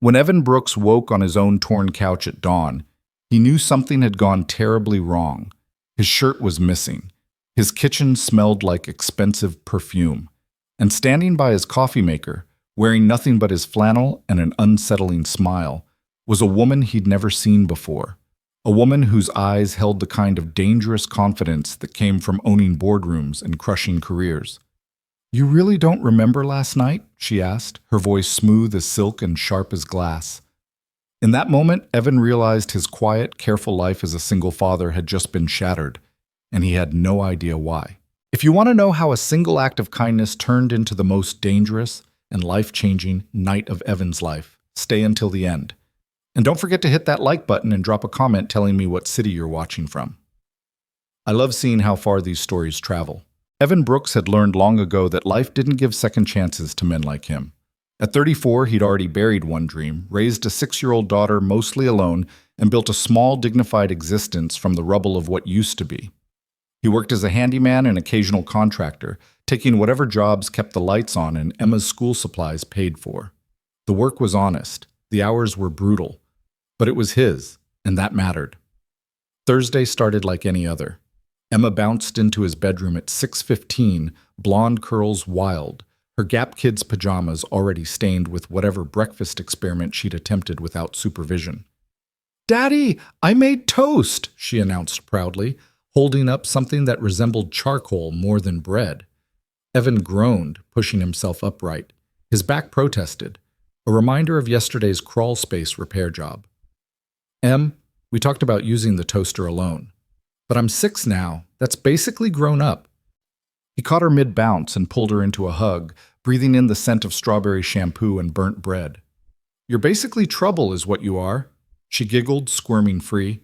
When Evan Brooks woke on his own torn couch at dawn, he knew something had gone terribly wrong. His shirt was missing. His kitchen smelled like expensive perfume. And standing by his coffee maker, wearing nothing but his flannel and an unsettling smile, was a woman he'd never seen before. A woman whose eyes held the kind of dangerous confidence that came from owning boardrooms and crushing careers. "You really don't remember last night?" she asked, her voice smooth as silk and sharp as glass. In that moment, Evan realized his quiet, careful life as a single father had just been shattered, and he had no idea why. If you want to know how a single act of kindness turned into the most dangerous and life-changing night of Evan's life, stay until the end. And don't forget to hit that like button and drop a comment telling me what city you're watching from. I love seeing how far these stories travel. Evan Brooks had learned long ago that life didn't give second chances to men like him. At 34, he'd already buried one dream, raised a 6-year-old daughter mostly alone, and built a small, dignified existence from the rubble of what used to be. He worked as a handyman and occasional contractor, taking whatever jobs kept the lights on and Emma's school supplies paid for. The work was honest, the hours were brutal, but it was his, and that mattered. Thursday started like any other. Emma bounced into his bedroom at 6:15, blonde curls wild, her Gap Kids pajamas already stained with whatever breakfast experiment she'd attempted without supervision. "Daddy, I made toast," she announced proudly, holding up something that resembled charcoal more than bread. Evan groaned, pushing himself upright. His back protested, a reminder of yesterday's crawl space repair job. We talked about using the toaster alone. But I'm 6 now. That's basically grown up." He caught her mid-bounce and pulled her into a hug, breathing in the scent of strawberry shampoo and burnt bread. "You're basically trouble is what you are," she giggled, squirming free.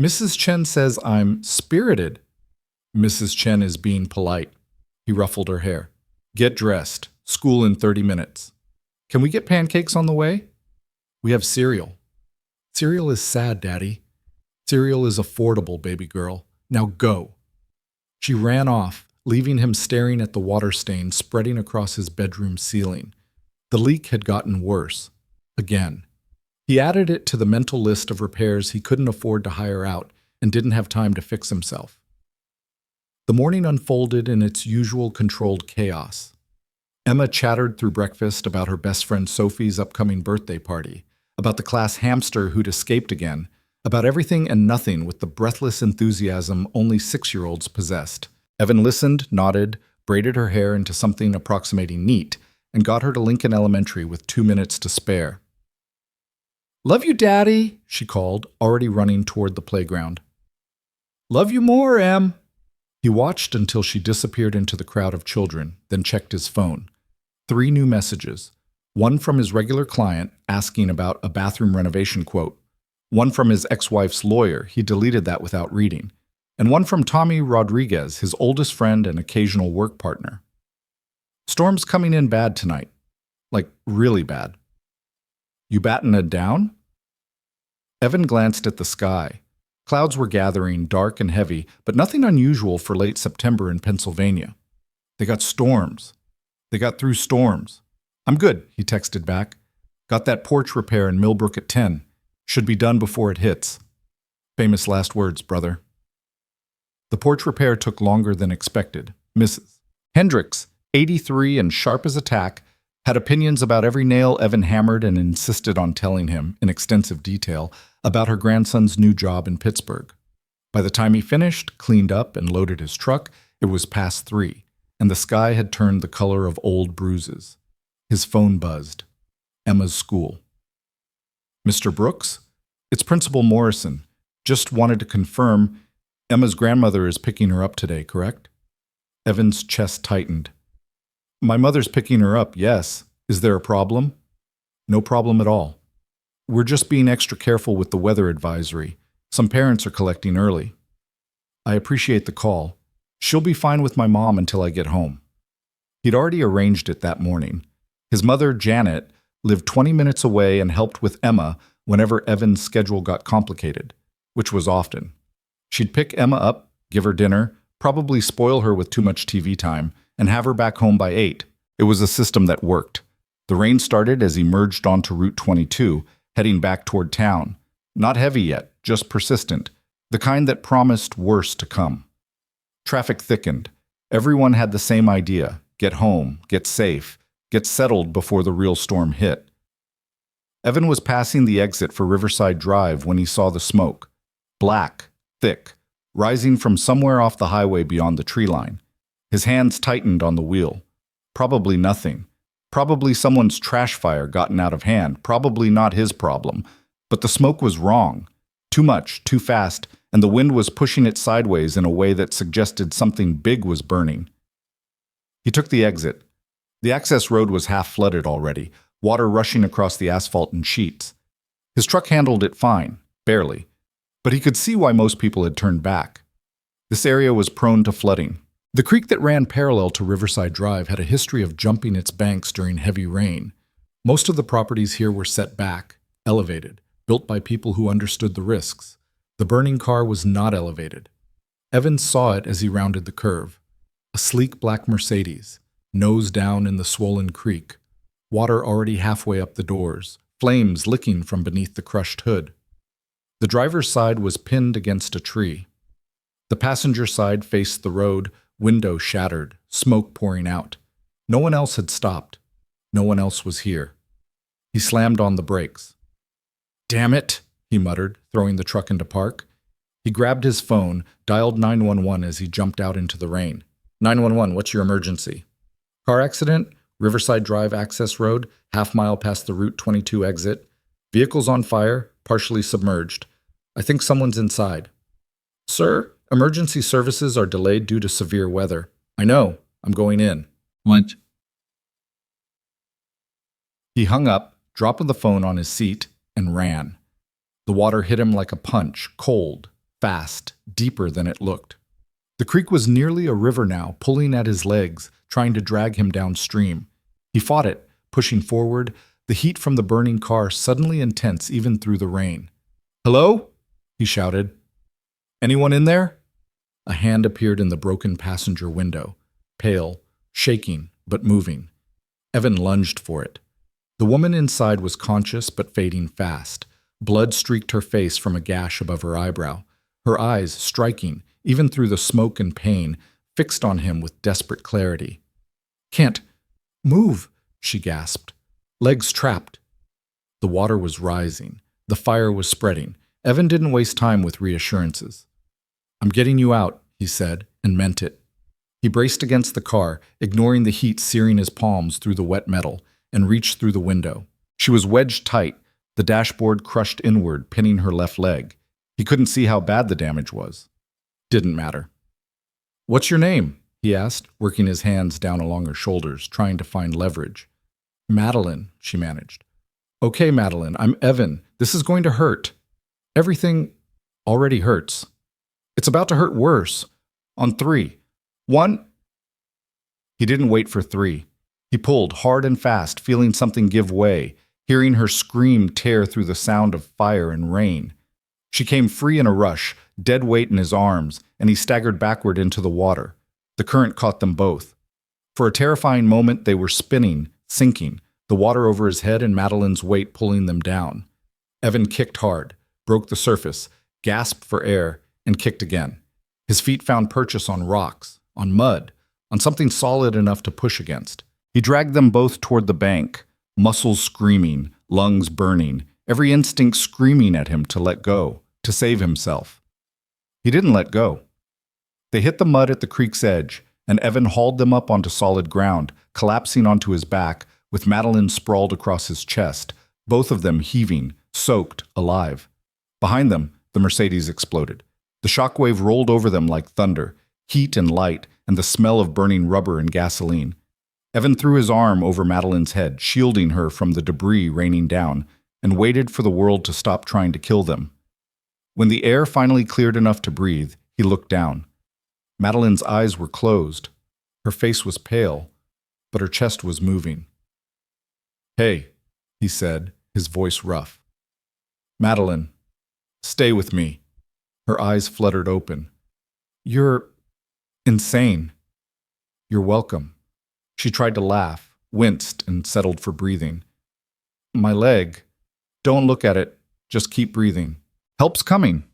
"Mrs. Chen says I'm spirited." "Mrs. Chen is being polite." He ruffled her hair. "Get dressed. School in 30 minutes. Can we get pancakes on the way?" "We have cereal." "Cereal is sad, Daddy." "Cereal is affordable, baby girl. Now go." She ran off, leaving him staring at the water stain spreading across his bedroom ceiling. The leak had gotten worse. Again. He added it to the mental list of repairs he couldn't afford to hire out and didn't have time to fix himself. The morning unfolded in its usual controlled chaos. Emma chattered through breakfast about her best friend Sophie's upcoming birthday party, about the class hamster who'd escaped again, about everything and nothing with the breathless enthusiasm only 6-year-olds possessed. Evan listened, nodded, braided her hair into something approximating neat, and got her to Lincoln Elementary with 2 minutes to spare. "Love you, Daddy," she called, already running toward the playground. "Love you more, Em." He watched until she disappeared into the crowd of children, then checked his phone. 3 new messages. One from his regular client asking about a bathroom renovation quote. One from his ex-wife's lawyer, he deleted that without reading, and one from Tommy Rodriguez, his oldest friend and occasional work partner. "Storm's coming in bad tonight. Like, really bad." "You batting it down?" Evan glanced at the sky. Clouds were gathering, dark and heavy, but nothing unusual for late September in Pennsylvania. They got storms. They got through storms. "I'm good," he texted back. "Got that porch repair in Millbrook at 10. Should be done before it hits." Famous last words, brother. The porch repair took longer than expected. Mrs. Hendricks, 83 and sharp as a tack, had opinions about every nail Evan hammered and insisted on telling him, in extensive detail, about her grandson's new job in Pittsburgh. By the time he finished, cleaned up, and loaded his truck, it was past 3, and the sky had turned the color of old bruises. His phone buzzed. Emma's school. "Mr. Brooks? It's Principal Morrison. Just wanted to confirm Emma's grandmother is picking her up today, correct?" Evan's chest tightened. "My mother's picking her up, yes. Is there a problem?" "No problem at all. We're just being extra careful with the weather advisory. Some parents are collecting early." "I appreciate the call. She'll be fine with my mom until I get home." He'd already arranged it that morning. His mother, Janet, lived 20 minutes away and helped with Emma whenever Evan's schedule got complicated, which was often. She'd pick Emma up, give her dinner, probably spoil her with too much TV time, and have her back home by 8. It was a system that worked. The rain started as he merged onto Route 22, heading back toward town. Not heavy yet, just persistent, the kind that promised worse to come. Traffic thickened. Everyone had the same idea: get home, get safe, get settled before the real storm hit. Evan was passing the exit for Riverside Drive when he saw the smoke. Black, thick, rising from somewhere off the highway beyond the tree line. His hands tightened on the wheel. Probably nothing. Probably someone's trash fire gotten out of hand. Probably not his problem. But the smoke was wrong. Too much, too fast, and the wind was pushing it sideways in a way that suggested something big was burning. He took the exit. The access road was half flooded already, water rushing across the asphalt in sheets. His truck handled it fine, barely, but he could see why most people had turned back. This area was prone to flooding. The creek that ran parallel to Riverside Drive had a history of jumping its banks during heavy rain. Most of the properties here were set back, elevated, built by people who understood the risks. The burning car was not elevated. Evans saw it as he rounded the curve. A sleek black Mercedes, nose down in the swollen creek, water already halfway up the doors, flames licking from beneath the crushed hood. The driver's side was pinned against a tree. The passenger side faced the road, window shattered, smoke pouring out. No one else had stopped. No one else was here. He slammed on the brakes. "Damn it," he muttered, throwing the truck into park. He grabbed his phone, dialed 911 as he jumped out into the rain. 911, what's your emergency? Car accident, Riverside Drive access road, half-mile past the Route 22 exit. Vehicles on fire, partially submerged. I think someone's inside. Sir, emergency services are delayed due to severe weather. I know, I'm going in. What? He hung up, dropped the phone on his seat, and ran. The water hit him like a punch, cold, fast, deeper than it looked. The creek was nearly a river now, pulling at his legs, trying to drag him downstream. He fought it, pushing forward, the heat from the burning car suddenly intense even through the rain. "Hello?" he shouted. "Anyone in there?" A hand appeared in the broken passenger window, pale, shaking, but moving. Evan lunged for it. The woman inside was conscious but fading fast. Blood streaked her face from a gash above her eyebrow. Her eyes, striking, even through the smoke and pain, fixed on him with desperate clarity. "Can't move," she gasped. Legs trapped. The water was rising. The fire was spreading. Evan didn't waste time with reassurances. "I'm getting you out," he said, and meant it. He braced against the car, ignoring the heat searing his palms through the wet metal, and reached through the window. She was wedged tight, the dashboard crushed inward, pinning her left leg. He couldn't see how bad the damage was. Didn't matter. "What's your name?" he asked, working his hands down along her shoulders, trying to find leverage. "Madeline," she managed. "Okay, Madeline, I'm Evan. This is going to hurt. Everything already hurts. It's about to hurt worse. On 3. 1. He didn't wait for 3. He pulled hard and fast, feeling something give way, hearing her scream tear through the sound of fire and rain. She came free in a rush, dead weight in his arms, and he staggered backward into the water. The current caught them both. For a terrifying moment, they were spinning, sinking, the water over his head and Madeline's weight pulling them down. Evan kicked hard, broke the surface, gasped for air, and kicked again. His feet found purchase on rocks, on mud, on something solid enough to push against. He dragged them both toward the bank, muscles screaming, lungs burning, every instinct screaming at him to let go, to save himself. He didn't let go. They hit the mud at the creek's edge, and Evan hauled them up onto solid ground, collapsing onto his back, with Madeline sprawled across his chest, both of them heaving, soaked, alive. Behind them, the Mercedes exploded. The shockwave rolled over them like thunder, heat and light, and the smell of burning rubber and gasoline. Evan threw his arm over Madeline's head, shielding her from the debris raining down, and waited for the world to stop trying to kill them. When the air finally cleared enough to breathe, he looked down. Madeline's eyes were closed. Her face was pale, but her chest was moving. "Hey," he said, his voice rough. "Madeline, stay with me." Her eyes fluttered open. "You're insane." "You're welcome." She tried to laugh, winced and settled for breathing. My leg. Don't look at it. Just keep breathing. Help's coming.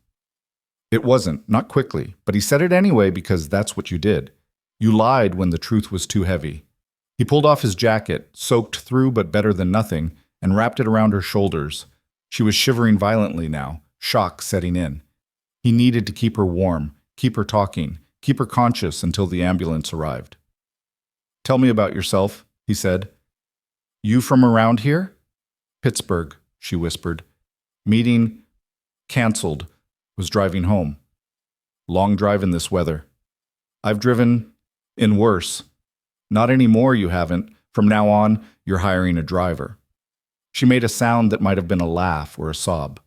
It wasn't, not quickly, but he said it anyway because that's what you did. You lied when the truth was too heavy. He pulled off his jacket, soaked through but better than nothing, and wrapped it around her shoulders. She was shivering violently now, shock setting in. He needed to keep her warm, keep her talking, keep her conscious until the ambulance arrived. Tell me about yourself, he said. You from around here? Pittsburgh, she whispered. Meeting canceled. Was driving home. Long drive in this weather. I've driven in worse. Not anymore, you haven't. From now on, you're hiring a driver. She made a sound that might have been a laugh or a sob.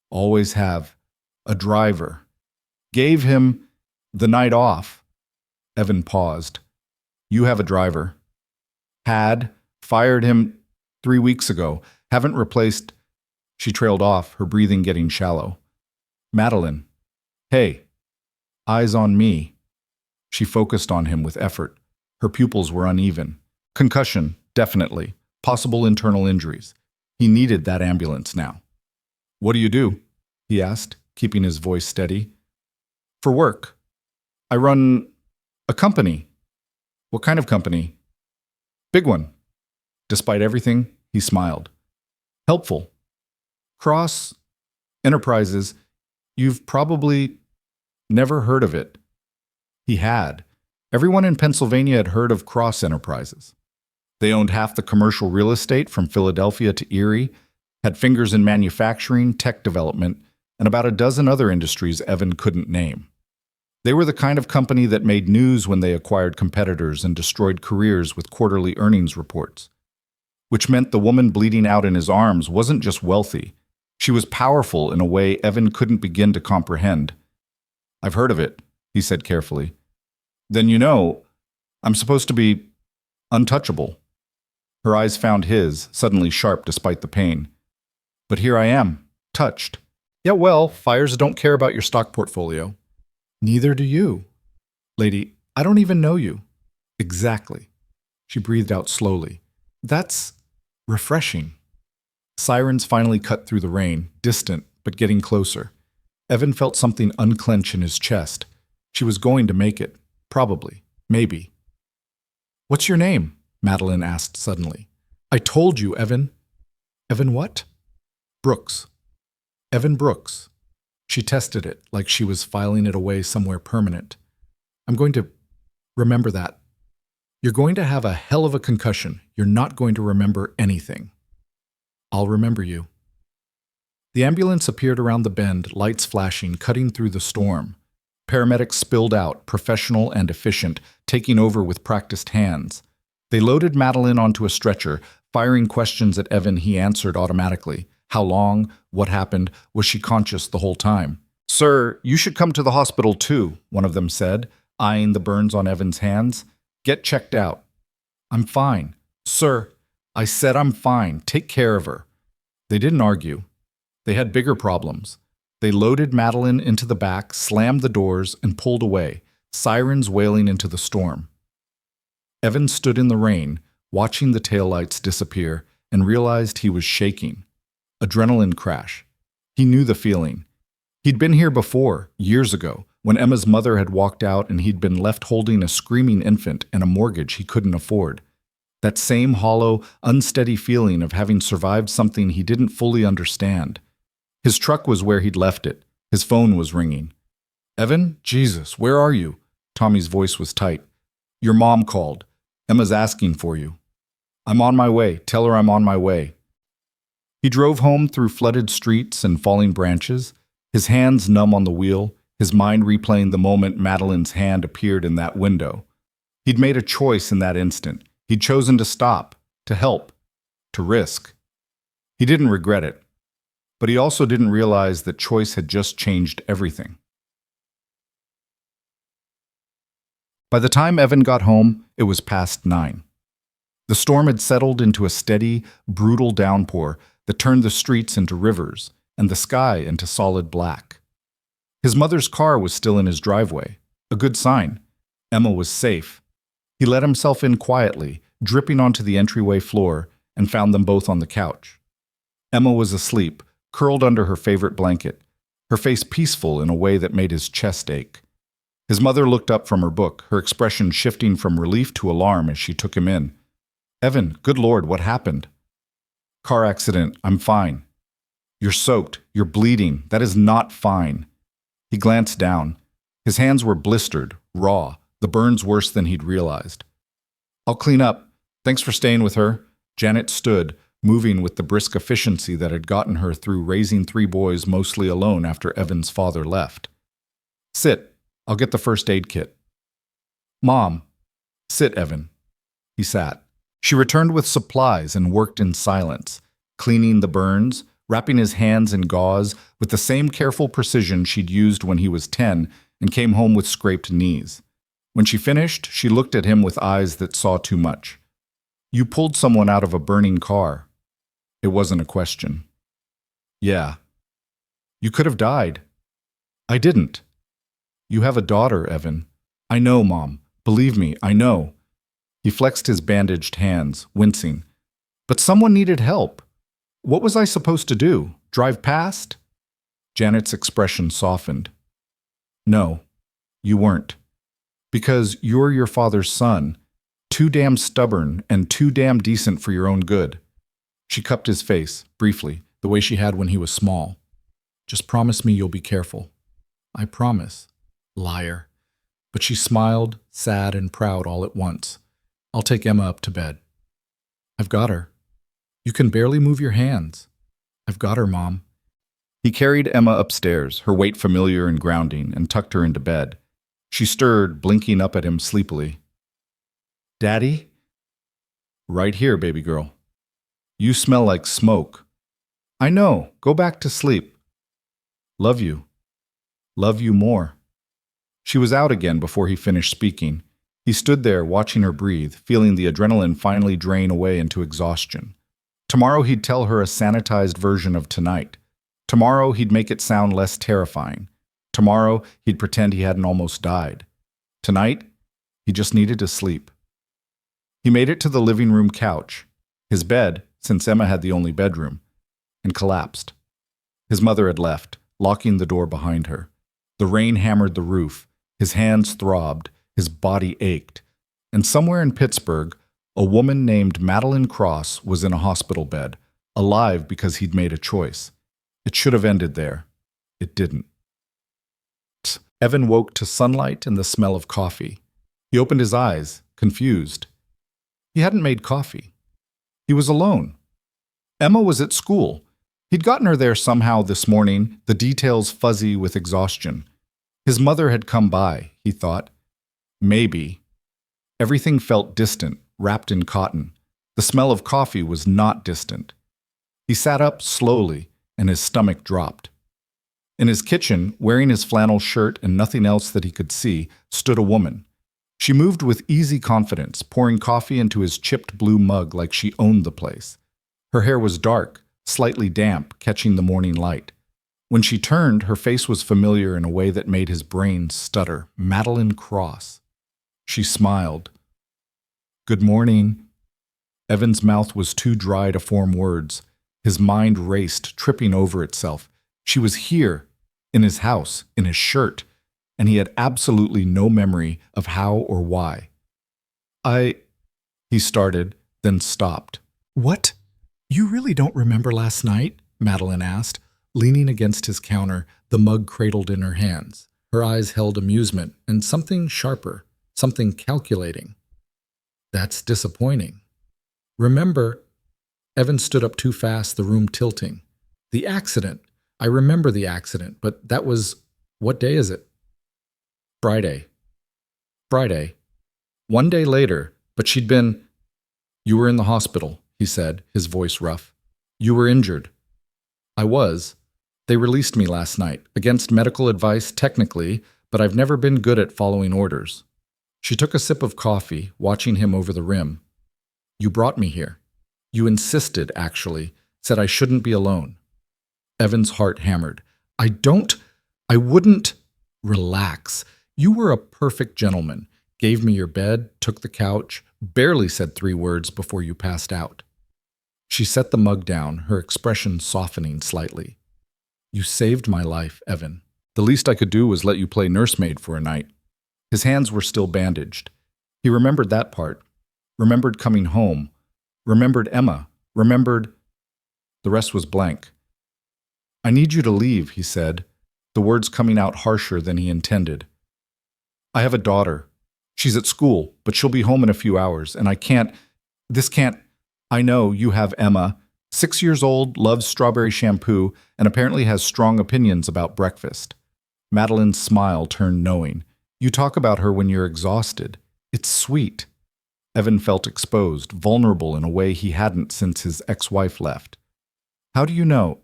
Always have. A driver. Gave him the night off. Evan paused. You have a driver. Had. Fired him 3 weeks ago. Haven't replaced. She trailed off, her breathing getting shallow. Madeline. Hey. Eyes on me. She focused on him with effort. Her pupils were uneven. Concussion, definitely. Possible internal injuries. He needed that ambulance now. What do you do? He asked, keeping his voice steady. For work. I run a company. What kind of company? Big one. Despite everything, he smiled. Helpful. Cross Enterprises. You've probably never heard of it. He had. Everyone in Pennsylvania had heard of Cross Enterprises. They owned half the commercial real estate from Philadelphia to Erie, had fingers in manufacturing, tech development, and about a dozen other industries Evan couldn't name. They were the kind of company that made news when they acquired competitors and destroyed careers with quarterly earnings reports. Which meant the woman bleeding out in his arms wasn't just wealthy. She was powerful in a way Evan couldn't begin to comprehend. I've heard of it, he said carefully. Then you know, I'm supposed to be untouchable. Her eyes found his, suddenly sharp despite the pain. But here I am, touched. Yeah, well, fires don't care about your stock portfolio. Neither do you. Lady, I don't even know you. Exactly. She breathed out slowly. That's refreshing. Sirens finally cut through the rain, distant, but getting closer. Evan felt something unclench in his chest. She was going to make it. Probably. Maybe. What's your name? Madeline asked suddenly. I told you, Evan. Evan what? Brooks. Evan Brooks. She tested it like she was filing it away somewhere permanent. I'm going to remember that. You're going to have a hell of a concussion. You're not going to remember anything. I'll remember you. The ambulance appeared around the bend, lights flashing, cutting through the storm. Paramedics spilled out, professional and efficient, taking over with practiced hands. They loaded Madeline onto a stretcher, firing questions at Evan he answered automatically. How long? What happened? Was she conscious the whole time? Sir, you should come to the hospital too, one of them said, eyeing the burns on Evan's hands. Get checked out. I'm fine. Sir, I said I'm fine. Take care of her. They didn't argue. They had bigger problems. They loaded Madeline into the back, slammed the doors, and pulled away, sirens wailing into the storm. Evan stood in the rain, watching the taillights disappear, and realized he was shaking. Adrenaline crash. He knew the feeling. He'd been here before, years ago, when Emma's mother had walked out and he'd been left holding a screaming infant and a mortgage he couldn't afford. That same hollow, unsteady feeling of having survived something he didn't fully understand. His truck was where he'd left it. His phone was ringing. Evan? Jesus, where are you? Tommy's voice was tight. Your mom called. Emma's asking for you. I'm on my way. Tell her I'm on my way. He drove home through flooded streets and falling branches, his hands numb on the wheel, his mind replaying the moment Madeline's hand appeared in that window. He'd made a choice in that instant. He'd chosen to stop, to help, to risk. He didn't regret it, but he also didn't realize that choice had just changed everything. By the time Evan got home, it was past 9. The storm had settled into a steady, brutal downpour that turned the streets into rivers and the sky into solid black. His mother's car was still in his driveway, a good sign. Emma was safe. He let himself in quietly, dripping onto the entryway floor, and found them both on the couch. Emma was asleep, curled under her favorite blanket, her face peaceful in a way that made his chest ache. His mother looked up from her book, her expression shifting from relief to alarm as she took him in. "Evan, good Lord, what happened?" "Car accident, I'm fine." "You're soaked, you're bleeding, that is not fine." He glanced down. His hands were blistered, raw, the burns worse than he'd realized. "I'll clean up. Thanks for staying with her." Janet stood, moving with the brisk efficiency that had gotten her through raising 3 boys mostly alone after Evan's father left. "Sit. I'll get the first aid kit." "Mom." "Sit, Evan." He sat. She returned with supplies and worked in silence, cleaning the burns, wrapping his hands in gauze with the same careful precision she'd used when he was 10 and came home with scraped knees. When she finished, she looked at him with eyes that saw too much. "You pulled someone out of a burning car." It wasn't a question. "Yeah." "You could have died." "I didn't." "You have a daughter, Evan." "I know, Mom. Believe me, I know." He flexed his bandaged hands, wincing. "But someone needed help. What was I supposed to do? Drive past?" Janet's expression softened. "No, you weren't. Because you're your father's son, too damn stubborn and too damn decent for your own good." She cupped his face, briefly, the way she had when he was small. "Just promise me you'll be careful." "I promise." Liar. But she smiled, sad and proud all at once. "I'll take Emma up to bed." "I've got her." "You can barely move your hands." "I've got her, Mom." He carried Emma upstairs, her weight familiar and grounding, and tucked her into bed. She stirred, blinking up at him sleepily. "Daddy?" "Right here, baby girl." "You smell like smoke." "I know. Go back to sleep." "Love you." "Love you more." She was out again before he finished speaking. He stood there watching her breathe, feeling the adrenaline finally drain away into exhaustion. Tomorrow he'd tell her a sanitized version of tonight. Tomorrow he'd make it sound less terrifying. Tomorrow he'd pretend he hadn't almost died. Tonight, he just needed to sleep. He made it to the living room couch, his bed, since Emma had the only bedroom, and collapsed. His mother had left, locking the door behind her. The rain hammered the roof. His hands throbbed, his body ached, and somewhere in Pittsburgh, a woman named Madeline Cross was in a hospital bed, alive because he'd made a choice. It should have ended there. It didn't. Evan woke to sunlight and the smell of coffee. He opened his eyes, confused. He hadn't made coffee. He was alone. Emma was at school. He'd gotten her there somehow this morning, the details fuzzy with exhaustion. His mother had come by, he thought. Maybe. Everything felt distant, wrapped in cotton. The smell of coffee was not distant. He sat up slowly, and his stomach dropped. In his kitchen, wearing his flannel shirt and nothing else that he could see, stood a woman. She moved with easy confidence, pouring coffee into his chipped blue mug like she owned the place. Her hair was dark, slightly damp, catching the morning light. When she turned, her face was familiar in a way that made his brain stutter. Madeline Cross. She smiled. "Good morning." Evan's mouth was too dry to form words. His mind raced, tripping over itself. She was here, in his house, in his shirt, and he had absolutely no memory of how or why. He started, then stopped. "What? You really don't remember last night?" Madeline asked, leaning against his counter, the mug cradled in her hands. Her eyes held amusement and something sharper, something calculating. "That's disappointing." "Remember..." Evan stood up too fast, the room tilting. "The accident. I remember the accident, but that was... What day is it?" "Friday." "Friday." 1 day later, but she'd been... "You were in the hospital," he said, his voice rough. "You were injured." "I was. They released me last night, against medical advice technically, but I've never been good at following orders." She took a sip of coffee, watching him over the rim. "You brought me here. You insisted, actually, said I shouldn't be alone." Evan's heart hammered. I wouldn't." "Relax. You were a perfect gentleman. Gave me your bed, took the couch, barely said 3 words before you passed out. She set the mug down, her expression softening slightly. You saved my life, Evan. The least I could do was let you play nursemaid for a night. His hands were still bandaged. He remembered that part, remembered coming home, remembered Emma, remembered... The rest was blank. I need you to leave, he said, the words coming out harsher than he intended. I have a daughter. She's at school, but she'll be home in a few hours, and I can't... This can't... I know you have Emma, 6 years old, loves strawberry shampoo, and apparently has strong opinions about breakfast. Madeline's smile turned knowing. You talk about her when you're exhausted. It's sweet. Evan felt exposed, vulnerable in a way he hadn't since his ex-wife left. How do you know?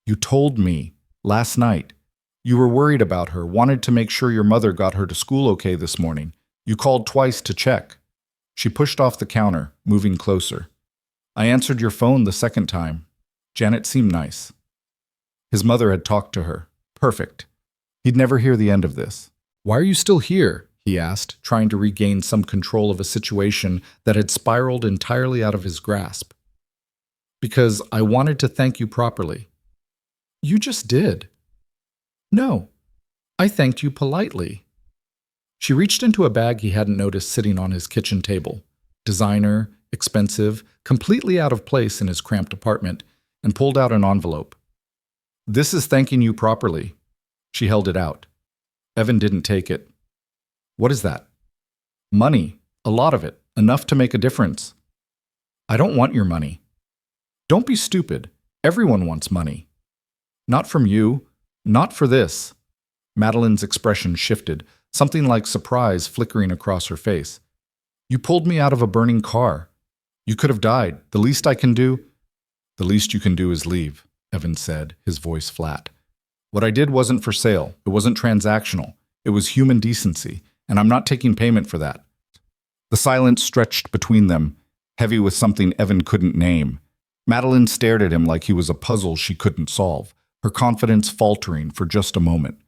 You told me. Last night. You were worried about her, wanted to make sure your mother got her to school okay this morning. You called twice to check. She pushed off the counter, moving closer. I answered your phone the second time. Janet seemed nice. His mother had talked to her. Perfect. He'd never hear the end of this. Why are you still here? He asked, trying to regain some control of a situation that had spiraled entirely out of his grasp. Because I wanted to thank you properly. You just did. No, I thanked you politely. She reached into a bag he hadn't noticed sitting on his kitchen table. Designer, expensive, completely out of place in his cramped apartment, and pulled out an envelope. This is thanking you properly. She held it out. Evan didn't take it. What is that? Money. A lot of it. Enough to make a difference. I don't want your money. Don't be stupid. Everyone wants money. Not from you. Not for this. Madeline's expression shifted, something like surprise flickering across her face. You pulled me out of a burning car. You could have died. The least I can do... The least you can do is leave, Evan said, his voice flat. What I did wasn't for sale. It wasn't transactional. It was human decency, and I'm not taking payment for that. The silence stretched between them, heavy with something Evan couldn't name. Madeline stared at him like he was a puzzle she couldn't solve, her confidence faltering for just a moment.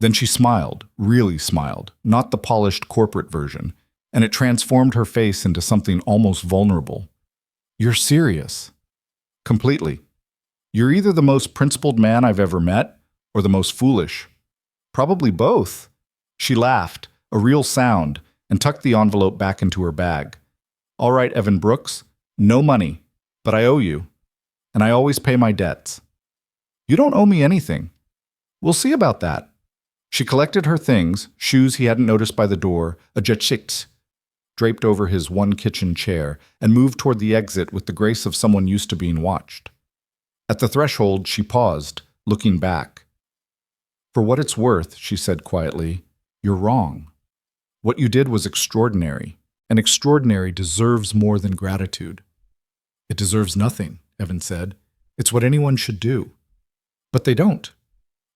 Then she smiled, really smiled, not the polished corporate version, and it transformed her face into something almost vulnerable. You're serious. Completely. You're either the most principled man I've ever met, or the most foolish. Probably both. She laughed, a real sound, and tucked the envelope back into her bag. All right, Evan Brooks, no money, but I owe you, and I always pay my debts. You don't owe me anything. We'll see about that. She collected her things, shoes he hadn't noticed by the door, a jacket draped over his one kitchen chair, and moved toward the exit with the grace of someone used to being watched. At the threshold, she paused, looking back. For what it's worth, she said quietly, you're wrong. What you did was extraordinary, and extraordinary deserves more than gratitude. It deserves nothing, Evan said. It's what anyone should do. But they don't.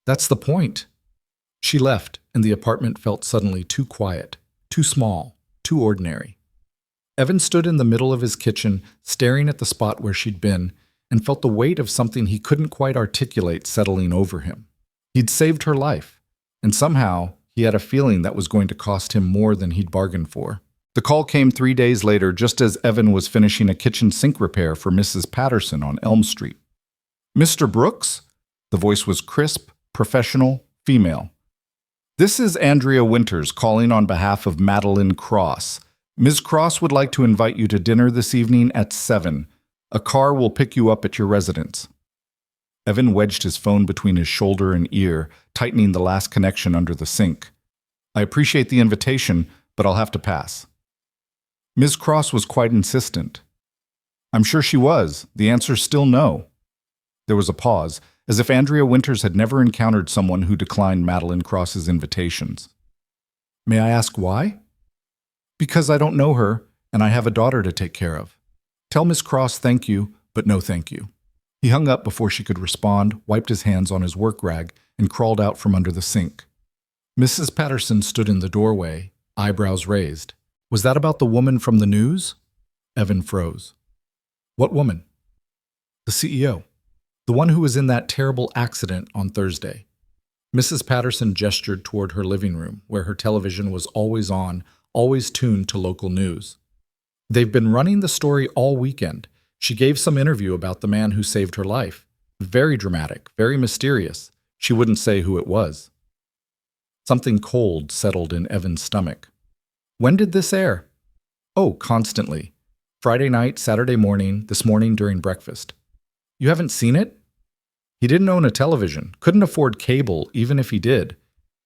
That's the point. She left, and the apartment felt suddenly too quiet, too small, too ordinary. Evan stood in the middle of his kitchen, staring at the spot where she'd been, and felt the weight of something he couldn't quite articulate settling over him. He'd saved her life, and somehow he had a feeling that was going to cost him more than he'd bargained for. The call came 3 days later, just as Evan was finishing a kitchen sink repair for Mrs. Patterson on Elm Street. Mr. Brooks? The voice was crisp, professional, female. This is Andrea Winters calling on behalf of Madeline Cross. Ms. Cross would like to invite you to dinner this evening at 7. A car will pick you up at your residence. Evan wedged his phone between his shoulder and ear, tightening the last connection under the sink. I appreciate the invitation, but I'll have to pass. Ms. Cross was quite insistent. I'm sure she was. The answer's still no. There was a pause, as if Andrea Winters had never encountered someone who declined Madeline Cross's invitations. May I ask why? Because I don't know her, and I have a daughter to take care of. Tell Miss Cross thank you, but no thank you. He hung up before she could respond, wiped his hands on his work rag, and crawled out from under the sink. Mrs. Patterson stood in the doorway, eyebrows raised. Was that about the woman from the news? Evan froze. What woman? The CEO. The one who was in that terrible accident on Thursday. Mrs. Patterson gestured toward her living room, where her television was always on, always tuned to local news. They've been running the story all weekend. She gave some interview about the man who saved her life. Very dramatic, very mysterious. She wouldn't say who it was. Something cold settled in Evan's stomach. When did this air? Oh, constantly. Friday night, Saturday morning, this morning during breakfast. You haven't seen it? He didn't own a television, couldn't afford cable even if he did.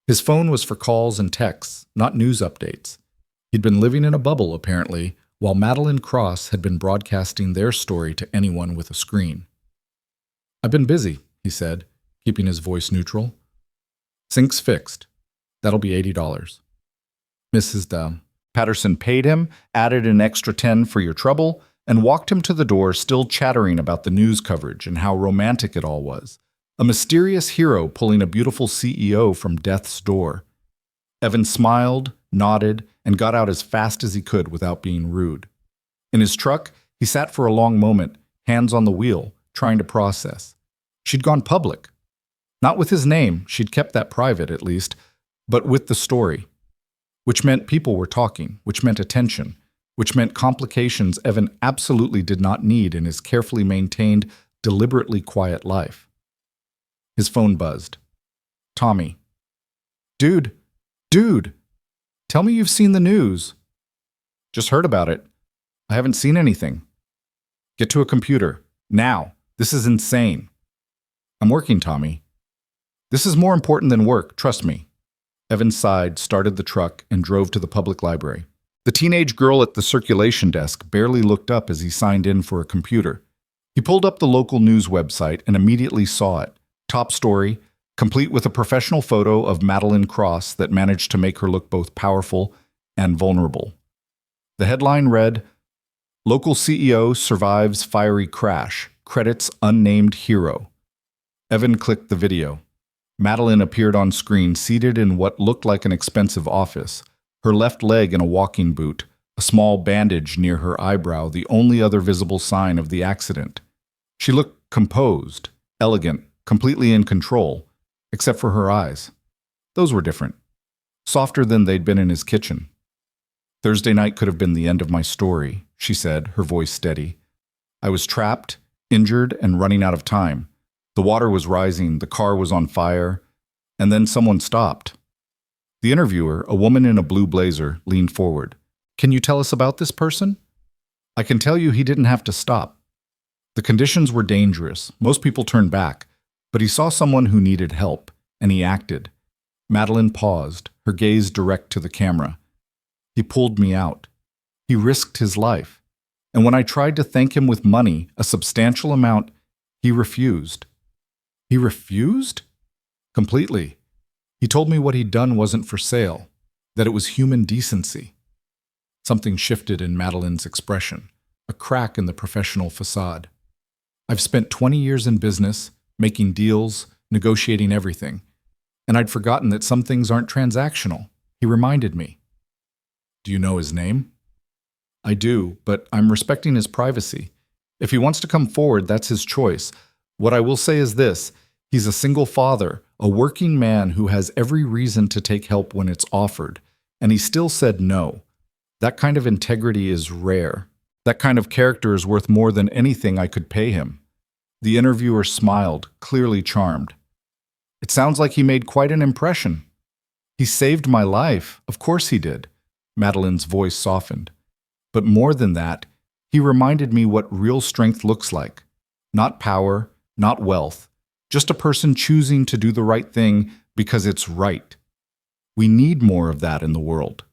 His phone was for calls and texts, not news updates. He'd been living in a bubble, apparently, while Madeline Cross had been broadcasting their story to anyone with a screen. I've been busy, he said, keeping his voice neutral. Sink's fixed. That'll be $80. Mrs. Down. Patterson paid him, added an extra 10 for your trouble, and walked him to the door, still chattering about the news coverage and how romantic it all was. A mysterious hero pulling a beautiful CEO from death's door. Evan smiled, nodded, and got out as fast as he could without being rude. In his truck, he sat for a long moment, hands on the wheel, trying to process. She'd gone public. Not with his name, she'd kept that private at least, but with the story. Which meant people were talking, which meant attention, which meant complications Evan absolutely did not need in his carefully maintained, deliberately quiet life. His phone buzzed. Tommy. Dude, tell me you've seen the news. Just heard about it. I haven't seen anything. Get to a computer. Now. This is insane. I'm working, Tommy. This is more important than work, trust me. Evan sighed, started the truck, and drove to the public library. The teenage girl at the circulation desk barely looked up as he signed in for a computer. He pulled up the local news website and immediately saw it. Top story, complete with a professional photo of Madeline Cross that managed to make her look both powerful and vulnerable. The headline read, Local CEO survives fiery crash, credits unnamed hero. Evan clicked the video. Madeline appeared on screen seated in what looked like an expensive office, her left leg in a walking boot, a small bandage near her eyebrow, the only other visible sign of the accident. She looked composed, elegant, completely in control, except for her eyes. Those were different. Softer than they'd been in his kitchen. Thursday night could have been the end of my story, she said, her voice steady. I was trapped, injured, and running out of time. The water was rising, the car was on fire, and then someone stopped. The interviewer, a woman in a blue blazer, leaned forward. Can you tell us about this person? I can tell you he didn't have to stop. The conditions were dangerous. Most people turned back, but he saw someone who needed help, and he acted. Madeline paused, her gaze direct to the camera. He pulled me out. He risked his life. And when I tried to thank him with money, a substantial amount, he refused. He refused? Completely. He told me what he'd done wasn't for sale, that it was human decency. Something shifted in Madeline's expression, a crack in the professional facade. I've spent 20 years in business, making deals, negotiating everything, and I'd forgotten that some things aren't transactional. He reminded me. Do you know his name? I do, but I'm respecting his privacy. If he wants to come forward, that's his choice. What I will say is this. He's a single father, a working man who has every reason to take help when it's offered, and he still said no. That kind of integrity is rare. That kind of character is worth more than anything I could pay him. The interviewer smiled, clearly charmed. It sounds like he made quite an impression. He saved my life. Of course he did. Madeline's voice softened. But more than that, he reminded me what real strength looks like. Not power, not wealth. Just a person choosing to do the right thing because it's right. We need more of that in the world.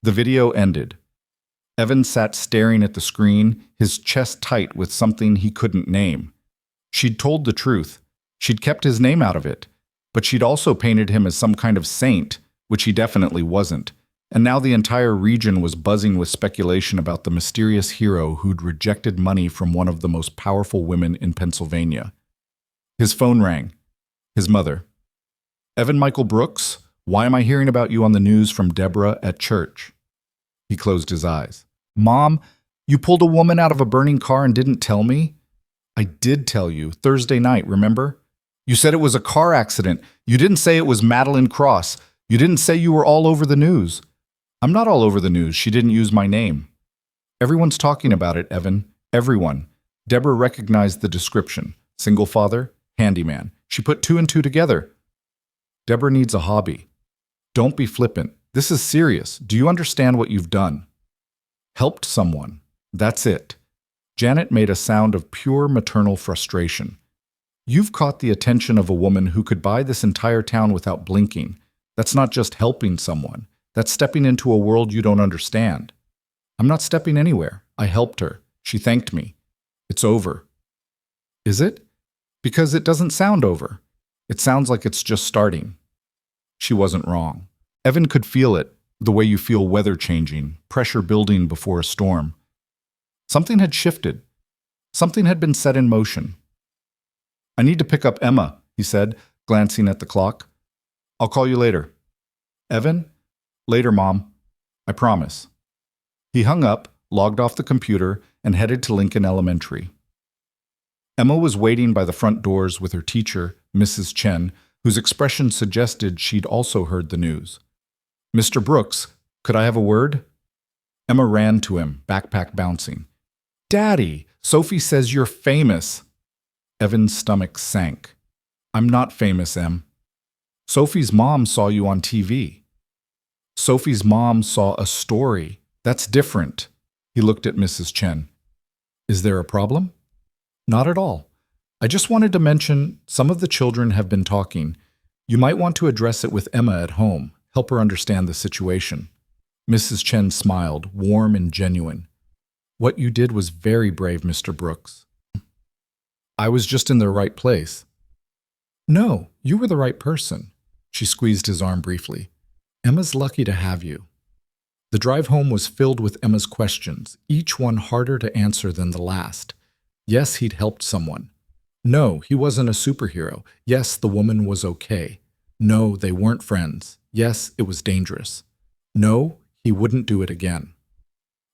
The video ended. Evan sat staring at the screen, his chest tight with something he couldn't name. She'd told the truth. She'd kept his name out of it. But she'd also painted him as some kind of saint, which he definitely wasn't. And now the entire region was buzzing with speculation about the mysterious hero who'd rejected money from one of the most powerful women in Pennsylvania. His phone rang. His mother. Evan Michael Brooks, why am I hearing about you on the news from Deborah at church? He closed his eyes. Mom, you pulled a woman out of a burning car and didn't tell me? I did tell you, Thursday night, remember? You said it was a car accident. You didn't say it was Madeline Cross. You didn't say you were all over the news. I'm not all over the news. She didn't use my name. Everyone's talking about it, Evan. Everyone. Deborah recognized the description. Single father, handyman. She put two and two together. Deborah needs a hobby. Don't be flippant. This is serious. Do you understand what you've done? Helped someone. That's it. Janet made a sound of pure maternal frustration. You've caught the attention of a woman who could buy this entire town without blinking. That's not just helping someone. That's stepping into a world you don't understand. I'm not stepping anywhere. I helped her. She thanked me. It's over. Is it? Because it doesn't sound over. It sounds like it's just starting. She wasn't wrong. Evan could feel it, the way you feel weather changing, pressure building before a storm. Something had shifted. Something had been set in motion. I need to pick up Emma, he said, glancing at the clock. I'll call you later. Evan? Later, Mom. I promise. He hung up, logged off the computer, and headed to Lincoln Elementary. Emma was waiting by the front doors with her teacher, Mrs. Chen, whose expression suggested she'd also heard the news. Mr. Brooks, could I have a word? Emma ran to him, backpack bouncing. Daddy, Sophie says you're famous. Evan's stomach sank. I'm not famous, Em. Sophie's mom saw you on TV. Sophie's mom saw a story. That's different. He looked at Mrs. Chen. Is there a problem? Not at all. I just wanted to mention some of the children have been talking. You might want to address it with Emma at home. Help her understand the situation. Mrs. Chen smiled, warm and genuine. What you did was very brave, Mr. Brooks. I was just in the right place. No, you were the right person. She squeezed his arm briefly. Emma's lucky to have you. The drive home was filled with Emma's questions, each one harder to answer than the last. Yes, he'd helped someone. No, he wasn't a superhero. Yes, the woman was okay. No, they weren't friends. Yes, it was dangerous. No, he wouldn't do it again.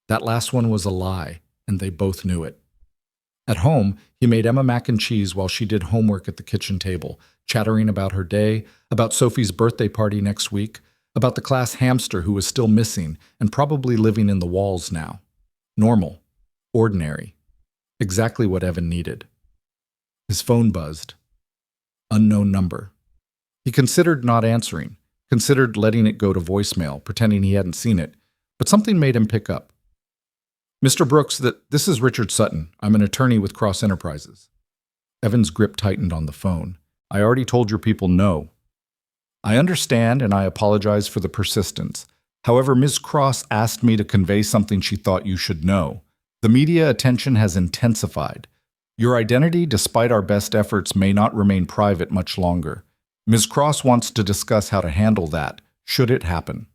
That last one was a lie, and they both knew it. At home, he made Emma mac and cheese while she did homework at the kitchen table, chattering about her day, about Sophie's birthday party next week, about the class hamster who was still missing and probably living in the walls now. Normal. Ordinary. Exactly what Evan needed. His phone buzzed. Unknown number. He considered not answering, considered letting it go to voicemail, pretending he hadn't seen it, but something made him pick up. Mr. Brooks, this is Richard Sutton. I'm an attorney with Cross Enterprises. Evan's grip tightened on the phone. I already told your people no. I understand, and I apologize for the persistence. However, Ms. Cross asked me to convey something she thought you should know. The media attention has intensified. Your identity, despite our best efforts, may not remain private much longer. Ms. Cross wants to discuss how to handle that, should it happen.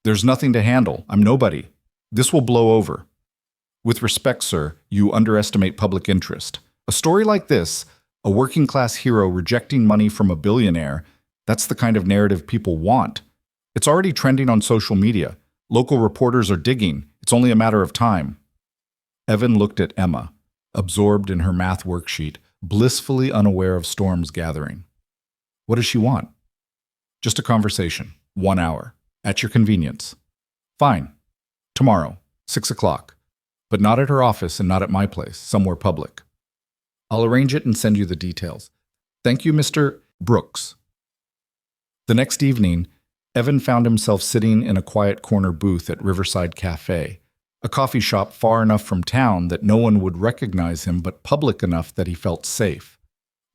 There's nothing to handle. I'm nobody. This will blow over. With respect, sir, you underestimate public interest. A story like this, a working-class hero rejecting money from a billionaire, that's the kind of narrative people want. It's already trending on social media. Local reporters are digging. It's only a matter of time. Evan looked at Emma, absorbed in her math worksheet, blissfully unaware of storms gathering. What does she want? Just a conversation. 1 hour. At your convenience. Fine. Tomorrow, 6 o'clock. But not at her office and not at my place, somewhere public. I'll arrange it and send you the details. Thank you, Mr. Brooks. The next evening, Evan found himself sitting in a quiet corner booth at Riverside Cafe, a coffee shop far enough from town that no one would recognize him but public enough that he felt safe.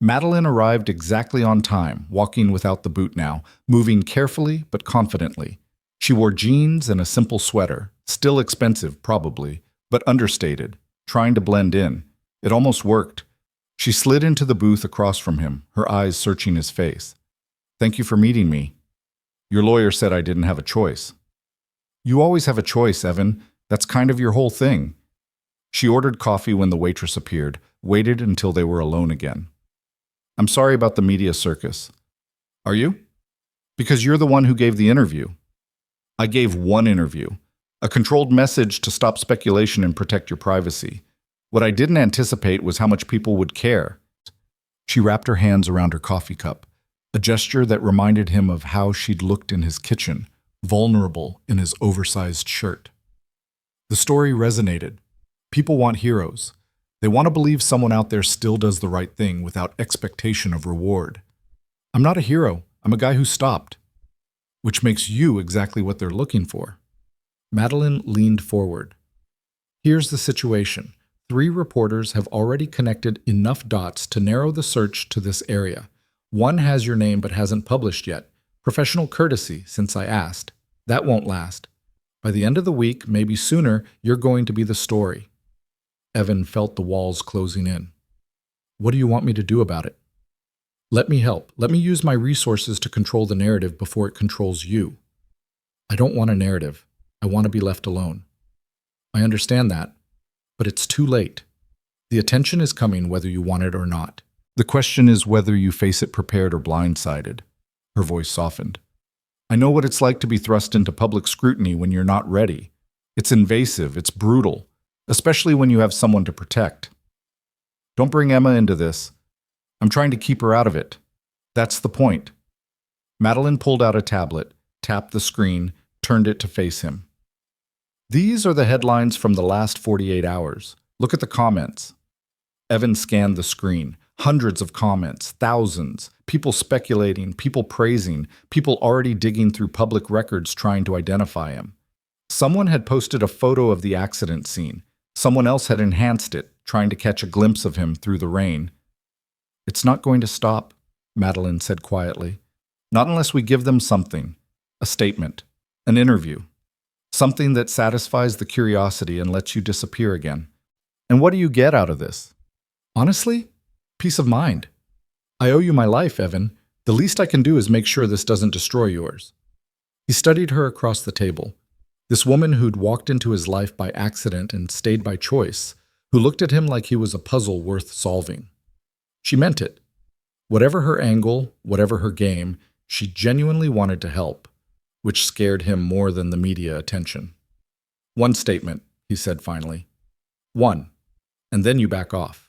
Madeline arrived exactly on time, walking without the boot now, moving carefully but confidently. She wore jeans and a simple sweater, still expensive probably, but understated, trying to blend in. It almost worked. She slid into the booth across from him, her eyes searching his face. Thank you for meeting me. Your lawyer said I didn't have a choice. You always have a choice, Evan. That's kind of your whole thing. She ordered coffee when the waitress appeared, waited until they were alone again. I'm sorry about the media circus. Are you? Because you're the one who gave the interview. I gave one interview, a controlled message to stop speculation and protect your privacy. What I didn't anticipate was how much people would care. She wrapped her hands around her coffee cup, a gesture that reminded him of how she'd looked in his kitchen, vulnerable in his oversized shirt. The story resonated. People want heroes. They want to believe someone out there still does the right thing without expectation of reward. I'm not a hero. I'm a guy who stopped. Which makes you exactly what they're looking for. Madeline leaned forward. Here's the situation. 3 reporters have already connected enough dots to narrow the search to this area. One has your name but hasn't published yet. Professional courtesy, since I asked. That won't last. By the end of the week, maybe sooner, you're going to be the story. Evan felt the walls closing in. What do you want me to do about it? Let me help. Let me use my resources to control the narrative before it controls you. I don't want a narrative. I want to be left alone. I understand that, but it's too late. The attention is coming whether you want it or not. The question is whether you face it prepared or blindsided. Her voice softened. I know what it's like to be thrust into public scrutiny when you're not ready. It's invasive, it's brutal, especially when you have someone to protect. Don't bring Emma into this. I'm trying to keep her out of it. That's the point. Madeline pulled out a tablet, tapped the screen, turned it to face him. These are the headlines from the last 48 hours. Look at the comments. Evan scanned the screen. Hundreds of comments, thousands, people speculating, people praising, people already digging through public records trying to identify him. Someone had posted a photo of the accident scene. Someone else had enhanced it, trying to catch a glimpse of him through the rain. It's not going to stop, Madeline said quietly. Not unless we give them something, a statement, an interview, something that satisfies the curiosity and lets you disappear again. And what do you get out of this? Honestly? Peace of mind. I owe you my life, Evan. The least I can do is make sure this doesn't destroy yours. He studied her across the table. This woman who'd walked into his life by accident and stayed by choice, who looked at him like he was a puzzle worth solving. She meant it. Whatever her angle, whatever her game, she genuinely wanted to help, which scared him more than the media attention. One statement, he said finally. One, and then you back off.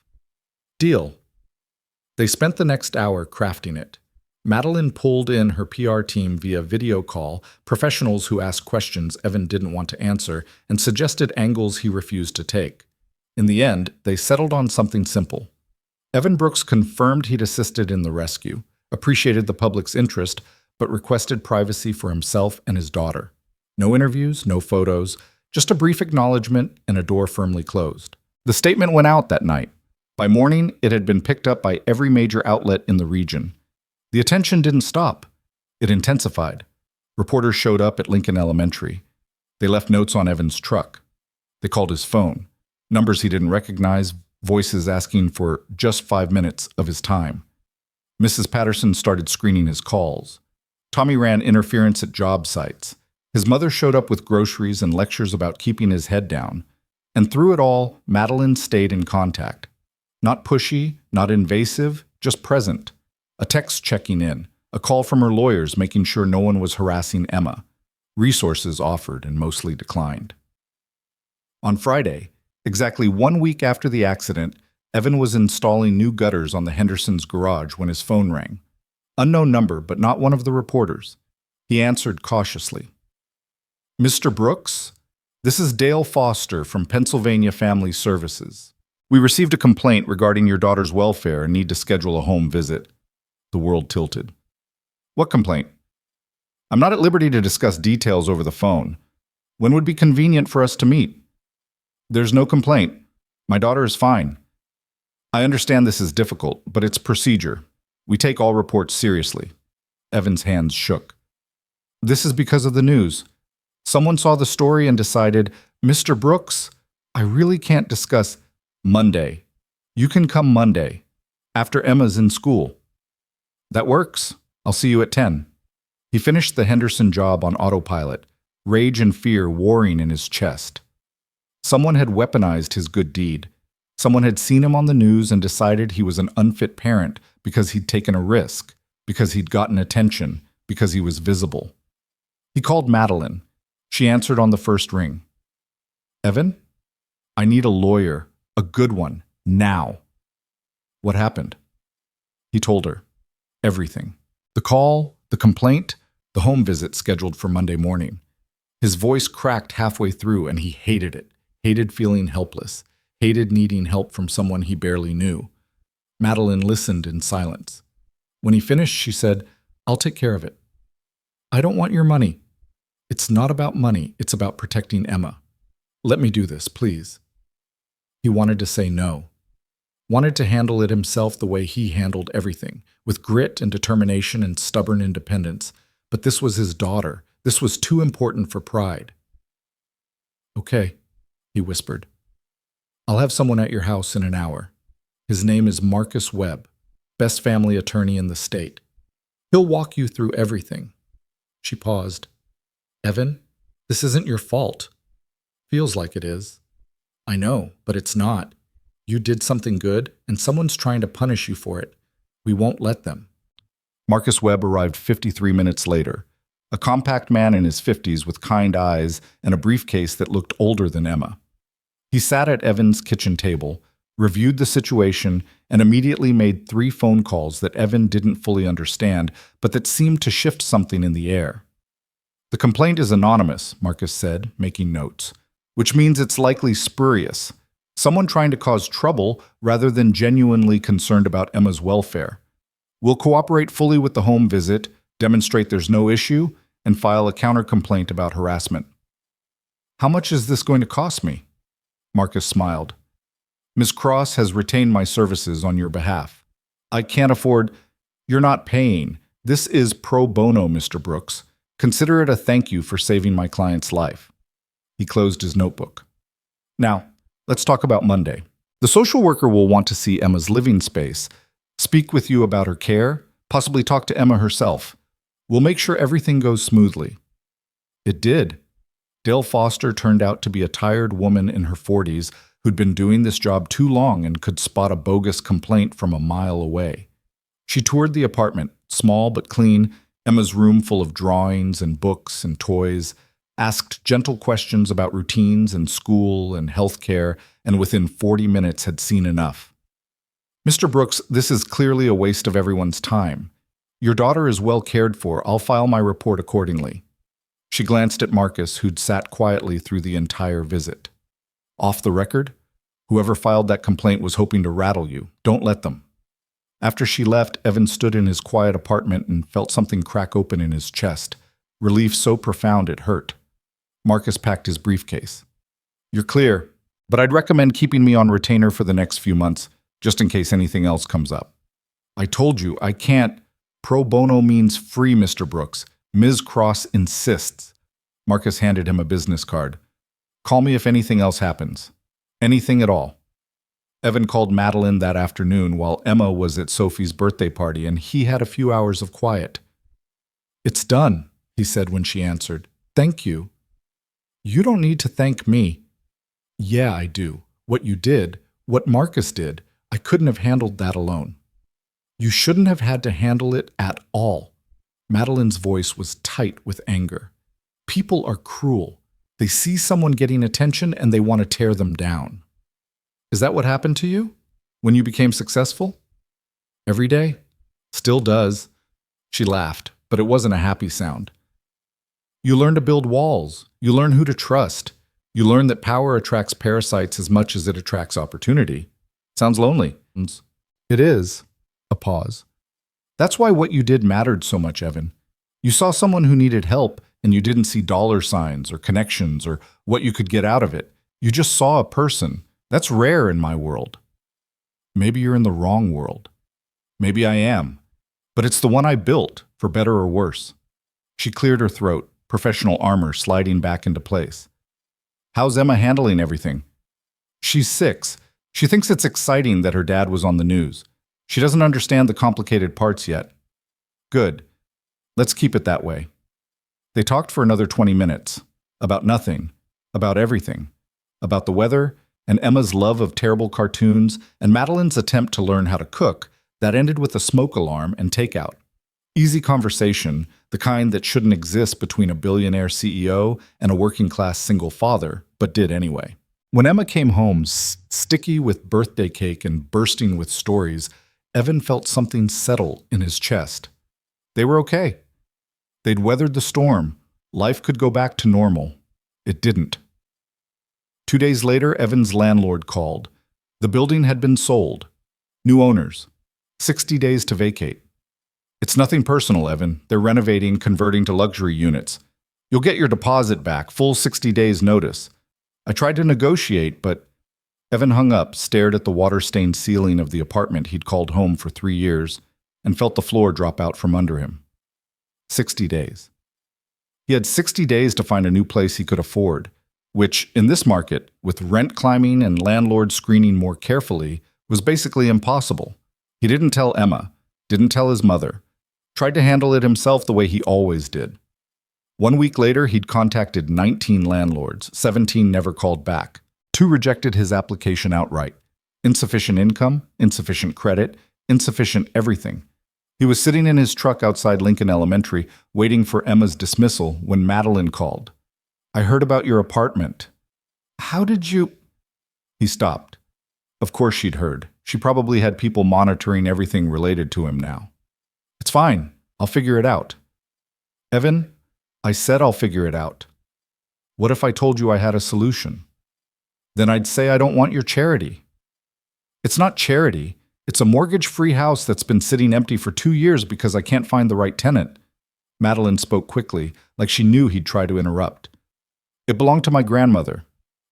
Deal. They spent the next hour crafting it. Madeline pulled in her PR team via video call, professionals who asked questions Evan didn't want to answer and suggested angles he refused to take. In the end, they settled on something simple. Evan Brooks confirmed he'd assisted in the rescue, appreciated the public's interest, but requested privacy for himself and his daughter. No interviews, no photos, just a brief acknowledgement and a door firmly closed. The statement went out that night. By morning, it had been picked up by every major outlet in the region. The attention didn't stop. It intensified. Reporters showed up at Lincoln Elementary. They left notes on Evan's truck. They called his phone. Numbers he didn't recognize, voices asking for just 5 minutes of his time. Mrs. Patterson started screening his calls. Tommy ran interference at job sites. His mother showed up with groceries and lectures about keeping his head down. And through it all, Madeline stayed in contact. Not pushy, not invasive, just present. A text checking in, a call from her lawyers making sure no one was harassing Emma. Resources offered and mostly declined. On Friday, exactly 1 week after the accident, Evan was installing new gutters on the Hendersons' garage when his phone rang. Unknown number, but not one of the reporters. He answered cautiously. Mr. Brooks, this is Dale Foster from Pennsylvania Family Services. We received a complaint regarding your daughter's welfare and need to schedule a home visit. The world tilted. What complaint? I'm not at liberty to discuss details over the phone. When would be convenient for us to meet? There's no complaint. My daughter is fine. I understand this is difficult, but it's procedure. We take all reports seriously. Evan's hands shook. This is because of the news. Someone saw the story and decided, Mr. Brooks, I really can't discuss. Monday. You can come Monday, after Emma's in school. That works. I'll see you at 10. He finished the Henderson job on autopilot, rage and fear warring in his chest. Someone had weaponized his good deed. Someone had seen him on the news and decided he was an unfit parent because he'd taken a risk, because he'd gotten attention, because he was visible. He called Madeline. She answered on the first ring. Evan? I need a lawyer. A good one, now. What happened? He told her. Everything. The call, the complaint, The home visit scheduled for Monday morning. His voice cracked halfway through, and he hated it. Hated feeling helpless. Hated needing help from someone he barely knew. Madeline listened in silence. When he finished, she said, "I'll take care of it." "I don't want your money." "It's not about money. It's about protecting Emma. Let me do this, please." He wanted to say no. Wanted to handle it himself the way he handled everything, with grit and determination and stubborn independence. But this was his daughter. This was too important for pride. "Okay," he whispered. "I'll have someone at your house in an hour. His name is Marcus Webb, best family attorney in the state. He'll walk you through everything." She paused. "Evan, this isn't your fault." "Feels like it is." "I know, but it's not. You did something good, and someone's trying to punish you for it. We won't let them." Marcus Webb arrived 53 minutes later, a compact man in his 50s with kind eyes and a briefcase that looked older than Emma. He sat at Evan's kitchen table, reviewed the situation, and immediately made 3 phone calls that Evan didn't fully understand, but that seemed to shift something in the air. "The complaint is anonymous," Marcus said, making notes, "which means it's likely spurious. Someone trying to cause trouble rather than genuinely concerned about Emma's welfare. We'll cooperate fully with the home visit, demonstrate there's no issue, and file a counter-complaint about harassment." "How much is this going to cost me?" Marcus smiled. "Ms. Cross has retained my services on your behalf. I can't afford—" "You're not paying. This is pro bono, Mr. Brooks. Consider it a thank you for saving my client's life." He closed his notebook. "Now, let's talk about Monday. The social worker will want to see Emma's living space, speak with you about her care, possibly talk to Emma herself. We'll make sure everything goes smoothly." It did. Dale Foster turned out to be a tired woman in her 40s who'd been doing this job too long and could spot a bogus complaint from a mile away. She toured the apartment, small but clean, Emma's room full of drawings and books and toys, asked gentle questions about routines and school and health care, and within 40 minutes had seen enough. "Mr. Brooks, this is clearly a waste of everyone's time. Your daughter is well cared for. I'll file my report accordingly." She glanced at Marcus, who'd sat quietly through the entire visit. "Off the record, whoever filed that complaint was hoping to rattle you. Don't let them." After she left, Evan stood in his quiet apartment and felt something crack open in his chest, relief so profound it hurt. Marcus packed his briefcase. "You're clear, but I'd recommend keeping me on retainer for the next few months, just in case anything else comes up." "I told you, I can't." "Pro bono means free, Mr. Brooks. Ms. Cross insists." Marcus handed him a business card. "Call me if anything else happens. Anything at all." Evan called Madeline that afternoon while Emma was at Sophie's birthday party, and he had a few hours of quiet. "It's done," he said when she answered. "Thank you." "You don't need to thank me." "Yeah, I do. What you did, what Marcus did, I couldn't have handled that alone." "You shouldn't have had to handle it at all." Madeline's voice was tight with anger. "People are cruel. They see someone getting attention and they want to tear them down." "Is that what happened to you when you became successful?" "Every day. Still does." She laughed, but it wasn't a happy sound. "You learn to build walls. You learn who to trust. You learn that power attracts parasites as much as it attracts opportunity. Sounds lonely." "It is." A pause. "That's why what you did mattered so much, Evan. You saw someone who needed help, and you didn't see dollar signs or connections or what you could get out of it. You just saw a person. That's rare in my world." "Maybe you're in the wrong world." "Maybe I am. But it's the one I built, for better or worse." She cleared her throat, professional armor sliding back into place. "How's Emma handling everything?" "She's 6. She thinks it's exciting that her dad was on the news. She doesn't understand the complicated parts yet." "Good. Let's keep it that way." They talked for another 20 minutes. About nothing. About everything. About the weather, and Emma's love of terrible cartoons, and Madeline's attempt to learn how to cook that ended with a smoke alarm and takeout. Easy conversation, the kind that shouldn't exist between a billionaire CEO and a working-class single father, but did anyway. When Emma came home, sticky with birthday cake and bursting with stories, Evan felt something settle in his chest. They were okay. They'd weathered the storm. Life could go back to normal. It didn't. 2 days later, Evan's landlord called. The building had been sold. New owners. 60 days to vacate. It's nothing personal, Evan. They're renovating, converting to luxury units. You'll get your deposit back, full 60 days notice. I tried to negotiate, but Evan hung up, stared at the water-stained ceiling of the apartment he'd called home for 3 years, and felt the floor drop out from under him. 60 days. He had 60 days to find a new place he could afford, which, in this market, with rent climbing and landlords screening more carefully, was basically impossible. He didn't tell Emma, didn't tell his mother, tried to handle it himself the way he always did. 1 week later, he'd contacted 19 landlords, 17 never called back. 2 rejected his application outright. Insufficient income, insufficient credit, insufficient everything. He was sitting in his truck outside Lincoln Elementary, waiting for Emma's dismissal when Madeline called. I heard about your apartment. How did you... He stopped. Of course she'd heard. She probably had people monitoring everything related to him now. It's fine. I'll figure it out. Evan, I said I'll figure it out. What if I told you I had a solution? Then I'd say I don't want your charity. It's not charity. It's a mortgage-free house that's been sitting empty for 2 years because I can't find the right tenant. Madeline spoke quickly, like she knew he'd try to interrupt. It belonged to my grandmother.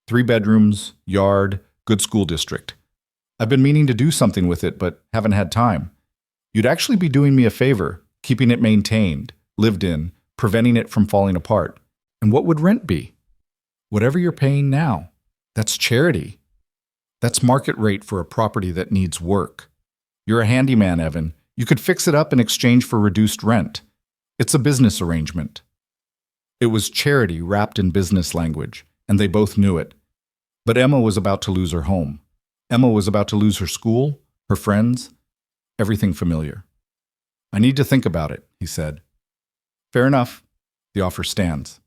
3 bedrooms, yard, good school district. I've been meaning to do something with it, but haven't had time. You'd actually be doing me a favor, keeping it maintained, lived in, preventing it from falling apart. And what would rent be? Whatever you're paying now. That's charity. That's market rate for a property that needs work. You're a handyman, Evan. You could fix it up in exchange for reduced rent. It's a business arrangement. It was charity wrapped in business language, and they both knew it. But Emma was about to lose her home. Emma was about to lose her school, her friends, everything familiar. I need to think about it, he said. Fair enough. The offer stands.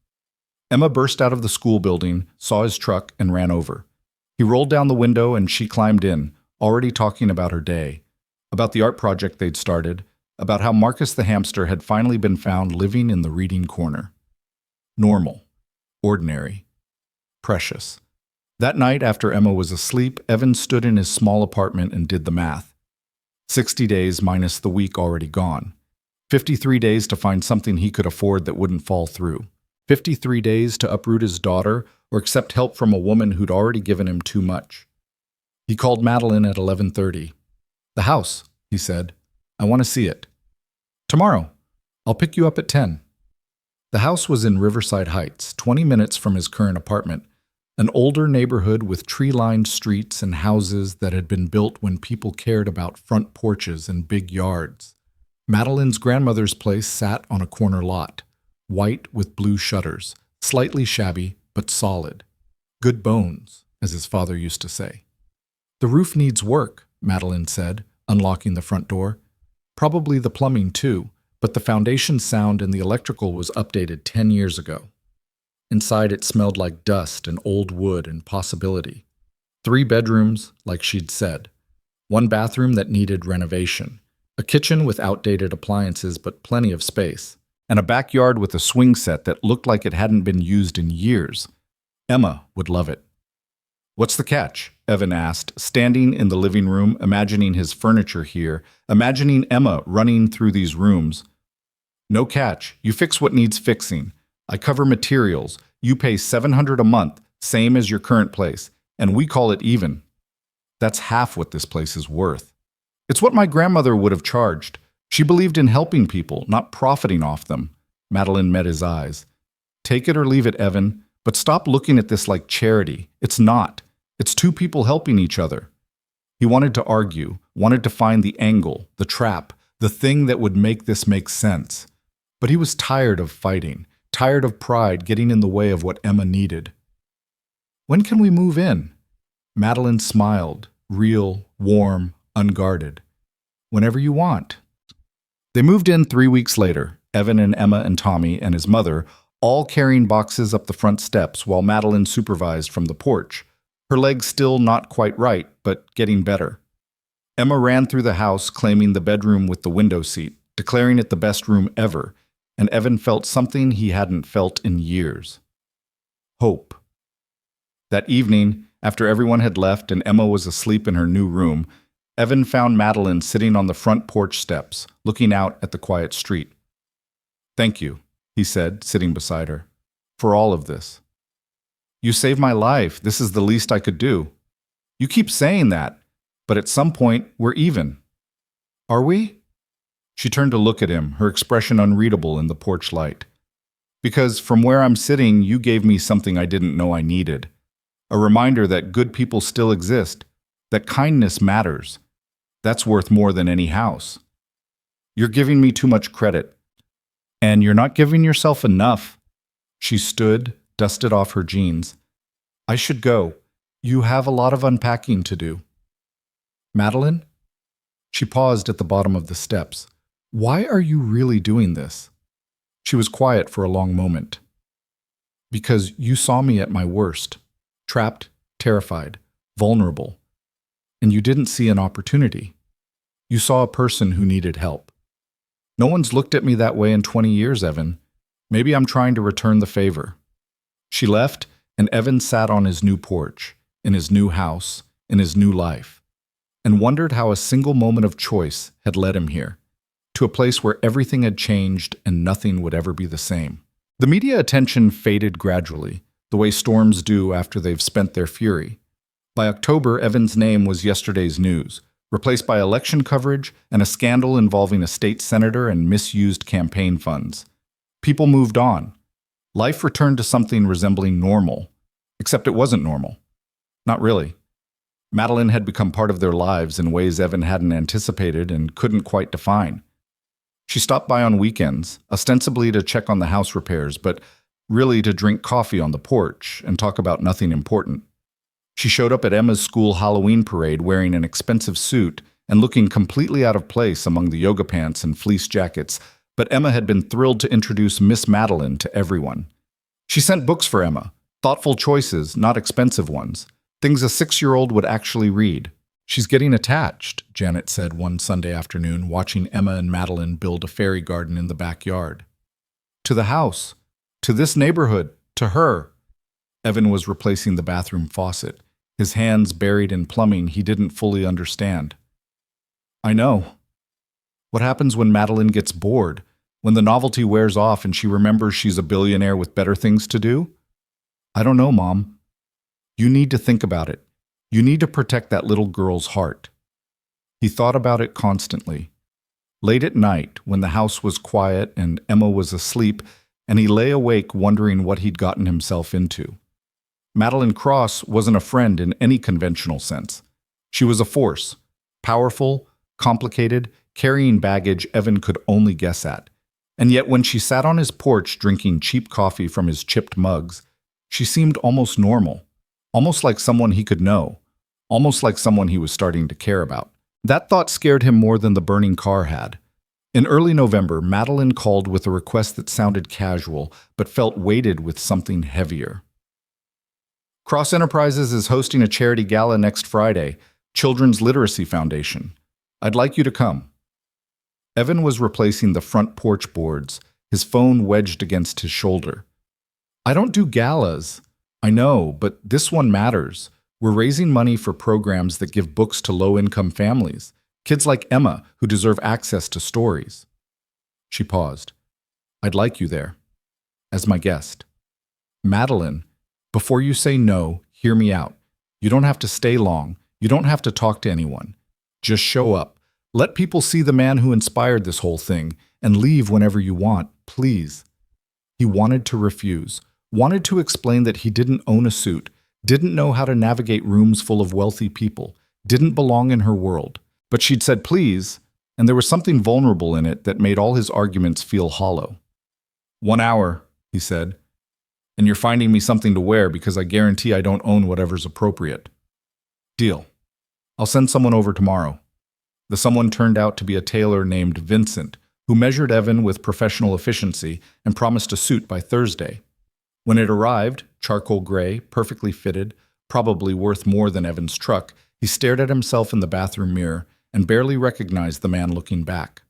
Emma burst out of the school building, saw his truck, and ran over. He rolled down the window and she climbed in, already talking about her day, about the art project they'd started, about how Marcus the hamster had finally been found living in the reading corner. Normal, ordinary, precious. That night, after Emma was asleep, Evan stood in his small apartment and did the math. 60 days minus the week already gone. 53 days to find something he could afford that wouldn't fall through. 53 days to uproot his daughter or accept help from a woman who'd already given him too much. He called Madeline at 11:30. The house, he said. I want to see it. Tomorrow. I'll pick you up at 10. The house was in Riverside Heights, 20 minutes from his current apartment, an older neighborhood with tree-lined streets and houses that had been built when people cared about front porches and big yards. Madeline's grandmother's place sat on a corner lot, white with blue shutters, slightly shabby but solid. Good bones, as his father used to say. The roof needs work, Madeline said, unlocking the front door. Probably the plumbing too, but the foundation sound and the electrical was updated 10 years ago. Inside it smelled like dust and old wood and possibility. 3 bedrooms, like she'd said. 1 bathroom that needed renovation. A kitchen with outdated appliances but plenty of space. And a backyard with a swing set that looked like it hadn't been used in years. Emma would love it. What's the catch? Evan asked, standing in the living room, imagining his furniture here, imagining Emma running through these rooms. No catch. You fix what needs fixing. I cover materials. You pay $700 a month, same as your current place, and we call it even. That's half what this place is worth. It's what my grandmother would have charged. She believed in helping people, not profiting off them. Madeline met his eyes. Take it or leave it, Evan, but stop looking at this like charity. It's not. It's 2 people helping each other. He wanted to argue, wanted to find the angle, the trap, the thing that would make this make sense. But he was tired of fighting, tired of pride getting in the way of what Emma needed. When can we move in? Madeline smiled, real, warm, unguarded. Whenever you want. They moved in 3 weeks later, Evan and Emma and Tommy and his mother, all carrying boxes up the front steps while Madeline supervised from the porch, her legs still not quite right, but getting better. Emma ran through the house claiming the bedroom with the window seat, declaring it the best room ever, and Evan felt something he hadn't felt in years. Hope. That evening, after everyone had left and Emma was asleep in her new room, Evan found Madeline sitting on the front porch steps, looking out at the quiet street. "Thank you," he said, sitting beside her, "for all of this. You saved my life. This is the least I could do. You keep saying that, but at some point, we're even. Are we?" She turned to look at him, her expression unreadable in the porch light. "Because from where I'm sitting, you gave me something I didn't know I needed. A reminder that good people still exist, that kindness matters. That's worth more than any house. You're giving me too much credit. And you're not giving yourself enough." She stood, dusted off her jeans. "I should go. You have a lot of unpacking to do." "Madeline?" She paused at the bottom of the steps. "Why are you really doing this?" She was quiet for a long moment. "Because you saw me at my worst, trapped, terrified, vulnerable. And you didn't see an opportunity. You saw a person who needed help. No one's looked at me that way in 20 years, Evan. Maybe I'm trying to return the favor." She left, and Evan sat on his new porch, in his new house, in his new life, and wondered how a single moment of choice had led him here, to a place where everything had changed and nothing would ever be the same. The media attention faded gradually, the way storms do after they've spent their fury. By October, Evan's name was yesterday's news, replaced by election coverage and a scandal involving a state senator and misused campaign funds. People moved on. Life returned to something resembling normal, except it wasn't normal. Not really. Madeline had become part of their lives in ways Evan hadn't anticipated and couldn't quite define. She stopped by on weekends, ostensibly to check on the house repairs, but really to drink coffee on the porch and talk about nothing important. She showed up at Emma's school Halloween parade wearing an expensive suit and looking completely out of place among the yoga pants and fleece jackets, but Emma had been thrilled to introduce Miss Madeline to everyone. She sent books for Emma, thoughtful choices, not expensive ones, things a 6-year-old would actually read. "She's getting attached," Janet said one Sunday afternoon, watching Emma and Madeline build a fairy garden in the backyard. "To the house, to this neighborhood, to her." Evan was replacing the bathroom faucet, his hands buried in plumbing he didn't fully understand. "I know. What happens when Madeline gets bored, when the novelty wears off and she remembers she's a billionaire with better things to do? I don't know, Mom. You need to think about it. You need to protect that little girl's heart." He thought about it constantly. Late at night, when the house was quiet and Emma was asleep, and he lay awake wondering what he'd gotten himself into. Madeline Cross wasn't a friend in any conventional sense. She was a force, powerful, complicated, carrying baggage Evan could only guess at. And yet when she sat on his porch drinking cheap coffee from his chipped mugs, she seemed almost normal, almost like someone he could know, almost like someone he was starting to care about. That thought scared him more than the burning car had. In early November, Madeline called with a request that sounded casual, but felt weighted with something heavier. "Cross Enterprises is hosting a charity gala next Friday, Children's Literacy Foundation. I'd like you to come." Evan was replacing the front porch boards, his phone wedged against his shoulder. "I don't do galas. I know, but this one matters. We're raising money for programs that give books to low-income families, kids like Emma who deserve access to stories." She paused. "I'd like you there, as my guest." "Madeline, before you say no, hear me out. You don't have to stay long. You don't have to talk to anyone. Just show up. Let people see the man who inspired this whole thing, and leave whenever you want, please." He wanted to refuse, wanted to explain that he didn't own a suit, didn't know how to navigate rooms full of wealthy people, didn't belong in her world. But she'd said please, and there was something vulnerable in it that made all his arguments feel hollow. "1 hour," he said, "and you're finding me something to wear because I guarantee I don't own whatever's appropriate." "Deal. I'll send someone over tomorrow." The someone turned out to be a tailor named Vincent, who measured Evan with professional efficiency and promised a suit by Thursday. When it arrived, charcoal gray, perfectly fitted, probably worth more than Evan's truck, he stared at himself in the bathroom mirror and barely recognized the man looking back.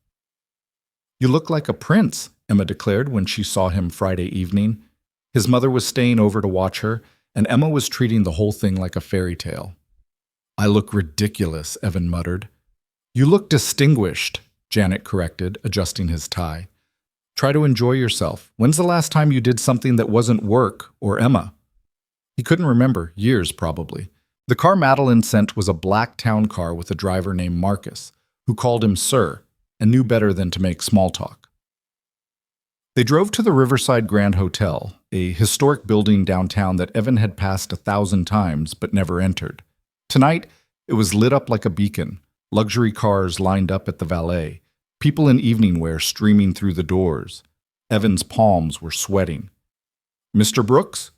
"You look like a prince," Emma declared when she saw him Friday evening. His mother was staying over to watch her, and Emma was treating the whole thing like a fairy tale. I look ridiculous, Evan muttered. You look distinguished, Janet corrected, adjusting his tie. Try to enjoy yourself. When's the last time you did something that wasn't work or Emma? He couldn't remember, years probably. The car Madeline sent was a black town car with a driver named Marcus, who called him Sir, and knew better than to make small talk. They drove to the Riverside Grand Hotel, a historic building downtown that Evan had passed 1,000 times but never entered. Tonight, it was lit up like a beacon, luxury cars lined up at the valet, people in evening wear streaming through the doors. Evan's palms were sweating. Mr. Brooks?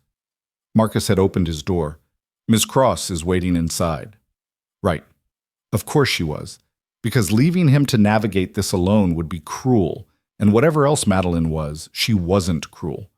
Marcus had opened his door. Miss Cross is waiting inside. Right. Of course she was, because leaving him to navigate this alone would be cruel, and whatever else Madeline was, she wasn't cruel.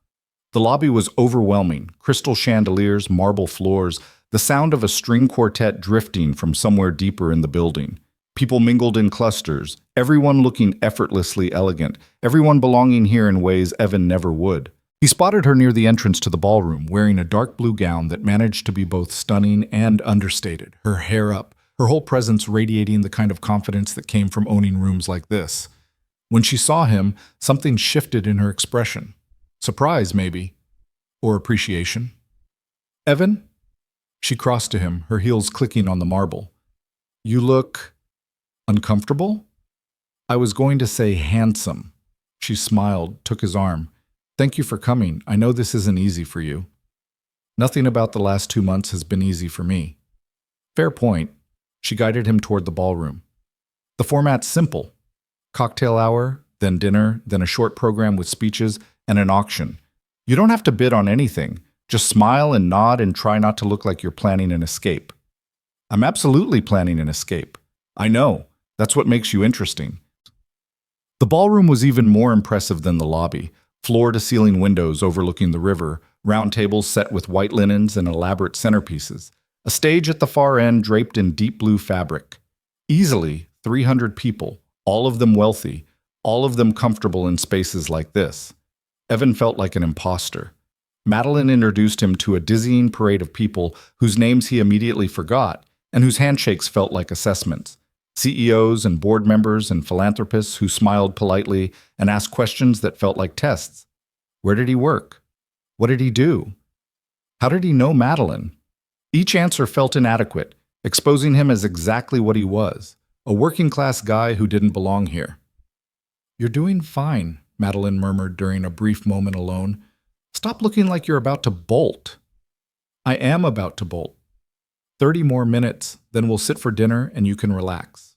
The lobby was overwhelming, crystal chandeliers, marble floors, the sound of a string quartet drifting from somewhere deeper in the building. People mingled in clusters, everyone looking effortlessly elegant, everyone belonging here in ways Evan never would. He spotted her near the entrance to the ballroom, wearing a dark blue gown that managed to be both stunning and understated, her hair up, her whole presence radiating the kind of confidence that came from owning rooms like this. When she saw him, something shifted in her expression. Surprise, maybe. Or appreciation. Evan? She crossed to him, her heels clicking on the marble. You look uncomfortable? I was going to say handsome. She smiled, took his arm. Thank you for coming. I know this isn't easy for you. Nothing about the last 2 months has been easy for me. Fair point. She guided him toward the ballroom. The format's simple. Cocktail hour, then dinner, then a short program with speeches, and an auction. You don't have to bid on anything. Just smile and nod and try not to look like you're planning an escape. I'm absolutely planning an escape. I know. That's what makes you interesting. The ballroom was even more impressive than the lobby. Floor-to-ceiling windows overlooking the river, round tables set with white linens and elaborate centerpieces, a stage at the far end draped in deep blue fabric. Easily 300 people, all of them wealthy, all of them comfortable in spaces like this. Evan felt like an imposter. Madeline introduced him to a dizzying parade of people whose names he immediately forgot and whose handshakes felt like assessments. CEOs and board members and philanthropists who smiled politely and asked questions that felt like tests. Where did he work? What did he do? How did he know Madeline? Each answer felt inadequate, exposing him as exactly what he was, a working-class guy who didn't belong here. You're doing fine, Madeline murmured during a brief moment alone. Stop looking like you're about to bolt. I am about to bolt. 30 more minutes, then we'll sit for dinner and you can relax.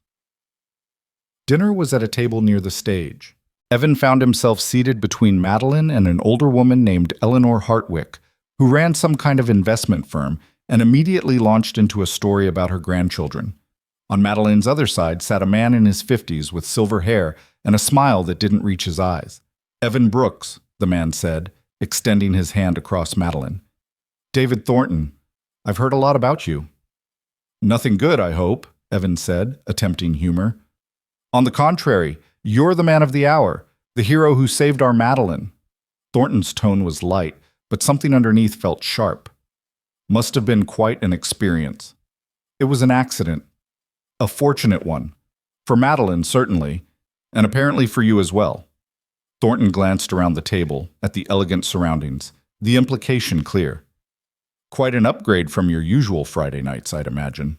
Dinner was at a table near the stage. Evan found himself seated between Madeline and an older woman named Eleanor Hartwick, who ran some kind of investment firm and immediately launched into a story about her grandchildren. On Madeline's other side sat a man in his 50s with silver hair and a smile that didn't reach his eyes. Evan Brooks, the man said, extending his hand across Madeline. David Thornton, I've heard a lot about you. Nothing good, I hope, Evan said, attempting humor. On the contrary, you're the man of the hour, the hero who saved our Madeline. Thornton's tone was light, but something underneath felt sharp. Must have been quite an experience. It was an accident. A fortunate one. For Madeline, certainly, and apparently for you as well. Thornton glanced around the table, at the elegant surroundings, the implication clear. Quite an upgrade from your usual Friday nights, I'd imagine.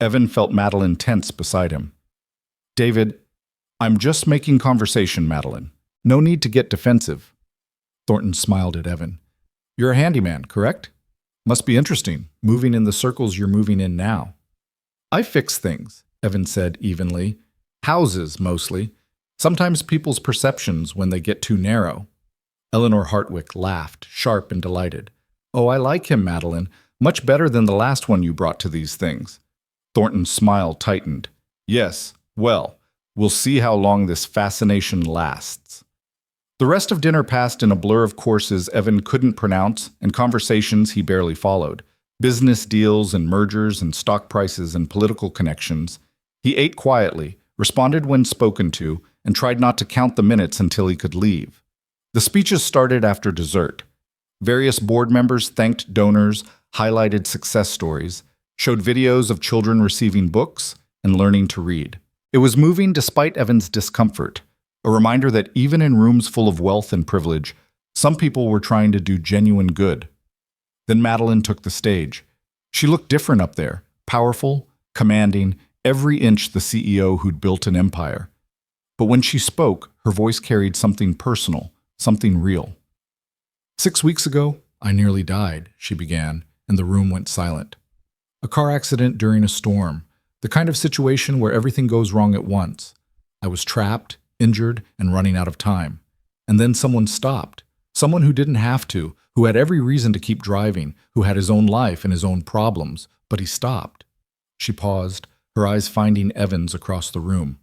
Evan felt Madeline tense beside him. David, I'm just making conversation, Madeline. No need to get defensive. Thornton smiled at Evan. You're a handyman, correct? Must be interesting, moving in the circles you're moving in now. I fix things, Evan said evenly. Houses, mostly. Sometimes people's perceptions when they get too narrow. Eleanor Hartwick laughed, sharp and delighted. Oh, I like him, Madeline. Much better than the last one you brought to these things. Thornton's smile tightened. Yes, well, we'll see how long this fascination lasts. The rest of dinner passed in a blur of courses Evan couldn't pronounce and conversations he barely followed. Business deals and mergers and stock prices and political connections. He ate quietly, responded when spoken to, and tried not to count the minutes until he could leave. The speeches started after dessert. Various board members thanked donors, highlighted success stories, showed videos of children receiving books and learning to read. It was moving despite Evan's discomfort, a reminder that even in rooms full of wealth and privilege, some people were trying to do genuine good. Then Madeline took the stage. She looked different up there, powerful, commanding, every inch the CEO who'd built an empire. But when she spoke, her voice carried something personal, something real. 6 weeks ago, I nearly died, she began, and the room went silent. A car accident during a storm, the kind of situation where everything goes wrong at once. I was trapped, injured, and running out of time. And then someone stopped. Someone who didn't have to, who had every reason to keep driving, who had his own life and his own problems, but he stopped. She paused, her eyes finding Evans across the room.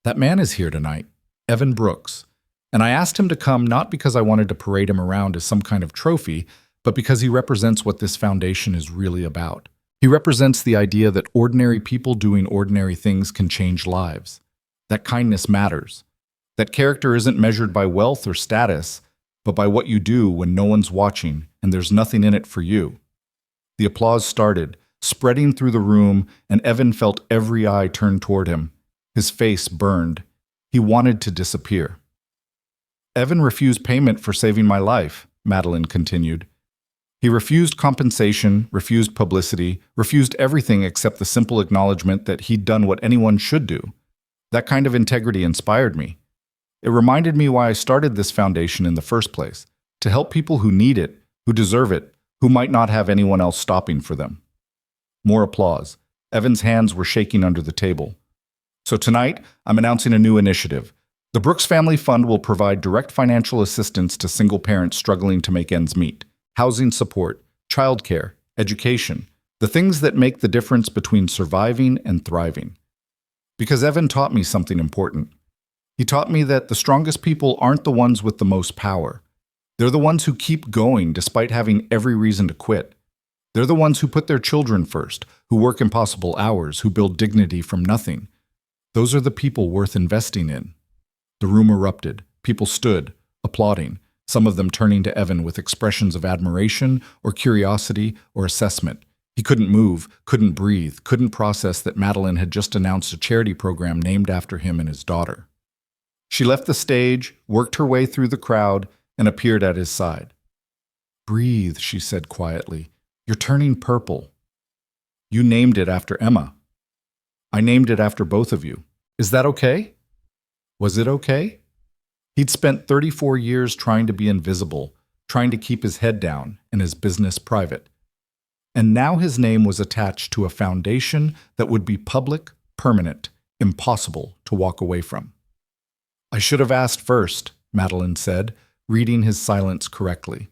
That man is here tonight, Evan Brooks. And I asked him to come not because I wanted to parade him around as some kind of trophy, but because he represents what this foundation is really about. He represents the idea that ordinary people doing ordinary things can change lives, that kindness matters, that character isn't measured by wealth or status, but by what you do when no one's watching and there's nothing in it for you. The applause started, spreading through the room, and Evan felt every eye turn toward him. His face burned. He wanted to disappear. Evan refused payment for saving my life, Madeline continued. He refused compensation, refused publicity, refused everything except the simple acknowledgement that he'd done what anyone should do. That kind of integrity inspired me. It reminded me why I started this foundation in the first place, to help people who need it, who deserve it, who might not have anyone else stopping for them. More applause. Evan's hands were shaking under the table. So tonight, I'm announcing a new initiative. The Brooks Family Fund will provide direct financial assistance to single parents struggling to make ends meet. Housing support, childcare, education, the things that make the difference between surviving and thriving. Because Evan taught me something important. He taught me that the strongest people aren't the ones with the most power. They're the ones who keep going despite having every reason to quit. They're the ones who put their children first, who work impossible hours, who build dignity from nothing. Those are the people worth investing in. The room erupted. People stood, applauding, some of them turning to Evan with expressions of admiration or curiosity or assessment. He couldn't move, couldn't breathe, couldn't process that Madeline had just announced a charity program named after him and his daughter. She left the stage, worked her way through the crowd, and appeared at his side. "Breathe," she said quietly. "You're turning purple." "You named it after Emma." "I named it after both of you. Is that okay?" Was it okay? He'd spent 34 years trying to be invisible, trying to keep his head down and his business private. And now his name was attached to a foundation that would be public, permanent, impossible to walk away from. "I should have asked first," Madeline said, reading his silence correctly.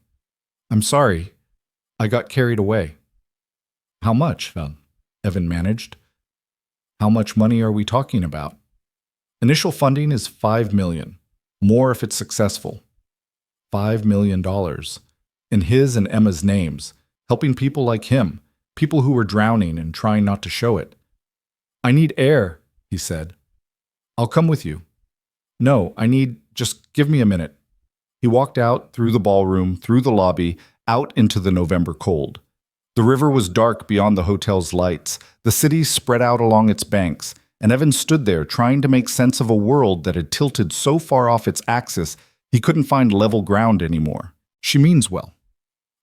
"I'm sorry. I got carried away." "How much?" Evan managed. "How much money are we talking about?" "Initial funding is $5 million. More if it's successful." $5 million. In his and Emma's names, helping people like him, people who were drowning and trying not to show it. "I need air," he said. "I'll come with you." "No, just give me a minute." He walked out, through the ballroom, through the lobby, out into the November cold. The river was dark beyond the hotel's lights, the city spread out along its banks, and Evan stood there trying to make sense of a world that had tilted so far off its axis he couldn't find level ground anymore. "She means well."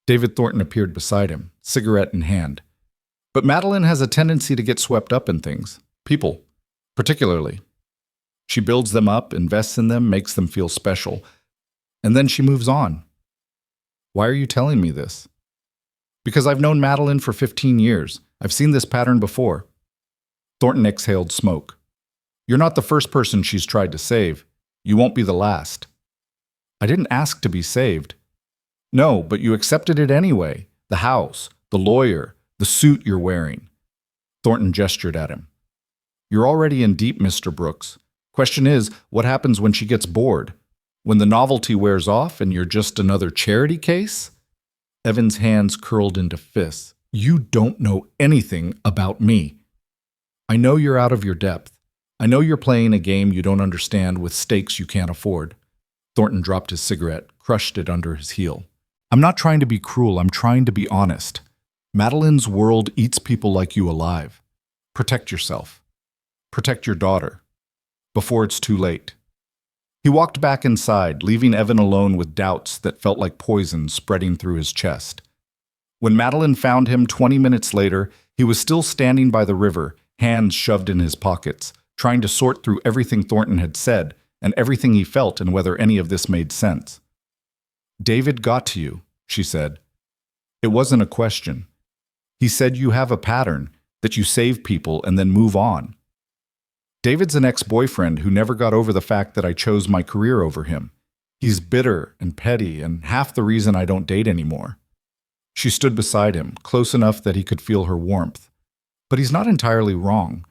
David Thornton appeared beside him, cigarette in hand. "But Madeline has a tendency to get swept up in things. People, particularly. She builds them up, invests in them, makes them feel special. And then she moves on." "Why are you telling me this?" "Because I've known Madeline for 15 years. I've seen this pattern before." Thornton exhaled smoke. "You're not the first person she's tried to save. You won't be the last." "I didn't ask to be saved." "No, but you accepted it anyway. The house, the lawyer, the suit you're wearing." Thornton gestured at him. "You're already in deep, Mr. Brooks. Question is, what happens when she gets bored? When the novelty wears off and you're just another charity case?" Evan's hands curled into fists. "You don't know anything about me. I know you're out of your depth. I know you're playing a game you don't understand with stakes you can't afford. Thornton dropped his cigarette, crushed it under his heel. I'm not trying to be cruel, I'm trying to be honest. Madeline's world eats people like you alive. Protect yourself. Protect your daughter. Before it's too late. He walked back inside, leaving Evan alone with doubts that felt like poison spreading through his chest. When Madeline found him 20 minutes later, he was still standing by the river, hands shoved in his pockets, trying to sort through everything Thornton had said and everything he felt and whether any of this made sense. David got to you, she said. It wasn't a question. He said you have a pattern, that you save people and then move on. David's an ex-boyfriend who never got over the fact that I chose my career over him. He's bitter and petty and half the reason I don't date anymore. She stood beside him, close enough that he could feel her warmth. But he's not entirely wrong.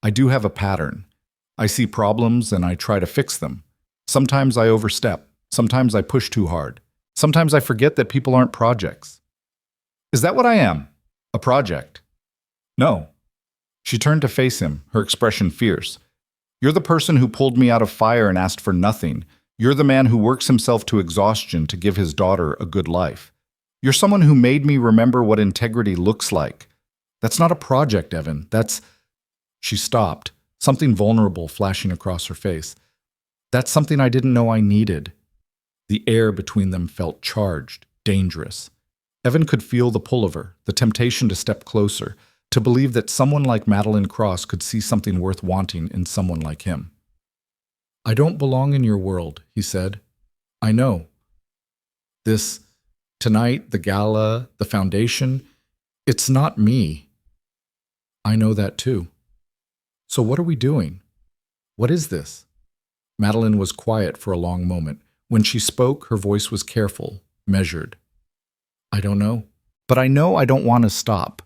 I do have a pattern. I see problems and I try to fix them. Sometimes I overstep. Sometimes I push too hard. Sometimes I forget that people aren't projects. Is that what I am? A project? No. She turned to face him, her expression fierce. You're the person who pulled me out of fire and asked for nothing. You're the man who works himself to exhaustion to give his daughter a good life. You're someone who made me remember what integrity looks like. That's not a project, Evan. That's... She stopped, something vulnerable flashing across her face. That's something I didn't know I needed. The air between them felt charged, dangerous. Evan could feel the pull of her, the temptation to step closer, to believe that someone like Madeline Cross could see something worth wanting in someone like him. I don't belong in your world, he said. I know. Tonight, the gala, the foundation, it's not me. I know that too. So what are we doing? What is this? Madeline was quiet for a long moment. When she spoke, her voice was careful, measured. I don't know. But I know I don't want to stop.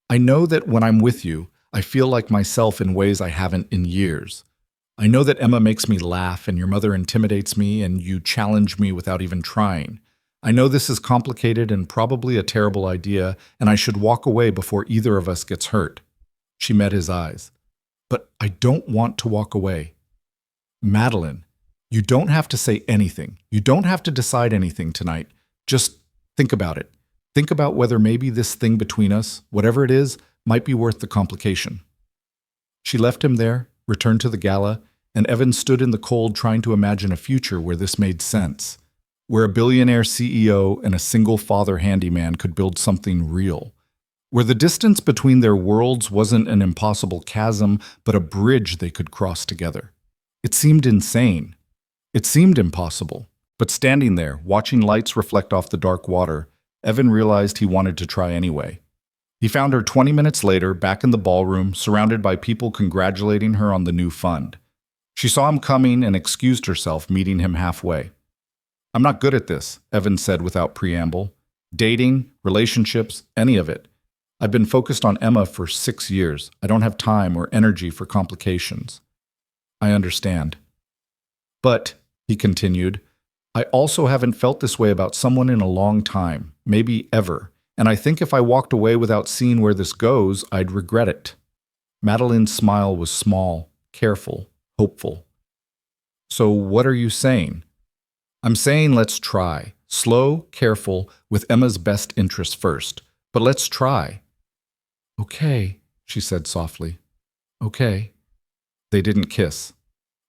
I know that when I'm with you, I feel like myself in ways I haven't in years. I know that Emma makes me laugh and your mother intimidates me and you challenge me without even trying. I know this is complicated and probably a terrible idea, and I should walk away before either of us gets hurt. She met his eyes. But I don't want to walk away. Madeline, you don't have to say anything. You don't have to decide anything tonight. Just think about it. Think about whether maybe this thing between us, whatever it is, might be worth the complication. She left him there, returned to the gala, and Evan stood in the cold trying to imagine a future where this made sense, where a billionaire CEO and a single father handyman could build something real, where the distance between their worlds wasn't an impossible chasm, but a bridge they could cross together. It seemed insane. It seemed impossible. But standing there, watching lights reflect off the dark water, Evan realized he wanted to try anyway. He found her 20 minutes later, back in the ballroom, surrounded by people congratulating her on the new fund. She saw him coming and excused herself, meeting him halfway. I'm not good at this, Evan said without preamble. Dating, relationships, any of it. I've been focused on Emma for 6 years. I don't have time or energy for complications. I understand. But, he continued, I also haven't felt this way about someone in a long time, maybe ever, and I think if I walked away without seeing where this goes, I'd regret it. Madeline's smile was small, careful, hopeful. So what are you saying? I'm saying let's try. Slow, careful, with Emma's best interest first. But let's try. Okay, she said softly. Okay. They didn't kiss.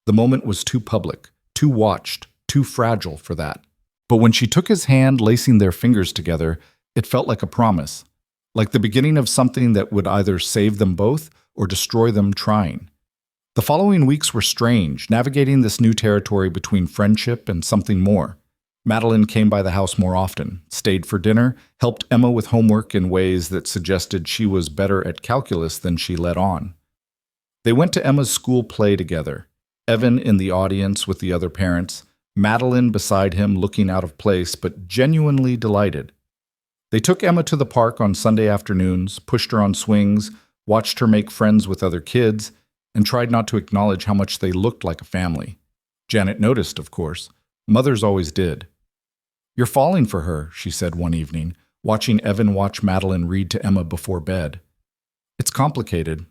The moment was too public, too watched, too fragile for that. But when she took his hand, lacing their fingers together, it felt like a promise, like the beginning of something that would either save them both or destroy them trying. The following weeks were strange, navigating this new territory between friendship and something more. Madeline came by the house more often, stayed for dinner, helped Emma with homework in ways that suggested she was better at calculus than she let on. They went to Emma's school play together, Evan in the audience with the other parents, Madeline beside him looking out of place but genuinely delighted. They took Emma to the park on Sunday afternoons, pushed her on swings, watched her make friends with other kids, and tried not to acknowledge how much they looked like a family. Janet noticed, of course. Mothers always did. You're falling for her, she said one evening, watching Evan watch Madeline read to Emma before bed. It's complicated.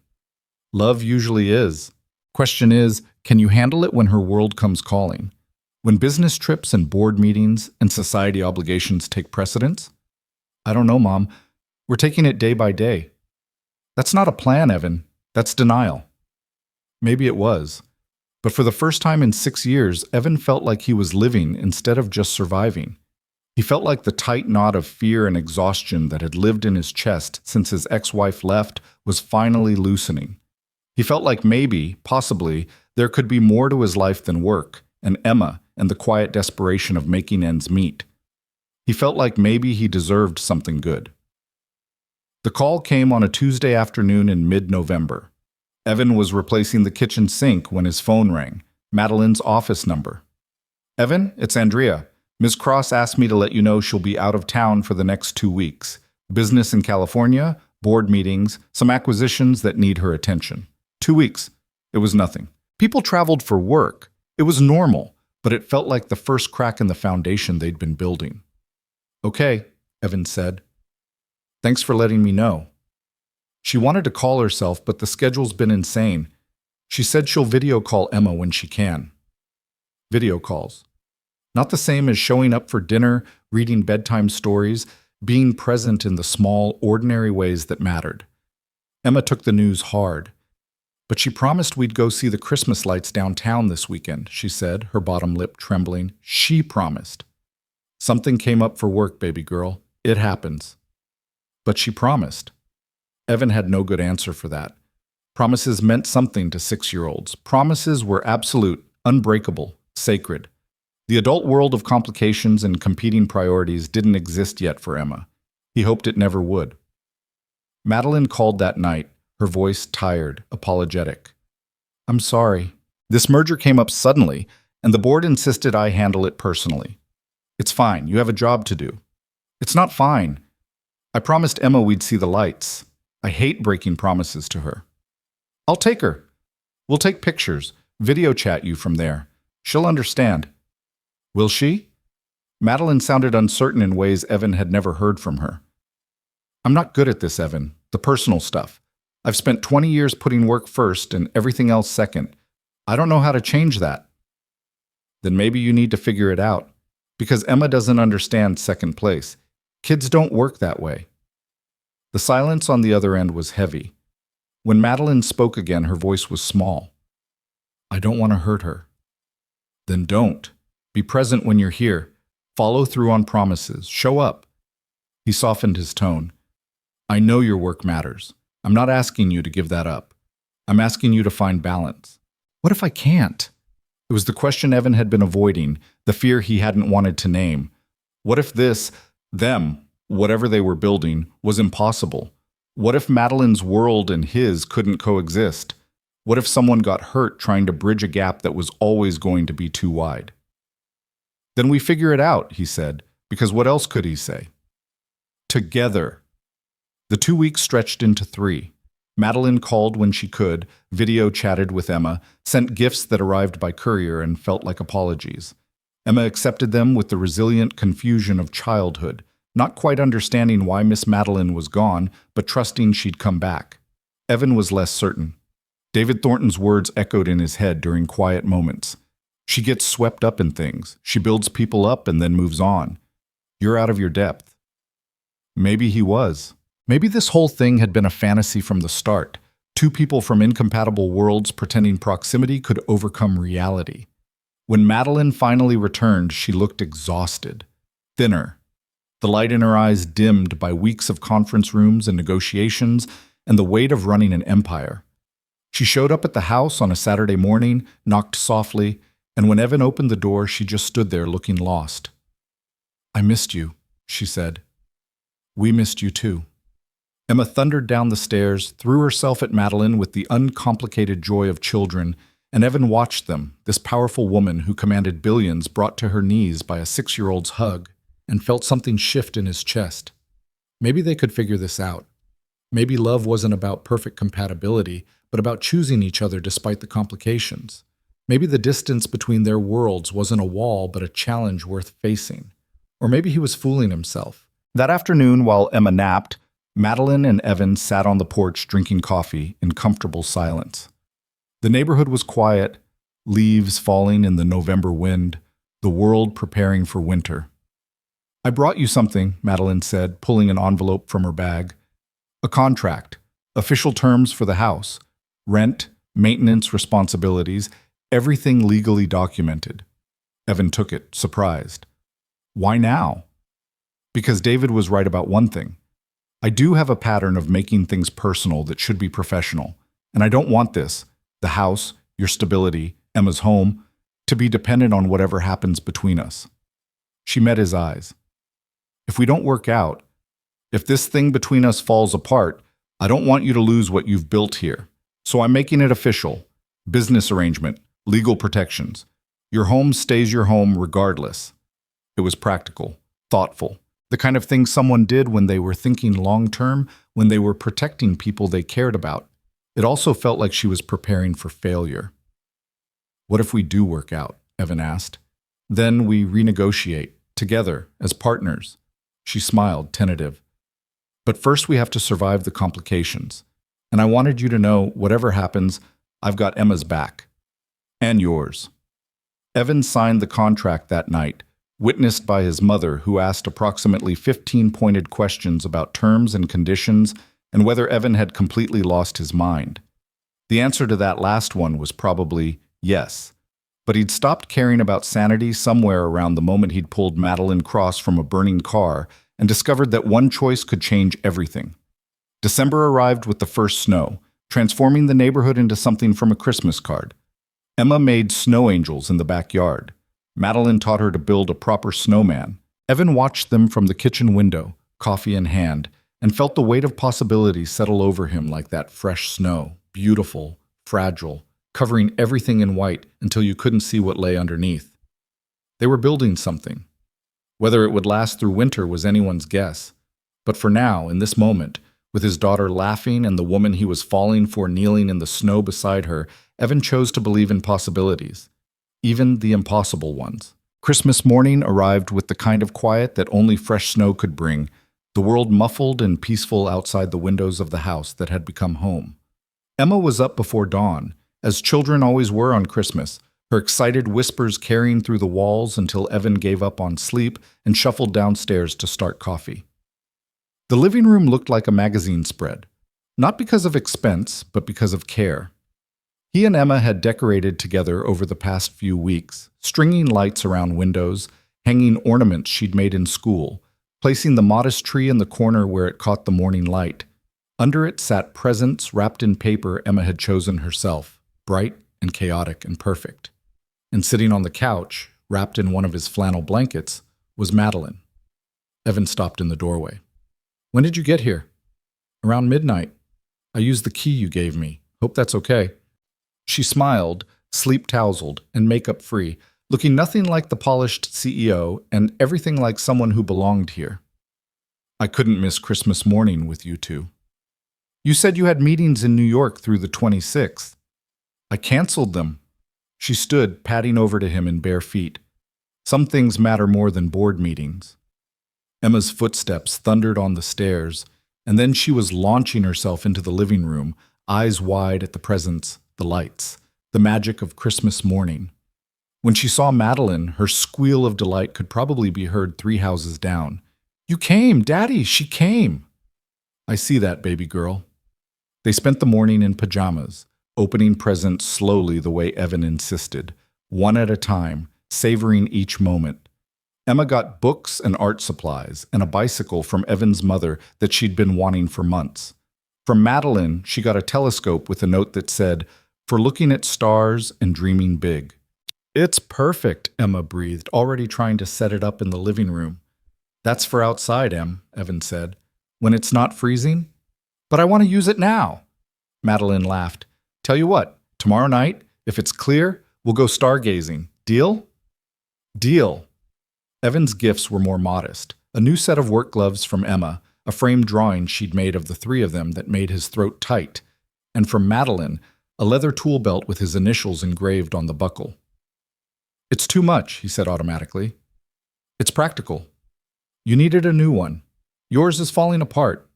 Love usually is. Question is, can you handle it when her world comes calling? When business trips and board meetings and society obligations take precedence? I don't know, Mom. We're taking it day by day. That's not a plan, Evan. That's denial. Maybe it was. But for the first time in 6 years, Evan felt like he was living instead of just surviving. He felt like the tight knot of fear and exhaustion that had lived in his chest since his ex-wife left was finally loosening. He felt like maybe, possibly, there could be more to his life than work, and Emma, and the quiet desperation of making ends meet. He felt like maybe he deserved something good. The call came on a Tuesday afternoon in mid-November. Evan was replacing the kitchen sink when his phone rang, Madeline's office number. "Evan, it's Andrea. Ms. Cross asked me to let you know she'll be out of town for the next 2 weeks. Business in California, board meetings, some acquisitions that need her attention. 2 weeks. It was nothing. People traveled for work. It was normal, but it felt like the first crack in the foundation they'd been building. Okay, Evan said. Thanks for letting me know. She wanted to call herself, but the schedule's been insane. She said she'll video call Emma when she can. Video calls. Not the same as showing up for dinner, reading bedtime stories, being present in the small, ordinary ways that mattered. Emma took the news hard. But she promised we'd go see the Christmas lights downtown this weekend, she said, her bottom lip trembling. She promised. Something came up for work, baby girl. It happens. But she promised. Evan had no good answer for that. Promises meant something to 6-year-olds. Promises were absolute, unbreakable, sacred. The adult world of complications and competing priorities didn't exist yet for Emma. He hoped it never would. Madeline called that night, her voice tired, apologetic. I'm sorry. This merger came up suddenly, and the board insisted I handle it personally. It's fine. You have a job to do. It's not fine. I promised Emma we'd see the lights. I hate breaking promises to her. I'll take her. We'll take pictures, video chat you from there. She'll understand. Will she? Madeline sounded uncertain in ways Evan had never heard from her. I'm not good at this, Evan. The personal stuff. I've spent 20 years putting work first and everything else second. I don't know how to change that. Then maybe you need to figure it out. Because Emma doesn't understand second place. Kids don't work that way. The silence on the other end was heavy. When Madeline spoke again, her voice was small. I don't want to hurt her. Then don't. Be present when you're here. Follow through on promises. Show up. He softened his tone. I know your work matters. I'm not asking you to give that up. I'm asking you to find balance. What if I can't? It was the question Evan had been avoiding, the fear he hadn't wanted to name. What if this, them, whatever they were building, was impossible? What if Madeline's world and his couldn't coexist? What if someone got hurt trying to bridge a gap that was always going to be too wide? Then we figure it out, he said, because what else could he say? Together. The 2 weeks stretched into 3. Madeline called when she could, video chatted with Emma, sent gifts that arrived by courier and felt like apologies. Emma accepted them with the resilient confusion of childhood, not quite understanding why Miss Madeline was gone, but trusting she'd come back. Evan was less certain. David Thornton's words echoed in his head during quiet moments. She gets swept up in things. She builds people up and then moves on. You're out of your depth. Maybe he was. Maybe this whole thing had been a fantasy from the start. 2 people from incompatible worlds pretending proximity could overcome reality. When Madeline finally returned, she looked exhausted, thinner. The light in her eyes dimmed by weeks of conference rooms and negotiations and the weight of running an empire. She showed up at the house on a Saturday morning, knocked softly, and when Evan opened the door, she just stood there looking lost. I missed you, she said. We missed you too. Emma thundered down the stairs, threw herself at Madeline with the uncomplicated joy of children, and Evan watched them, this powerful woman who commanded billions brought to her knees by a 6-year-old's hug, and felt something shift in his chest. Maybe they could figure this out. Maybe love wasn't about perfect compatibility, but about choosing each other despite the complications. Maybe the distance between their worlds wasn't a wall, but a challenge worth facing. Or maybe he was fooling himself. That afternoon, while Emma napped, Madeline and Evan sat on the porch drinking coffee in comfortable silence. The neighborhood was quiet, leaves falling in the November wind, the world preparing for winter. I brought you something, Madeline said, pulling an envelope from her bag. A contract, official terms for the house, rent, maintenance responsibilities, everything legally documented. Evan took it, surprised. Why now? Because David was right about one thing. I do have a pattern of making things personal that should be professional, and I don't want this, the house, your stability, Emma's home, to be dependent on whatever happens between us. She met his eyes. If we don't work out, if this thing between us falls apart, I don't want you to lose what you've built here. So I'm making it official. Business arrangement, legal protections. Your home stays your home regardless. It was practical, thoughtful, the kind of thing someone did when they were thinking long-term, when they were protecting people they cared about. It also felt like she was preparing for failure. What if we do work out? Evan asked. Then we renegotiate, together, as partners. She smiled, tentative. But first we have to survive the complications. And I wanted you to know, whatever happens, I've got Emma's back. And yours. Evan signed the contract that night, witnessed by his mother, who asked approximately 15 pointed questions about terms and conditions and whether Evan had completely lost his mind. The answer to that last one was probably yes. But he'd stopped caring about sanity somewhere around the moment he'd pulled Madeline Cross from a burning car and discovered that one choice could change everything. December arrived with the first snow, transforming the neighborhood into something from a Christmas card. Emma made snow angels in the backyard. Madeline taught her to build a proper snowman. Evan watched them from the kitchen window, coffee in hand, and felt the weight of possibility settle over him like that fresh snow, beautiful, fragile, covering everything in white until you couldn't see what lay underneath. They were building something. Whether it would last through winter was anyone's guess. But for now, in this moment, with his daughter laughing and the woman he was falling for kneeling in the snow beside her, Evan chose to believe in possibilities. Even the impossible ones. Christmas morning arrived with the kind of quiet that only fresh snow could bring, the world muffled and peaceful outside the windows of the house that had become home. Emma was up before dawn, as children always were on Christmas, her excited whispers carrying through the walls until Evan gave up on sleep and shuffled downstairs to start coffee. The living room looked like a magazine spread, not because of expense, but because of care. He and Emma had decorated together over the past few weeks, stringing lights around windows, hanging ornaments she'd made in school, placing the modest tree in the corner where it caught the morning light. Under it sat presents wrapped in paper Emma had chosen herself, bright and chaotic and perfect. And sitting on the couch, wrapped in one of his flannel blankets, was Madeline. Evan stopped in the doorway. When did you get here? Around midnight. I used the key you gave me. Hope that's okay. She smiled, sleep-tousled and makeup-free, looking nothing like the polished CEO and everything like someone who belonged here. I couldn't miss Christmas morning with you two. You said you had meetings in New York through the 26th. I canceled them. She stood, padding over to him in bare feet. Some things matter more than board meetings. Emma's footsteps thundered on the stairs, and then she was launching herself into the living room, eyes wide at the presents, the lights, the magic of Christmas morning. When she saw Madeline, her squeal of delight could probably be heard 3 houses down. You came, Daddy, she came. I see that, baby girl. They spent the morning in pajamas, opening presents slowly the way Evan insisted, one at a time, savoring each moment. Emma got books and art supplies and a bicycle from Evan's mother that she'd been wanting for months. From Madeline, she got a telescope with a note that said, "For looking at stars and dreaming big." It's perfect, Emma breathed, already trying to set it up in the living room. That's for outside, Em, Evan said. When it's not freezing? But I want to use it now. Madeline laughed. Tell you what, tomorrow night, if it's clear, we'll go stargazing. Deal? Deal. Evan's gifts were more modest. A new set of work gloves from Emma, a framed drawing she'd made of the 3 of them that made his throat tight, and from Madeline, a leather tool belt with his initials engraved on the buckle. It's too much, he said automatically. It's practical. You needed a new one. Yours is falling apart.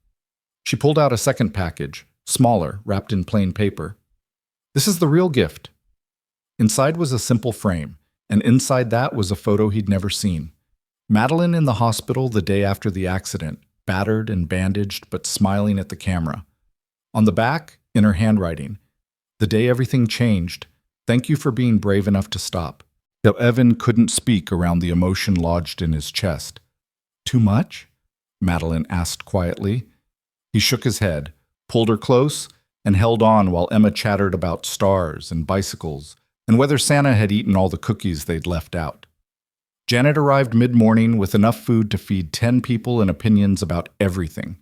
She pulled out a second package, smaller, wrapped in plain paper. This is the real gift. Inside was a simple frame, and inside that was a photo he'd never seen. Madeline in the hospital the day after the accident, battered and bandaged but smiling at the camera. On the back, in her handwriting, "The day everything changed. Thank you for being brave enough to stop." Evan couldn't speak around the emotion lodged in his chest. "Too much?" Madeline asked quietly. He shook his head, pulled her close, and held on while Emma chattered about stars and bicycles and whether Santa had eaten all the cookies they'd left out. Janet arrived mid-morning with enough food to feed 10 people and opinions about everything.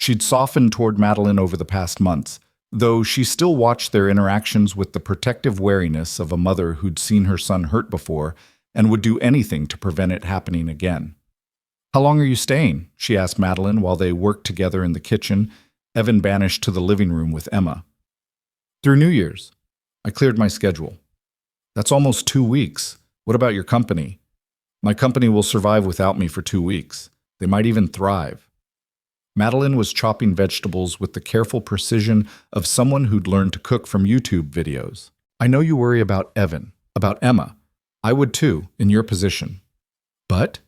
She'd softened toward Madeline over the past months, though she still watched their interactions with the protective wariness of a mother who'd seen her son hurt before and would do anything to prevent it happening again. "How long are you staying?" she asked Madeline while they worked together in the kitchen, Evan banished to the living room with Emma. "Through New Year's. I cleared my schedule." "That's almost 2 weeks. What about your company?" "My company will survive without me for 2 weeks. They might even thrive." Madeline was chopping vegetables with the careful precision of someone who'd learned to cook from YouTube videos. "I know you worry about Evan, about Emma. I would too, in your position. But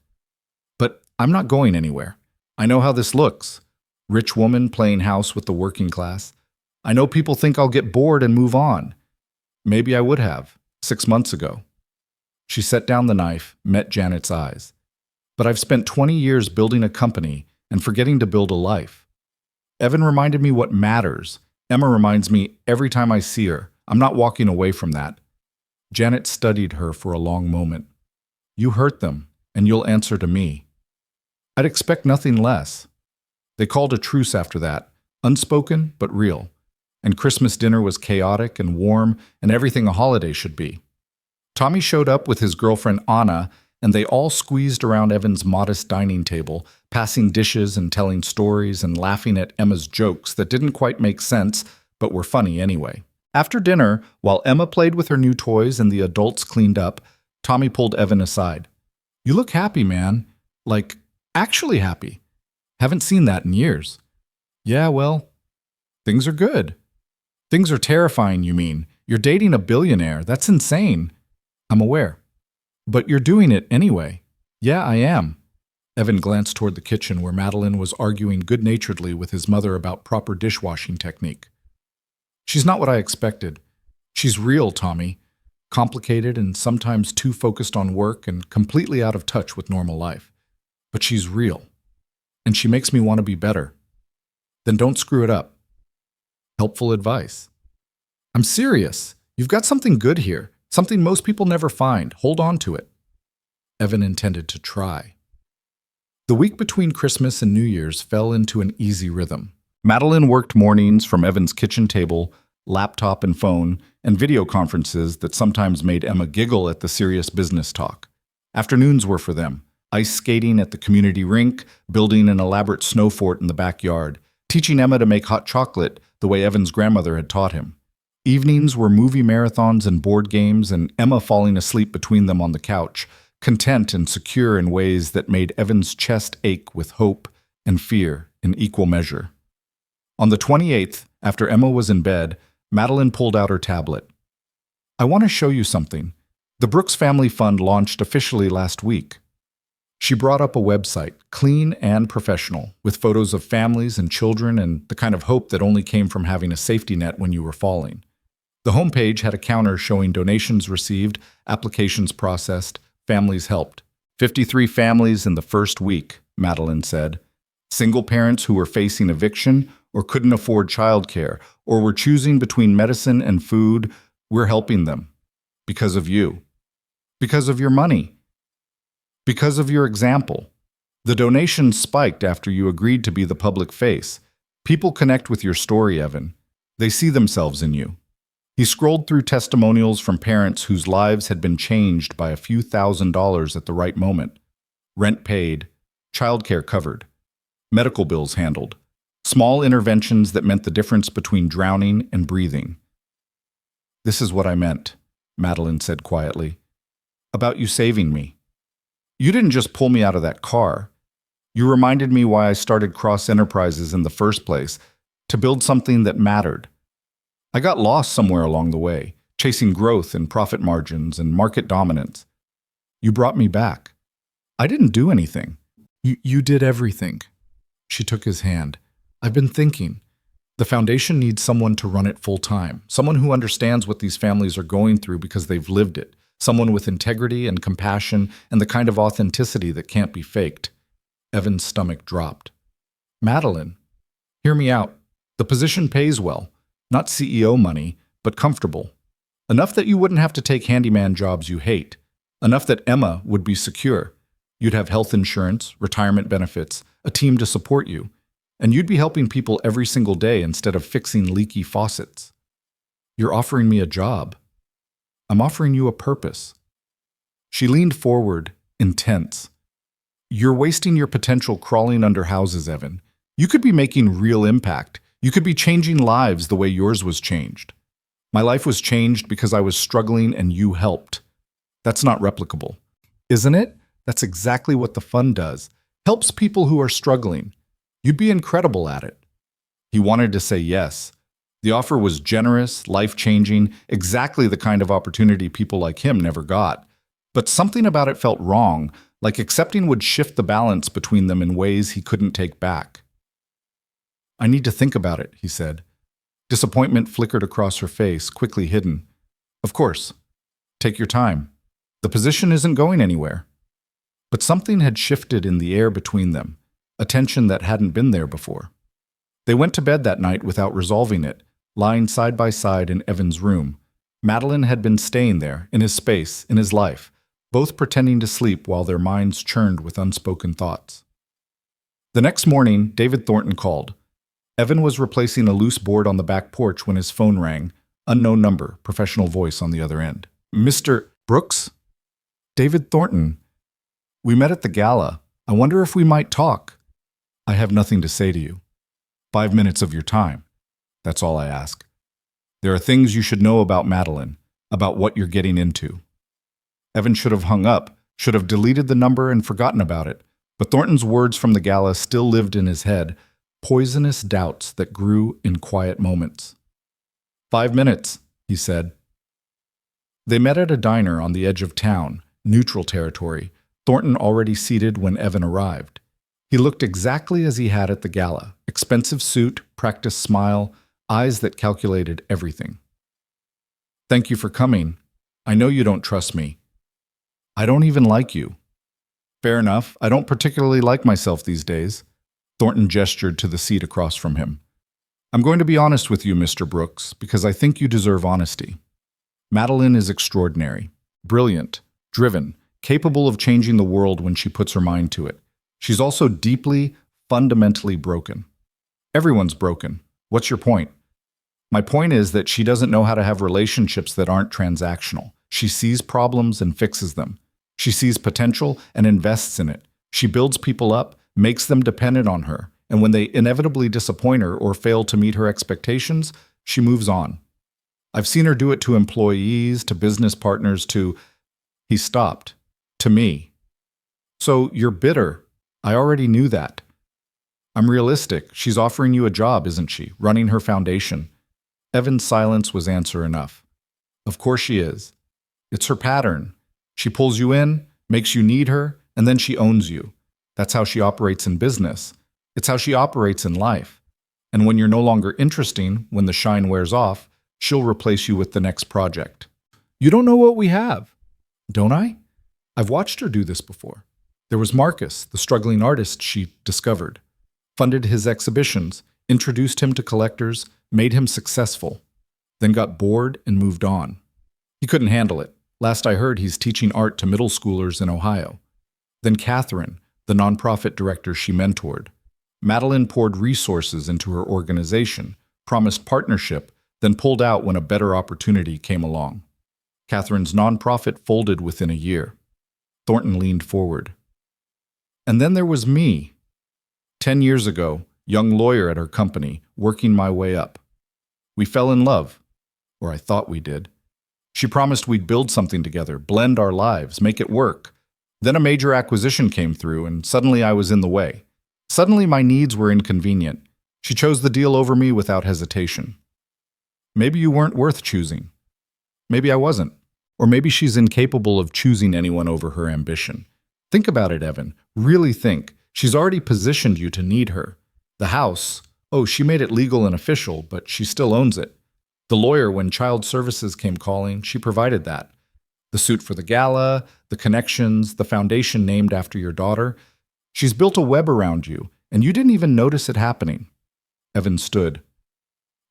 I'm not going anywhere. I know how this looks. Rich woman playing house with the working class. I know people think I'll get bored and move on. Maybe I would have, 6 months ago." She set down the knife, met Janet's eyes. "But I've spent 20 years building a company and forgetting to build a life. Evan reminded me what matters. Emma reminds me every time I see her. I'm not walking away from that." Janet studied her for a long moment. "You hurt them, and you'll answer to me." "I'd expect nothing less." They called a truce after that, unspoken but real, and Christmas dinner was chaotic and warm and everything a holiday should be. Tommy showed up with his girlfriend Anna, and they all squeezed around Evan's modest dining table, passing dishes and telling stories and laughing at Emma's jokes that didn't quite make sense but were funny anyway. After dinner, while Emma played with her new toys and the adults cleaned up, Tommy pulled Evan aside. "You look happy, man. Like, actually happy. Haven't seen that in years." "Yeah, well, things are good." "Things are terrifying, you mean? You're dating a billionaire. That's insane." "I'm aware. But you're doing it anyway." "Yeah, I am." Evan glanced toward the kitchen where Madeline was arguing good-naturedly with his mother about proper dishwashing technique. "She's not what I expected. She's real, Tommy. Complicated and sometimes too focused on work and completely out of touch with normal life. But she's real. And she makes me want to be better." "Then don't screw it up." Helpful advice. "I'm serious. You've got something good here. Something most people never find. Hold on to it." Evan intended to try. The week between Christmas and New Year's fell into an easy rhythm. Madeline worked mornings from Evan's kitchen table, laptop and phone, and video conferences that sometimes made Emma giggle at the serious business talk. Afternoons were for them. Ice skating at the community rink, building an elaborate snow fort in the backyard, teaching Emma to make hot chocolate the way Evan's grandmother had taught him. Evenings were movie marathons and board games, and Emma falling asleep between them on the couch, content and secure in ways that made Evan's chest ache with hope and fear in equal measure. On the 28th, after Emma was in bed, Madeline pulled out her tablet. "I want to show you something. The Brooks Family Fund launched officially last week." She brought up a website, clean and professional, with photos of families and children and the kind of hope that only came from having a safety net when you were falling. The homepage had a counter showing donations received, applications processed, families helped. 53 families in the first week, Madeline said. Single parents who were facing eviction or couldn't afford childcare or were choosing between medicine and food, we're helping them. Because of you. Because of your money. Because of your example. The donations spiked after you agreed to be the public face. People connect with your story, Evan. They see themselves in you. He scrolled through testimonials from parents whose lives had been changed by a few $1,000s at the right moment. Rent paid, childcare covered, medical bills handled, small interventions that meant the difference between drowning and breathing. "This is what I meant," Madeline said quietly. "About you saving me. You didn't just pull me out of that car. You reminded me why I started Cross Enterprises in the first place, to build something that mattered. I got lost somewhere along the way, chasing growth and profit margins and market dominance. You brought me back. I didn't do anything. You did everything. She took his hand. I've been thinking. The foundation needs someone to run it full time, someone who understands what these families are going through because they've lived it, someone with integrity and compassion and the kind of authenticity that can't be faked. Evan's stomach dropped. Madeline, hear me out. The position pays well, not CEO money, but comfortable. Enough that you wouldn't have to take handyman jobs you hate. Enough that Emma would be secure. You'd have health insurance, retirement benefits, a team to support you, and you'd be helping people every single day instead of fixing leaky faucets. You're offering me a job. I'm offering you a purpose. She leaned forward, intense. You're wasting your potential crawling under houses, Evan. You could be making real impact. You could be changing lives the way yours was changed. My life was changed because I was struggling and you helped. That's not replicable, isn't it? That's exactly what the fund does. Helps people who are struggling. You'd be incredible at it. He wanted to say yes. The offer was generous, life-changing, exactly the kind of opportunity people like him never got. But something about it felt wrong, like accepting would shift the balance between them in ways he couldn't take back. I need to think about it, he said. Disappointment flickered across her face, quickly hidden. Of course. Take your time. The position isn't going anywhere. But something had shifted in the air between them, a tension that hadn't been there before. They went to bed that night without resolving it, lying side by side in Evan's room. Madeline had been staying there, in his space, in his life, both pretending to sleep while their minds churned with unspoken thoughts. The next morning, David Thornton called. Evan was replacing a loose board on the back porch when his phone rang. Unknown number, professional voice on the other end. Mr. Brooks? David Thornton. We met at the gala. I wonder if we might talk. I have nothing to say to you. 5 minutes of your time. That's all I ask. There are things you should know about Madeline, about what you're getting into. Evan should have hung up, should have deleted the number and forgotten about it, but Thornton's words from the gala still lived in his head, poisonous doubts that grew in quiet moments. 5 minutes, he said. They met at a diner on the edge of town, neutral territory, Thornton already seated when Evan arrived. He looked exactly as he had at the gala, expensive suit, practiced smile, eyes that calculated everything. Thank you for coming. I know you don't trust me. I don't even like you. Fair enough, I don't particularly like myself these days. Thornton gestured to the seat across from him. I'm going to be honest with you, Mr. Brooks, because I think you deserve honesty. Madeline is extraordinary, brilliant, driven, capable of changing the world when she puts her mind to it. She's also deeply, fundamentally broken. Everyone's broken. What's your point? My point is that she doesn't know how to have relationships that aren't transactional. She sees problems and fixes them. She sees potential and invests in it. She builds people up, makes them dependent on her, and when they inevitably disappoint her or fail to meet her expectations, she moves on. I've seen her do it to employees, to business partners, to... He stopped. To me. So you're bitter. I already knew that. I'm realistic. She's offering you a job, isn't she? Running her foundation. Evan's silence was answer enough. Of course she is. It's her pattern. She pulls you in, makes you need her, and then she owns you. That's how she operates in business. It's how she operates in life. And when you're no longer interesting, when the shine wears off, she'll replace you with the next project. You don't know what we have. Don't I? I've watched her do this before. There was Marcus, the struggling artist she discovered. Funded his exhibitions, introduced him to collectors, made him successful. Then got bored and moved on. He couldn't handle it. Last I heard, he's teaching art to middle schoolers in Ohio. Then Catherine, the nonprofit director she mentored. Madeline poured resources into her organization, promised partnership, then pulled out when a better opportunity came along. Catherine's nonprofit folded within a year. Thornton leaned forward. And then there was me. 10 years ago, young lawyer at her company, working my way up. We fell in love, or I thought we did. She promised we'd build something together, blend our lives, make it work. Then a major acquisition came through, and suddenly I was in the way. Suddenly my needs were inconvenient. She chose the deal over me without hesitation. Maybe you weren't worth choosing. Maybe I wasn't. Or maybe she's incapable of choosing anyone over her ambition. Think about it, Evan. Really think. She's already positioned you to need her. The house, oh, she made it legal and official, but she still owns it. The lawyer, when child services came calling, she provided that. The suit for the gala, the connections, the foundation named after your daughter. She's built a web around you, and you didn't even notice it happening. Evan stood.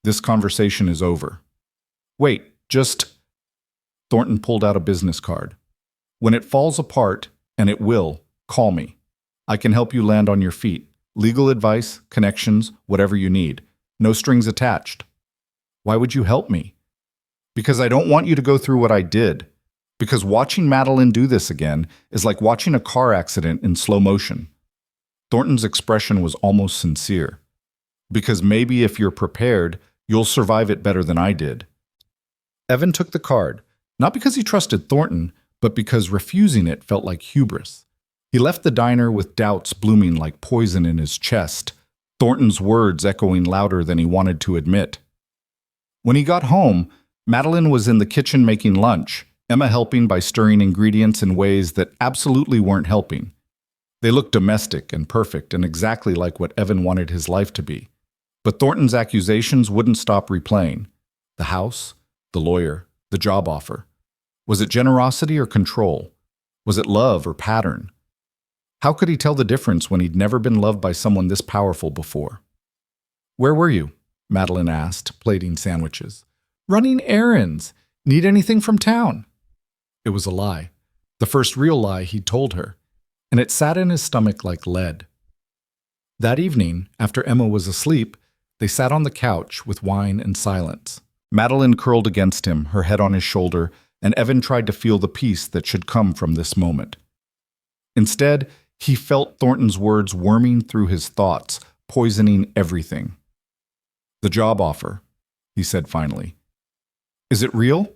This conversation is over. Wait, just... Thornton pulled out a business card. When it falls apart, and it will, call me. I can help you land on your feet. Legal advice, connections, whatever you need. No strings attached. Why would you help me? Because I don't want you to go through what I did. Because watching Madeline do this again is like watching a car accident in slow motion. Thornton's expression was almost sincere. Because maybe if you're prepared, you'll survive it better than I did. Evan took the card, not because he trusted Thornton, but because refusing it felt like hubris. He left the diner with doubts blooming like poison in his chest, Thornton's words echoing louder than he wanted to admit. When he got home, Madeline was in the kitchen making lunch, Emma helping by stirring ingredients in ways that absolutely weren't helping. They looked domestic and perfect and exactly like what Evan wanted his life to be. But Thornton's accusations wouldn't stop replaying. The house, the lawyer, the job offer. Was it generosity or control? Was it love or pattern? How could he tell the difference when he'd never been loved by someone this powerful before? Where were you? Madeline asked, plating sandwiches. Running errands. Need anything from town? It was a lie. The first real lie he'd told her. And it sat in his stomach like lead. That evening, after Emma was asleep, they sat on the couch with wine and silence. Madeline curled against him, her head on his shoulder, and Evan tried to feel the peace that should come from this moment. Instead, he felt Thornton's words worming through his thoughts, poisoning everything. The job offer, he said finally. Is it real?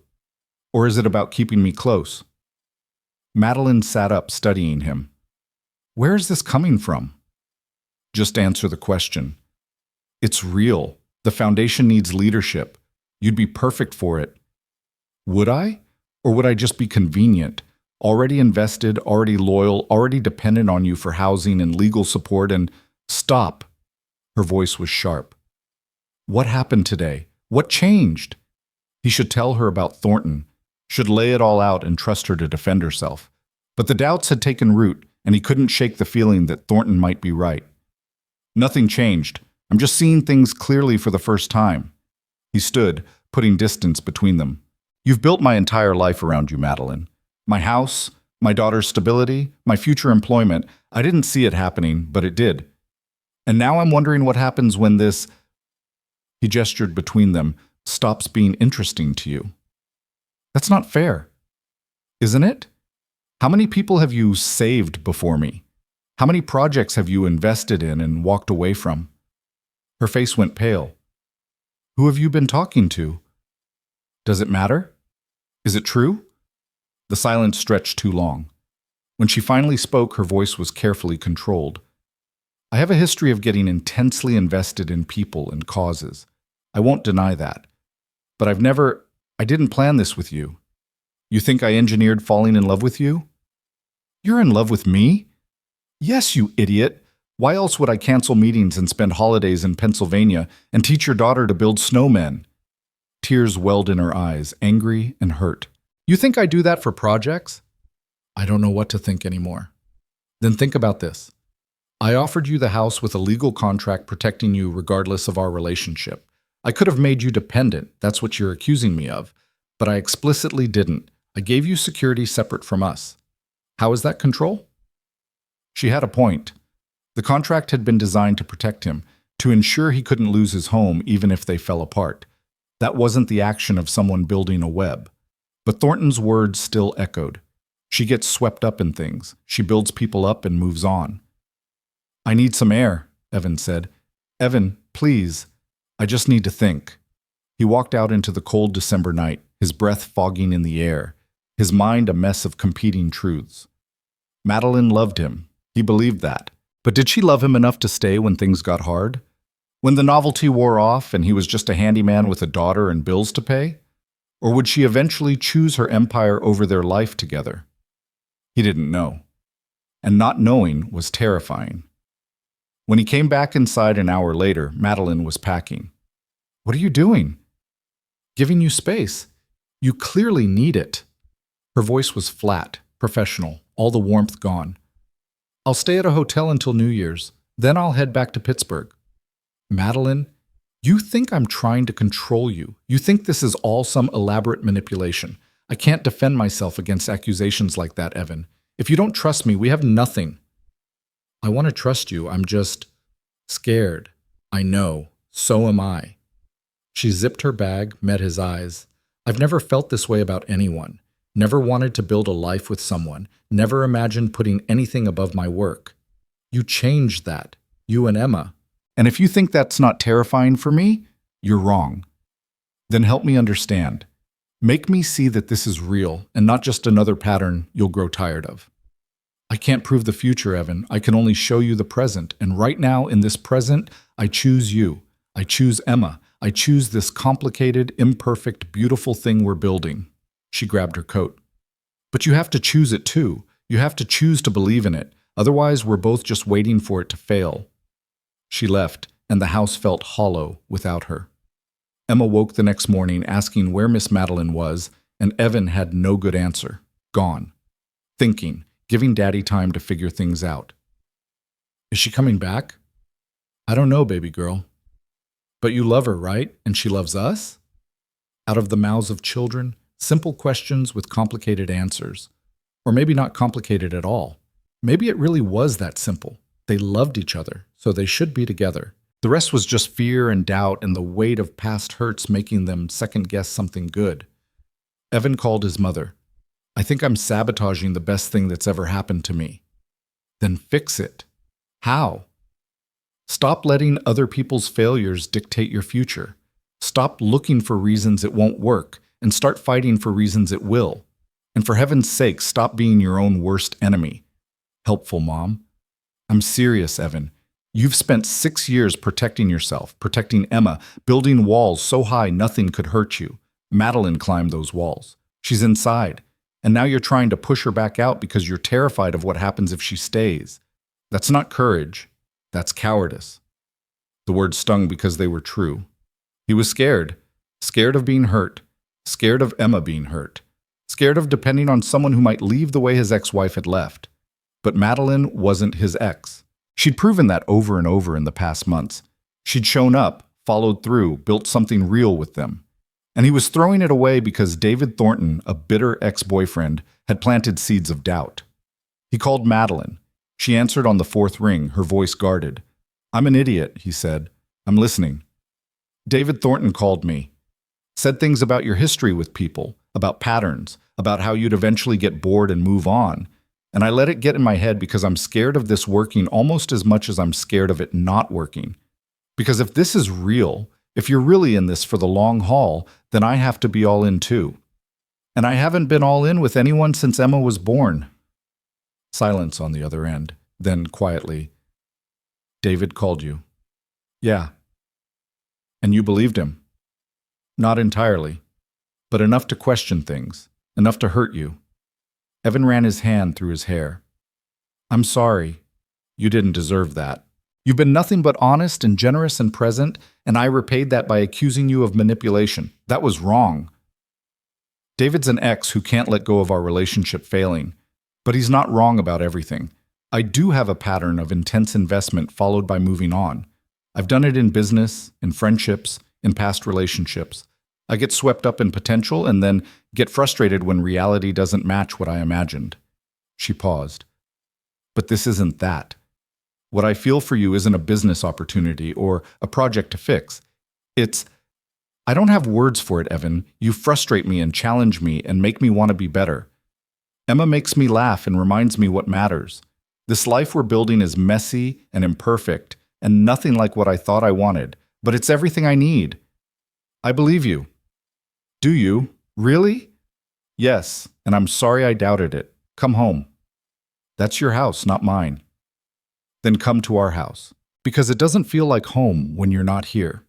Or is it about keeping me close? Madeline sat up, studying him. Where is this coming from? Just answer the question. It's real. The foundation needs leadership. You'd be perfect for it. Would I? Or would I just be convenient? Already invested, already loyal, already dependent on you for housing and legal support and... Stop. Her voice was sharp. What happened today? What changed? He should tell her about Thornton, should lay it all out and trust her to defend herself. But the doubts had taken root, and he couldn't shake the feeling that Thornton might be right. Nothing changed. I'm just seeing things clearly for the first time. He stood, putting distance between them. You've built my entire life around you, Madeline. My house, my daughter's stability, my future employment. I didn't see it happening, but it did. And now I'm wondering what happens when this, he gestured between them, stops being interesting to you. That's not fair. Isn't it? How many people have you saved before me? How many projects have you invested in and walked away from? Her face went pale. Who have you been talking to? Does it matter? Is it true? The silence stretched too long. When she finally spoke, her voice was carefully controlled. I have a history of getting intensely invested in people and causes. I won't deny that. But I didn't plan this with you. You think I engineered falling in love with you? You're in love with me? Yes, you idiot. Why else would I cancel meetings and spend holidays in Pennsylvania and teach your daughter to build snowmen? Tears welled in her eyes, angry and hurt. You think I do that for projects? I don't know what to think anymore. Then think about this. I offered you the house with a legal contract protecting you regardless of our relationship. I could have made you dependent, that's what you're accusing me of, but I explicitly didn't. I gave you security separate from us. How is that control? She had a point. The contract had been designed to protect him, to ensure he couldn't lose his home even if they fell apart. That wasn't the action of someone building a web. But Thornton's words still echoed. She gets swept up in things. She builds people up and moves on. I need some air, Evan said. Evan, please. I just need to think. He walked out into the cold December night, his breath fogging in the air, his mind a mess of competing truths. Madeline loved him. He believed that. But did she love him enough to stay when things got hard? When the novelty wore off and he was just a handyman with a daughter and bills to pay? Or would she eventually choose her empire over their life together? He didn't know. And not knowing was terrifying. When he came back inside an hour later, Madeline was packing. "What are you doing?" "Giving you space. You clearly need it." Her voice was flat, professional, all the warmth gone. "I'll stay at a hotel until New Year's. Then I'll head back to Pittsburgh." "Madeline, you think I'm trying to control you. You think this is all some elaborate manipulation. I can't defend myself against accusations like that, Evan. If you don't trust me, we have nothing." "I want to trust you. I'm just scared." "I know. So am I." She zipped her bag, met his eyes. "I've never felt this way about anyone. Never wanted to build a life with someone. Never imagined putting anything above my work. You changed that. You and Emma. And if you think that's not terrifying for me, you're wrong. Then help me understand. Make me see that this is real and not just another pattern you'll grow tired of." "I can't prove the future, Evan. I can only show you the present. And right now, in this present, I choose you. I choose Emma. I choose this complicated, imperfect, beautiful thing we're building." She grabbed her coat. "But you have to choose it too. You have to choose to believe in it. Otherwise, we're both just waiting for it to fail." She left, and the house felt hollow without her. Emma woke the next morning asking where Miss Madeline was, and Evan had no good answer. Gone. Thinking, giving Daddy time to figure things out. "Is she coming back?" "I don't know, baby girl." "But you love her, right? And she loves us?" Out of the mouths of children, simple questions with complicated answers. Or maybe not complicated at all. Maybe it really was that simple. They loved each other, so they should be together. The rest was just fear and doubt and the weight of past hurts making them second-guess something good. Evan called his mother. "I think I'm sabotaging the best thing that's ever happened to me." "Then fix it." "How?" "Stop letting other people's failures dictate your future. Stop looking for reasons it won't work and start fighting for reasons it will. And for heaven's sake, stop being your own worst enemy." Helpful mom. "I'm serious, Evan. You've spent 6 years protecting yourself, protecting Emma, building walls so high nothing could hurt you. Madeline climbed those walls. She's inside. And now you're trying to push her back out because you're terrified of what happens if she stays. That's not courage. That's cowardice." The words stung because they were true. He was scared. Scared of being hurt. Scared of Emma being hurt. Scared of depending on someone who might leave the way his ex-wife had left. But Madeline wasn't his ex. She'd proven that over and over in the past months. She'd shown up, followed through, built something real with them. And he was throwing it away because David Thornton, a bitter ex-boyfriend, had planted seeds of doubt. He called Madeline. She answered on the 4th ring, her voice guarded. "I'm an idiot," he said. "I'm listening." "David Thornton called me. Said things about your history with people, about patterns, about how you'd eventually get bored and move on. And I let it get in my head because I'm scared of this working almost as much as I'm scared of it not working. Because if this is real, if you're really in this for the long haul, then I have to be all in too. And I haven't been all in with anyone since Emma was born." Silence on the other end. Then quietly, "David called you." "Yeah." "And you believed him?" "Not entirely, but enough to question things, enough to hurt you." Evan ran his hand through his hair. "I'm sorry. You didn't deserve that. You've been nothing but honest and generous and present, and I repaid that by accusing you of manipulation. That was wrong. David's an ex who can't let go of our relationship failing, but he's not wrong about everything. I do have a pattern of intense investment followed by moving on. I've done it in business, in friendships, in past relationships. I get swept up in potential and then get frustrated when reality doesn't match what I imagined." She paused. "But this isn't that. What I feel for you isn't a business opportunity or a project to fix. I don't have words for it, Evan. You frustrate me and challenge me and make me want to be better. Emma makes me laugh and reminds me what matters. This life we're building is messy and imperfect and nothing like what I thought I wanted, but it's everything I need. I believe you." "Do you? Really?" "Yes, and I'm sorry I doubted it. Come home." "That's your house, not mine." "Then come to our house, because it doesn't feel like home when you're not here."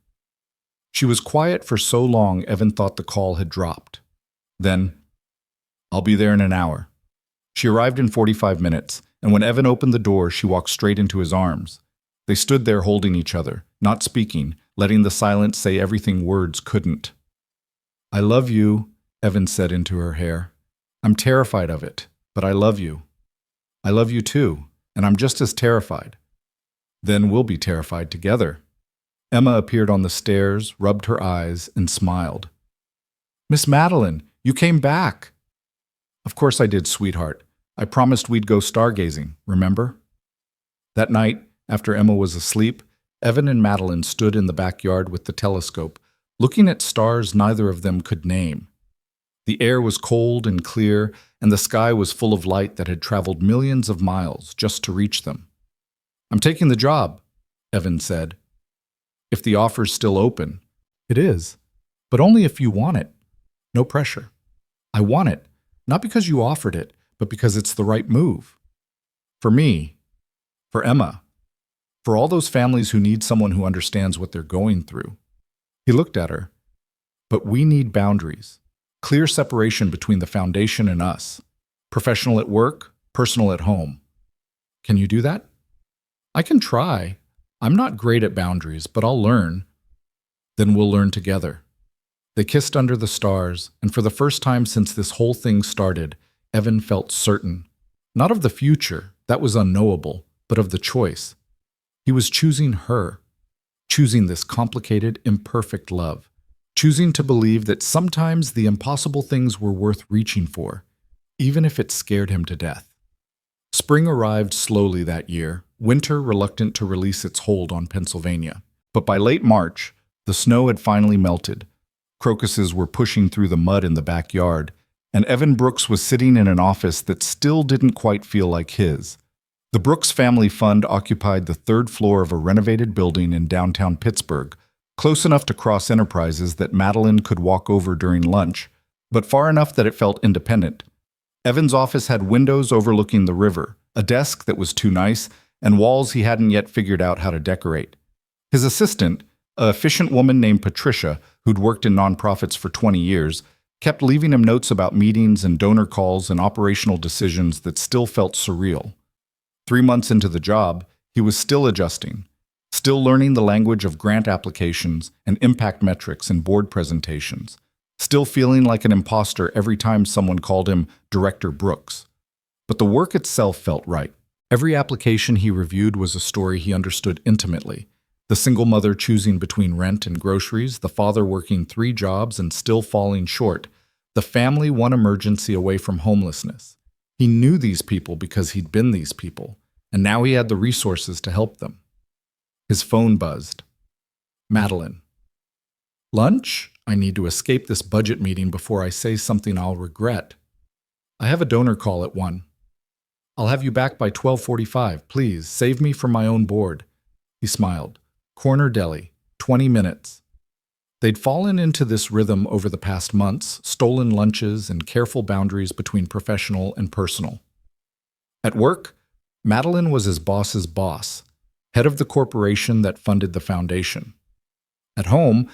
She was quiet for so long Evan thought the call had dropped. Then, "I'll be there in an hour." She arrived in 45 minutes, and when Evan opened the door, she walked straight into his arms. They stood there holding each other, not speaking, letting the silence say everything words couldn't. "I love you," Evan said into her hair. "I'm terrified of it, but I love you." "I love you too, and I'm just as terrified." "Then we'll be terrified together." Emma appeared on the stairs, rubbed her eyes, and smiled. "Miss Madeline, you came back." "Of course I did, sweetheart. I promised we'd go stargazing, remember?" That night, after Emma was asleep, Evan and Madeline stood in the backyard with the telescope, looking at stars neither of them could name. The air was cold and clear, and the sky was full of light that had traveled millions of miles just to reach them. "I'm taking the job," Evan said. "If the offer's still open." "It is, but only if you want it. No pressure." "I want it, not because you offered it, but because it's the right move. For me, for Emma, for all those families who need someone who understands what they're going through." He looked at her. "But we need boundaries. Clear separation between the foundation and us. Professional at work, personal at home. Can you do that?" "I can try. I'm not great at boundaries, but I'll learn." "Then we'll learn together." They kissed under the stars, and for the first time since this whole thing started, Evan felt certain. Not of the future, that was unknowable, but of the choice. He was choosing her. Choosing this complicated, imperfect love. Choosing to believe that sometimes the impossible things were worth reaching for, even if it scared him to death. Spring arrived slowly that year, winter reluctant to release its hold on Pennsylvania. But by late March, the snow had finally melted. Crocuses were pushing through the mud in the backyard, and Evan Brooks was sitting in an office that still didn't quite feel like his. The Brooks Family Fund occupied the third floor of a renovated building in downtown Pittsburgh, close enough to Cross Enterprises that Madeline could walk over during lunch, but far enough that it felt independent. Evan's office had windows overlooking the river, a desk that was too nice, and walls he hadn't yet figured out how to decorate. His assistant, a efficient woman named Patricia, who'd worked in nonprofits for 20 years, kept leaving him notes about meetings and donor calls and operational decisions that still felt surreal. 3 months into the job, he was still adjusting, still learning the language of grant applications and impact metrics and board presentations, still feeling like an imposter every time someone called him Director Brooks. But the work itself felt right. Every application he reviewed was a story he understood intimately. The single mother choosing between rent and groceries, the father working 3 jobs and still falling short, the family one emergency away from homelessness. He knew these people because he'd been these people, and now he had the resources to help them. His phone buzzed. "Madeline." "Lunch? I need to escape this budget meeting before I say something I'll regret." "I have a donor call at 1. I'll have you back by 12:45. Please, save me from my own board." He smiled. Corner Deli, 20 minutes. They'd fallen into this rhythm over the past months, stolen lunches and careful boundaries between professional and personal. At work, Madeline was his boss's boss, head of the corporation that funded the foundation. At home,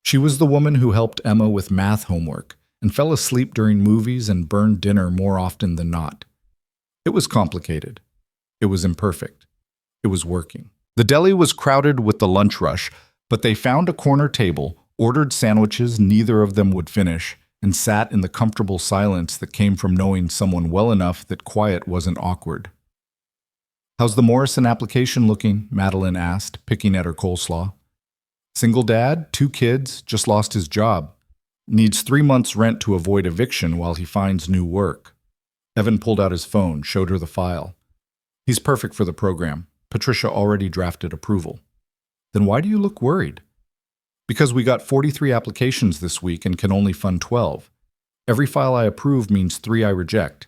she was the woman who helped Emma with math homework and fell asleep during movies and burned dinner more often than not. It was complicated. It was imperfect. It was working. The deli was crowded with the lunch rush, but they found a corner table, ordered sandwiches neither of them would finish, and sat in the comfortable silence that came from knowing someone well enough that quiet wasn't awkward. "How's the Morrison application looking?" Madeline asked, picking at her coleslaw. "Single dad, 2 kids, just lost his job. Needs 3 months' rent to avoid eviction while he finds new work." Evan pulled out his phone, showed her the file. "He's perfect for the program. Patricia already drafted approval." "Then why do you look worried?" "Because we got 43 applications this week and can only fund 12. Every file I approve means 3 I reject.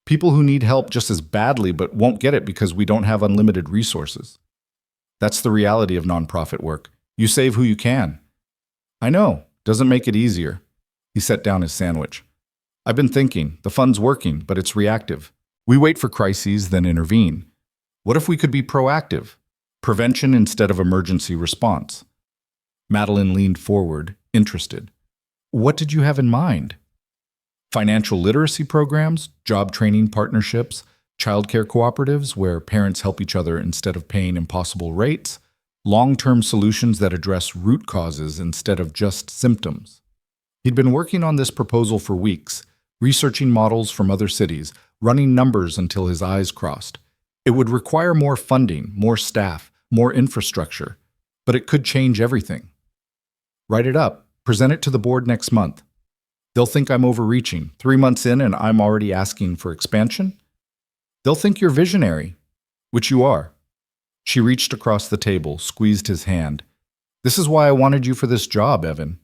People who need help just as badly but won't get it because we don't have unlimited resources. That's the reality of nonprofit work. You save who you can." "I know. Doesn't make it easier." He set down his sandwich. "I've been thinking. The fund's working, but it's reactive. We wait for crises, then intervene. What if we could be proactive? Prevention instead of emergency response." Madeline leaned forward, interested. "What did you have in mind?" Financial literacy programs, job training partnerships, childcare cooperatives where parents help each other instead of paying impossible rates, long-term solutions that address root causes instead of just symptoms. He'd been working on this proposal for weeks, researching models from other cities, running numbers until his eyes crossed. It would require more funding, more staff, more infrastructure, but it could change everything. Write it up, present it to the board next month. They'll think I'm overreaching, 3 months in and I'm already asking for expansion. They'll think you're visionary, which you are. She reached across the table, squeezed his hand. This is why I wanted you for this job, Evan.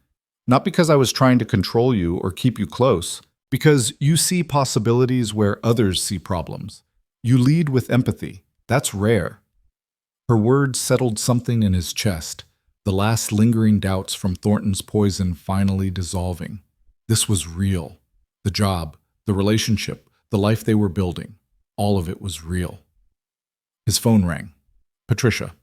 Not because I was trying to control you or keep you close, because you see possibilities where others see problems. You lead with empathy. That's rare. Her words settled something in his chest, the last lingering doubts from Thornton's poison finally dissolving. This was real. The job, the relationship, the life they were building, all of it was real. His phone rang. Patricia.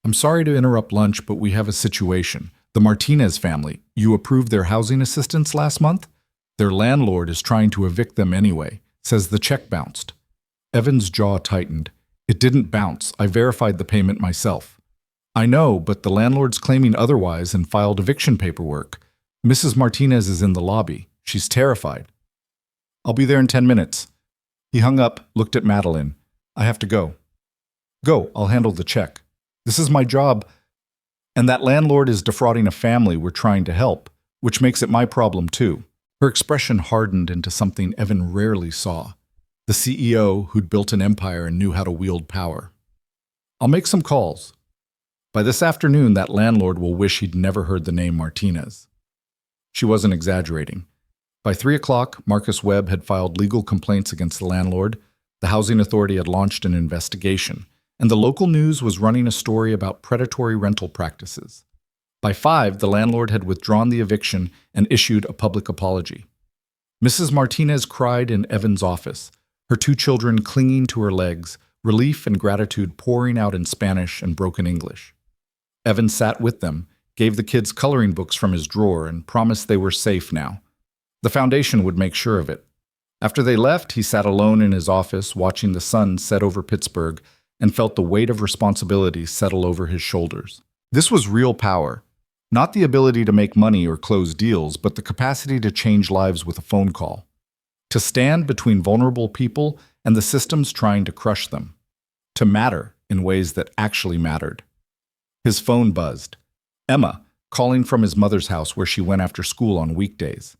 I'm sorry to interrupt lunch, but we have a situation. The Martinez family, you approved their housing assistance last month? Their landlord is trying to evict them anyway, says the check bounced. Evan's jaw tightened. It didn't bounce. I verified the payment myself. I know, but the landlord's claiming otherwise and filed eviction paperwork. Mrs. Martinez is in the lobby. She's terrified. I'll be there in 10 minutes. He hung up, looked at Madeline. I have to go. Go, I'll handle the check. This is my job. And that landlord is defrauding a family we're trying to help, which makes it my problem too. Her expression hardened into something Evan rarely saw. The CEO who'd built an empire and knew how to wield power. I'll make some calls. By this afternoon, that landlord will wish he'd never heard the name Martinez. She wasn't exaggerating. By 3 o'clock, Marcus Webb had filed legal complaints against the landlord, the housing authority had launched an investigation, and the local news was running a story about predatory rental practices. By 5, the landlord had withdrawn the eviction and issued a public apology. Mrs. Martinez cried in Evan's office, her 2 children clinging to her legs, relief and gratitude pouring out in Spanish and broken English. Evan sat with them, gave the kids coloring books from his drawer, and promised they were safe now. The foundation would make sure of it. After they left, he sat alone in his office, watching the sun set over Pittsburgh, and felt the weight of responsibility settle over his shoulders. This was real power. Not the ability to make money or close deals, but the capacity to change lives with a phone call. To stand between vulnerable people and the systems trying to crush them. To matter in ways that actually mattered. His phone buzzed. Emma, calling from his mother's house where she went after school on weekdays.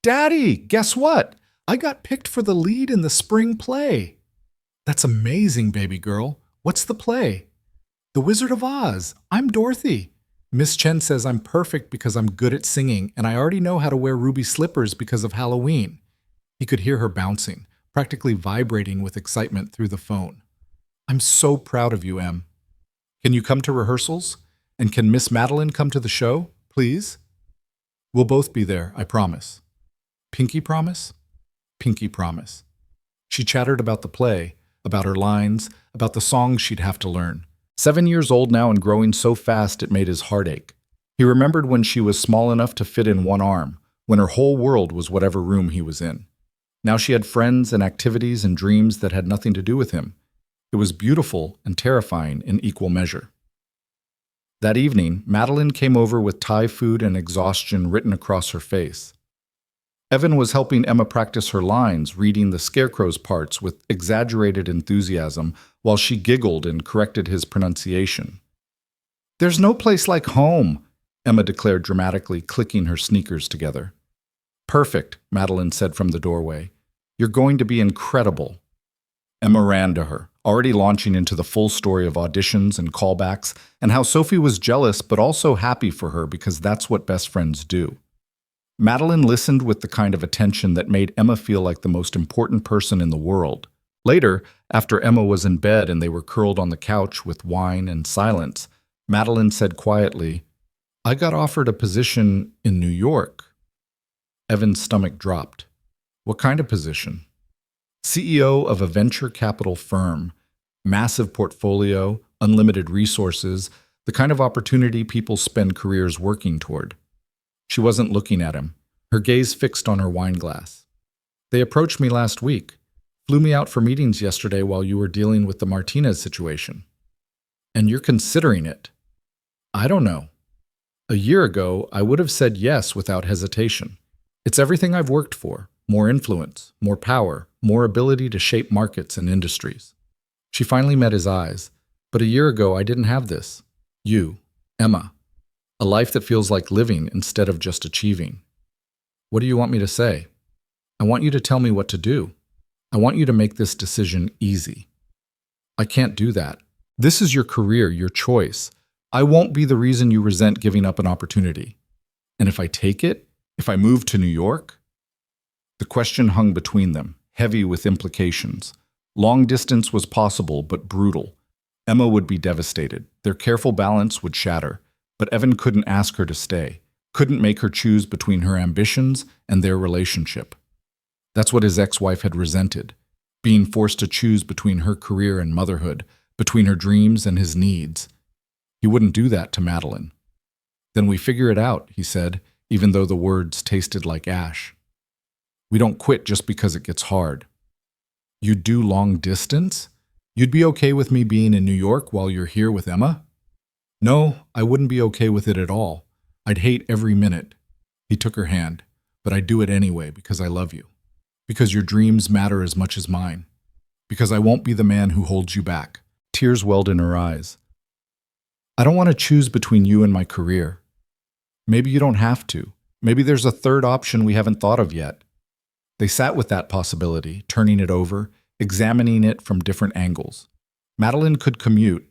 Daddy, guess what? I got picked for the lead in the spring play. That's amazing, baby girl. What's the play? The Wizard of Oz. I'm Dorothy. Miss Chen says I'm perfect because I'm good at singing, and I already know how to wear ruby slippers because of Halloween. He could hear her bouncing, practically vibrating with excitement through the phone. I'm so proud of you, Em. Can you come to rehearsals? And can Miss Madeline come to the show, please? We'll both be there, I promise. Pinky promise? Pinky promise. She chattered about the play, about her lines, about the songs she'd have to learn. 7 years old now and growing so fast it made his heart ache. He remembered when she was small enough to fit in one arm, when her whole world was whatever room he was in. Now she had friends and activities and dreams that had nothing to do with him. It was beautiful and terrifying in equal measure. That evening, Madeline came over with Thai food and exhaustion written across her face. Evan was helping Emma practice her lines, reading the scarecrow's parts with exaggerated enthusiasm, while she giggled and corrected his pronunciation. There's no place like home, Emma declared dramatically, clicking her sneakers together. Perfect, Madeline said from the doorway. You're going to be incredible. Emma ran to her, already launching into the full story of auditions and callbacks, and how Sophie was jealous but also happy for her because that's what best friends do. Madeline listened with the kind of attention that made Emma feel like the most important person in the world. Later, after Emma was in bed and they were curled on the couch with wine and silence, Madeline said quietly, I got offered a position in New York. Evan's stomach dropped. What kind of position? CEO of a venture capital firm, massive portfolio, unlimited resources, the kind of opportunity people spend careers working toward. She wasn't looking at him. her gaze fixed on her wine glass. They approached me last week, flew me out for meetings yesterday while you were dealing with the Martinez situation. And you're considering it. I don't know. A year ago, I would have said yes without hesitation. It's everything I've worked for. More influence, more power, more ability to shape markets and industries. She finally met his eyes. But a year ago, I didn't have this. You, Emma. A life that feels like living instead of just achieving. What do you want me to say? I want you to tell me what to do. I want you to make this decision easy. I can't do that. This is your career, your choice. I won't be the reason you resent giving up an opportunity. And if I take it, if I move to New York? The question hung between them, heavy with implications. Long distance was possible, but brutal. Emma would be devastated. Their careful balance would shatter. But Evan couldn't ask her to stay, couldn't make her choose between her ambitions and their relationship. That's what his ex-wife had resented, being forced to choose between her career and motherhood, between her dreams and his needs. He wouldn't do that to Madeline. Then we figure it out, he said, even though the words tasted like ash. We don't quit just because it gets hard. You'd do long distance? You'd be okay with me being in New York while you're here with Emma? No, I wouldn't be okay with it at all. I'd hate every minute. He took her hand, but I'd do it anyway because I love you. Because your dreams matter as much as mine. Because I won't be the man who holds you back. Tears welled in her eyes. I don't want to choose between you and my career. Maybe you don't have to. Maybe there's a third option we haven't thought of yet. They sat with that possibility, turning it over, examining it from different angles. Madeline could commute.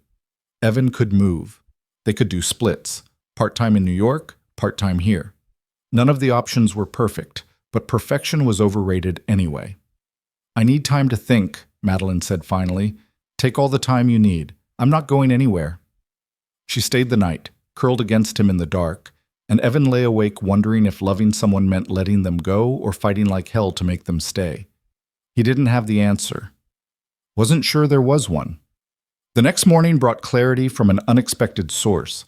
Evan could move. They could do splits, part-time in New York, part-time here. None of the options were perfect, but perfection was overrated anyway. I need time to think, Madeline said finally. Take all the time you need. I'm not going anywhere. She stayed the night, curled against him in the dark, and Evan lay awake wondering if loving someone meant letting them go or fighting like hell to make them stay. He didn't have the answer. Wasn't sure there was one. The next morning brought clarity from an unexpected source.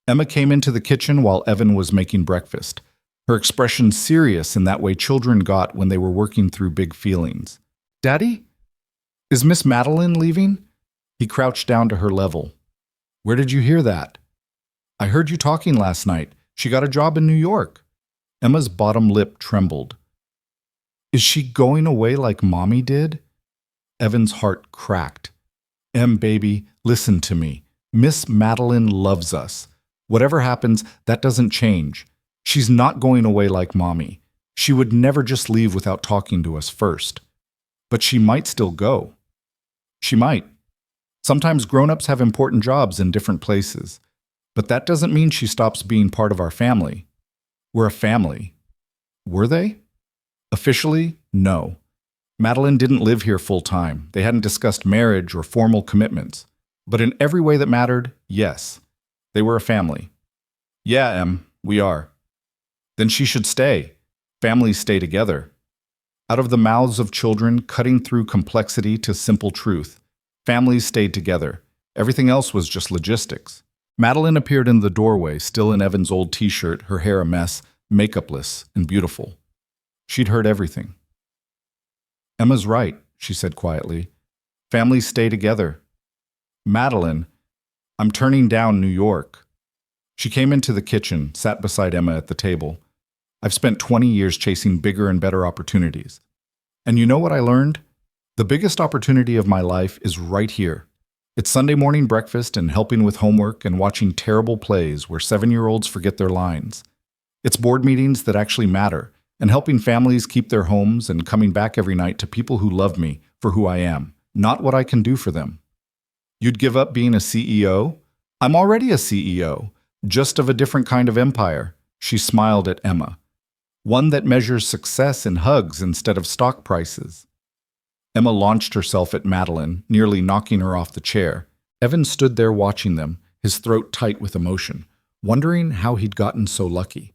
Emma came into the kitchen while Evan was making breakfast, her expression serious in that way children got when they were working through big feelings. Daddy? Is Miss Madeline leaving? He crouched down to her level. Where did you hear that? I heard you talking last night. She got a job in New York. Emma's bottom lip trembled. Is she going away like Mommy did? Evan's heart cracked. Baby, listen to me. Miss Madeline loves us. Whatever happens, that doesn't change. She's not going away like Mommy. She would never just leave without talking to us first. But she might still go. She might. Sometimes grown-ups have important jobs in different places. But that doesn't mean she stops being part of our family. We're a family. Were they? Officially, no. Madeline didn't live here full-time. They hadn't discussed marriage or formal commitments. But in every way that mattered, yes. They were a family. Yeah, Em, we are. Then she should stay. Families stay together. Out of the mouths of children, cutting through complexity to simple truth. Families stayed together. Everything else was just logistics. Madeline appeared in the doorway, still in Evan's old t-shirt, her hair a mess, makeupless and beautiful. She'd heard everything. Emma's right, she said quietly. Families stay together. Madeline, I'm turning down New York. She came into the kitchen, sat beside Emma at the table. I've spent 20 years chasing bigger and better opportunities. And you know what I learned? The biggest opportunity of my life is right here. It's Sunday morning breakfast and helping with homework and watching terrible plays where 7-year-olds forget their lines. It's board meetings that actually matter, and helping families keep their homes and coming back every night to people who love me for who I am, not what I can do for them. You'd give up being a CEO? I'm already a CEO, just of a different kind of empire. She smiled at Emma. One that measures success in hugs instead of stock prices. Emma launched herself at Madeline, nearly knocking her off the chair. Evan stood there watching them, his throat tight with emotion, wondering how he'd gotten so lucky.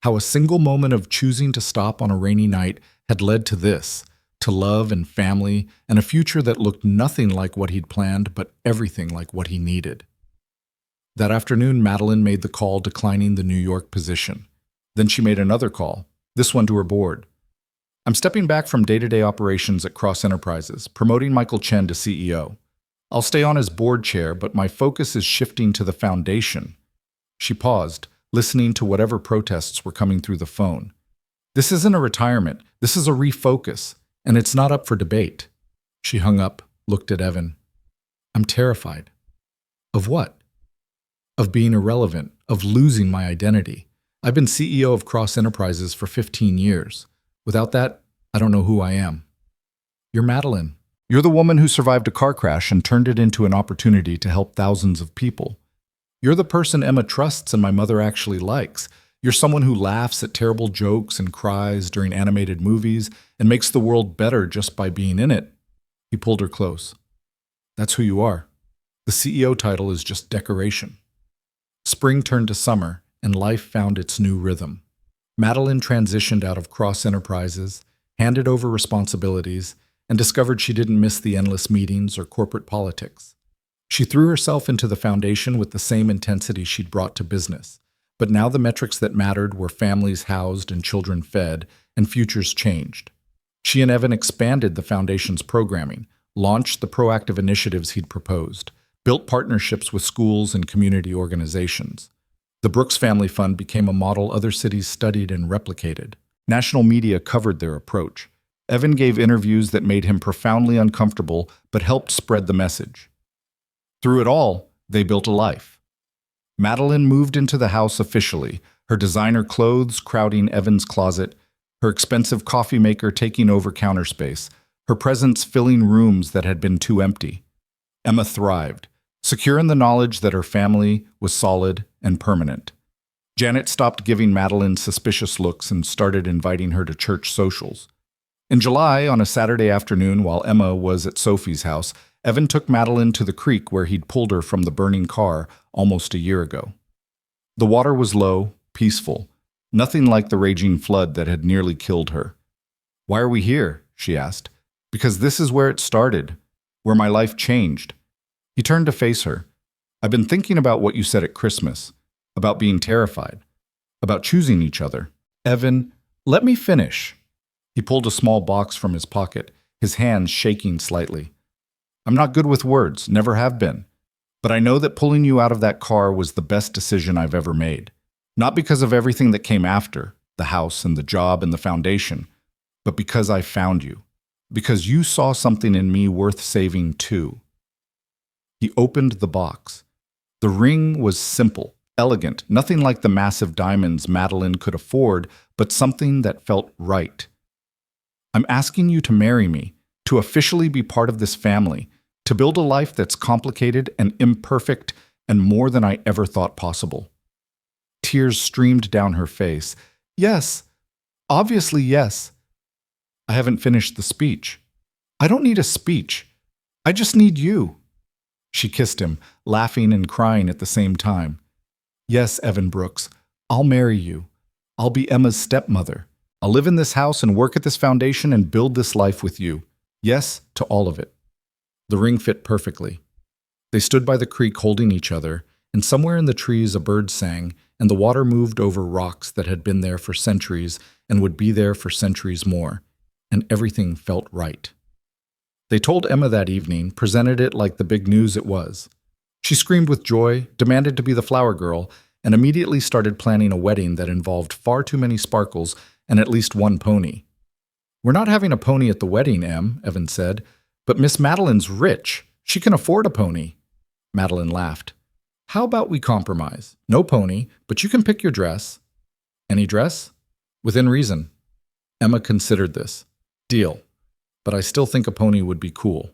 How a single moment of choosing to stop on a rainy night had led to this, to love and family, and a future that looked nothing like what he'd planned, but everything like what he needed. That afternoon, Madeline made the call declining the New York position. Then she made another call, this one to her board. I'm stepping back from day-to-day operations at Cross Enterprises, promoting Michael Chen to CEO. I'll stay on as board chair, but my focus is shifting to the foundation. She paused, listening to whatever protests were coming through the phone. This isn't a retirement. This is a refocus, and it's not up for debate. She hung up, looked at Evan. I'm terrified. Of what? Of being irrelevant, of losing my identity. I've been CEO of Cross Enterprises for 15 years. Without that, I don't know who I am. You're Madeline. You're the woman who survived a car crash and turned it into an opportunity to help thousands of people. You're the person Emma trusts and my mother actually likes. You're someone who laughs at terrible jokes and cries during animated movies and makes the world better just by being in it. He pulled her close. That's who you are. The CEO title is just decoration. Spring turned to summer, and life found its new rhythm. Madeline transitioned out of Cross Enterprises, handed over responsibilities, and discovered she didn't miss the endless meetings or corporate politics. She threw herself into the foundation with the same intensity she'd brought to business. But now the metrics that mattered were families housed and children fed, and futures changed. She and Evan expanded the foundation's programming, launched the proactive initiatives he'd proposed, built partnerships with schools and community organizations. The Brooks Family Fund became a model other cities studied and replicated. National media covered their approach. Evan gave interviews that made him profoundly uncomfortable but helped spread the message. Through it all, they built a life. Madeline moved into the house officially, her designer clothes crowding Evan's closet, her expensive coffee maker taking over counter space, her presence filling rooms that had been too empty. Emma thrived, secure in the knowledge that her family was solid and permanent. Janet stopped giving Madeline suspicious looks and started inviting her to church socials. In July, on a Saturday afternoon while Emma was at Sophie's house, Evan took Madeline to the creek where he'd pulled her from the burning car almost a year ago. The water was low, peaceful, nothing like the raging flood that had nearly killed her. "Why are we here?" she asked. "Because this is where it started, where my life changed." He turned to face her. "I've been thinking about what you said at Christmas, about being terrified, about choosing each other." "Evan, let me finish." He pulled a small box from his pocket, his hands shaking slightly. "I'm not good with words, never have been. But I know that pulling you out of that car was the best decision I've ever made. Not because of everything that came after, the house and the job and the foundation, but because I found you. Because you saw something in me worth saving too." He opened the box. The ring was simple, elegant, nothing like the massive diamonds Madeline could afford, but something that felt right. "I'm asking you to marry me, to officially be part of this family, to build a life that's complicated and imperfect and more than I ever thought possible." Tears streamed down her face. "Yes, obviously yes." "I haven't finished the speech." "I don't need a speech. I just need you." She kissed him, laughing and crying at the same time. "Yes, Evan Brooks, I'll marry you. I'll be Emma's stepmother. I'll live in this house and work at this foundation and build this life with you. Yes to all of it." The ring fit perfectly. They stood by the creek holding each other, and somewhere in the trees a bird sang, and the water moved over rocks that had been there for centuries and would be there for centuries more, and everything felt right. They told Emma that evening, presented it like the big news it was. She screamed with joy, demanded to be the flower girl, and immediately started planning a wedding that involved far too many sparkles and at least one pony. "We're not having a pony at the wedding, Em," Evan said, "but Miss Madeline's rich. She can afford a pony." Madeline laughed. "How about we compromise? No pony, but you can pick your dress." "Any dress?" "Within reason." Emma considered this. "Deal. But I still think a pony would be cool."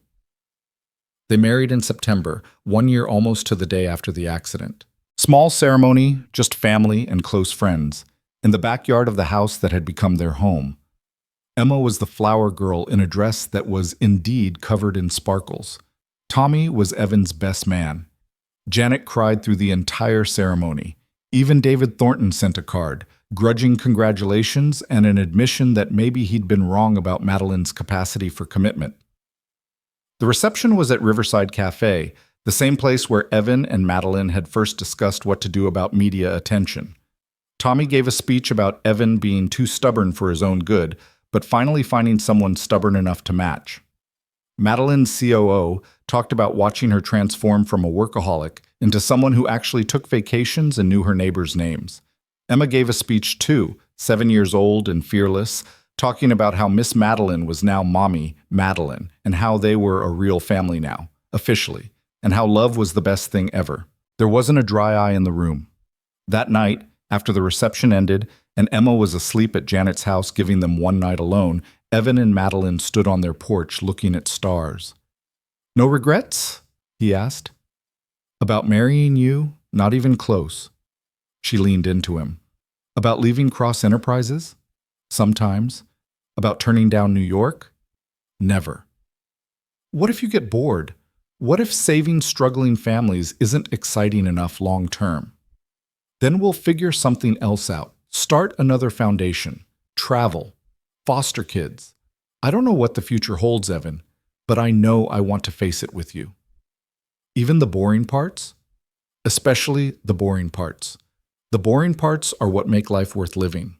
They married in September, 1 year almost to the day after the accident. Small ceremony, just family and close friends, in the backyard of the house that had become their home. Emma was the flower girl in a dress that was indeed covered in sparkles. Tommy was Evan's best man. Janet cried through the entire ceremony. Even David Thornton sent a card, grudging congratulations and an admission that maybe he'd been wrong about Madeline's capacity for commitment. The reception was at Riverside Cafe, the same place where Evan and Madeline had first discussed what to do about media attention. Tommy gave a speech about Evan being too stubborn for his own good, but finally finding someone stubborn enough to match. Madeline's COO talked about watching her transform from a workaholic into someone who actually took vacations and knew her neighbors' names. Emma gave a speech too, 7 years old and fearless, talking about how Miss Madeline was now Mommy Madeline and how they were a real family now, officially, and how love was the best thing ever. There wasn't a dry eye in the room. That night, after the reception ended and Emma was asleep at Janet's house giving them one night alone, Evan and Madeline stood on their porch looking at stars. "No regrets?" he asked. "About marrying you? Not even close." She leaned into him. "About leaving Cross Enterprises? Sometimes. About turning down New York? Never." "What if you get bored? What if saving struggling families isn't exciting enough long term? Then we'll figure something else out. Start another foundation. Travel. Foster kids. I don't know what the future holds, Evan, but I know I want to face it with you. Even the boring parts? Especially the boring parts. The boring parts are what make life worth living."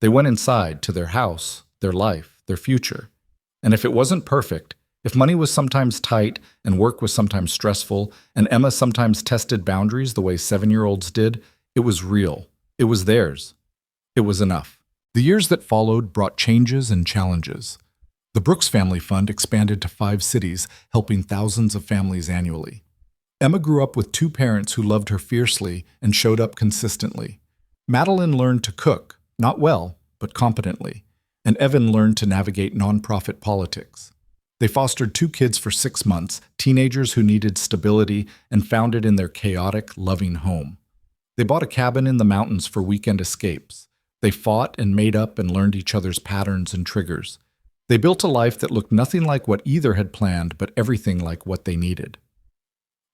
They went inside to their house, their life, their future. And if it wasn't perfect, if money was sometimes tight and work was sometimes stressful, and Emma sometimes tested boundaries the way 7-year-olds did, it was real. It was theirs. It was enough. The years that followed brought changes and challenges. The Brooks Family Fund expanded to 5 cities, helping thousands of families annually. Emma grew up with 2 parents who loved her fiercely and showed up consistently. Madeline learned to cook, not well, but competently, and Evan learned to navigate nonprofit politics. They fostered 2 kids for 6 months, teenagers who needed stability, and found it in their chaotic, loving home. They bought a cabin in the mountains for weekend escapes. They fought and made up and learned each other's patterns and triggers. They built a life that looked nothing like what either had planned, but everything like what they needed.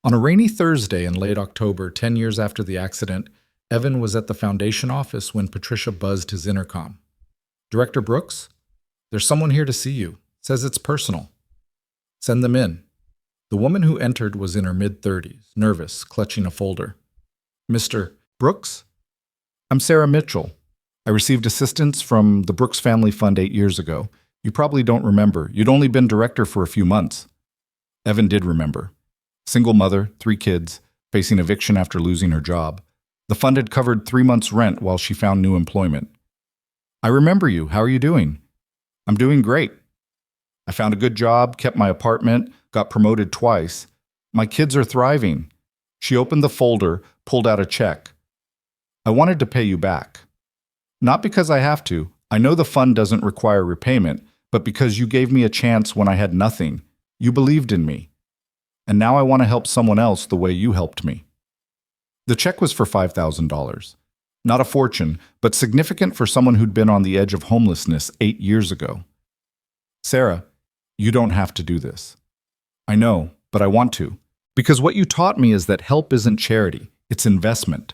On a rainy Thursday in late October, 10 years after the accident, Evan was at the foundation office when Patricia buzzed his intercom. "Director Brooks? There's someone here to see you. Says it's personal." "Send them in." The woman who entered was in her mid-30s, nervous, clutching a folder. "Mr. Brooks? I'm Sarah Mitchell. I received assistance from the Brooks Family Fund 8 years ago. You probably don't remember. You'd only been director for a few months." Evan did remember. Single mother, 3 kids, facing eviction after losing her job. The fund had covered 3 months' rent while she found new employment. "I remember you. How are you doing?" "I'm doing great. I found a good job, kept my apartment, got promoted twice. My kids are thriving." She opened the folder, pulled out a check. "I wanted to pay you back. Not because I have to. I know the fund doesn't require repayment, but because you gave me a chance when I had nothing. You believed in me. And now I want to help someone else the way you helped me." The check was for $5,000. Not a fortune, but significant for someone who'd been on the edge of homelessness 8 years ago. "Sarah, you don't have to do this." "I know, but I want to. Because what you taught me is that help isn't charity, it's investment.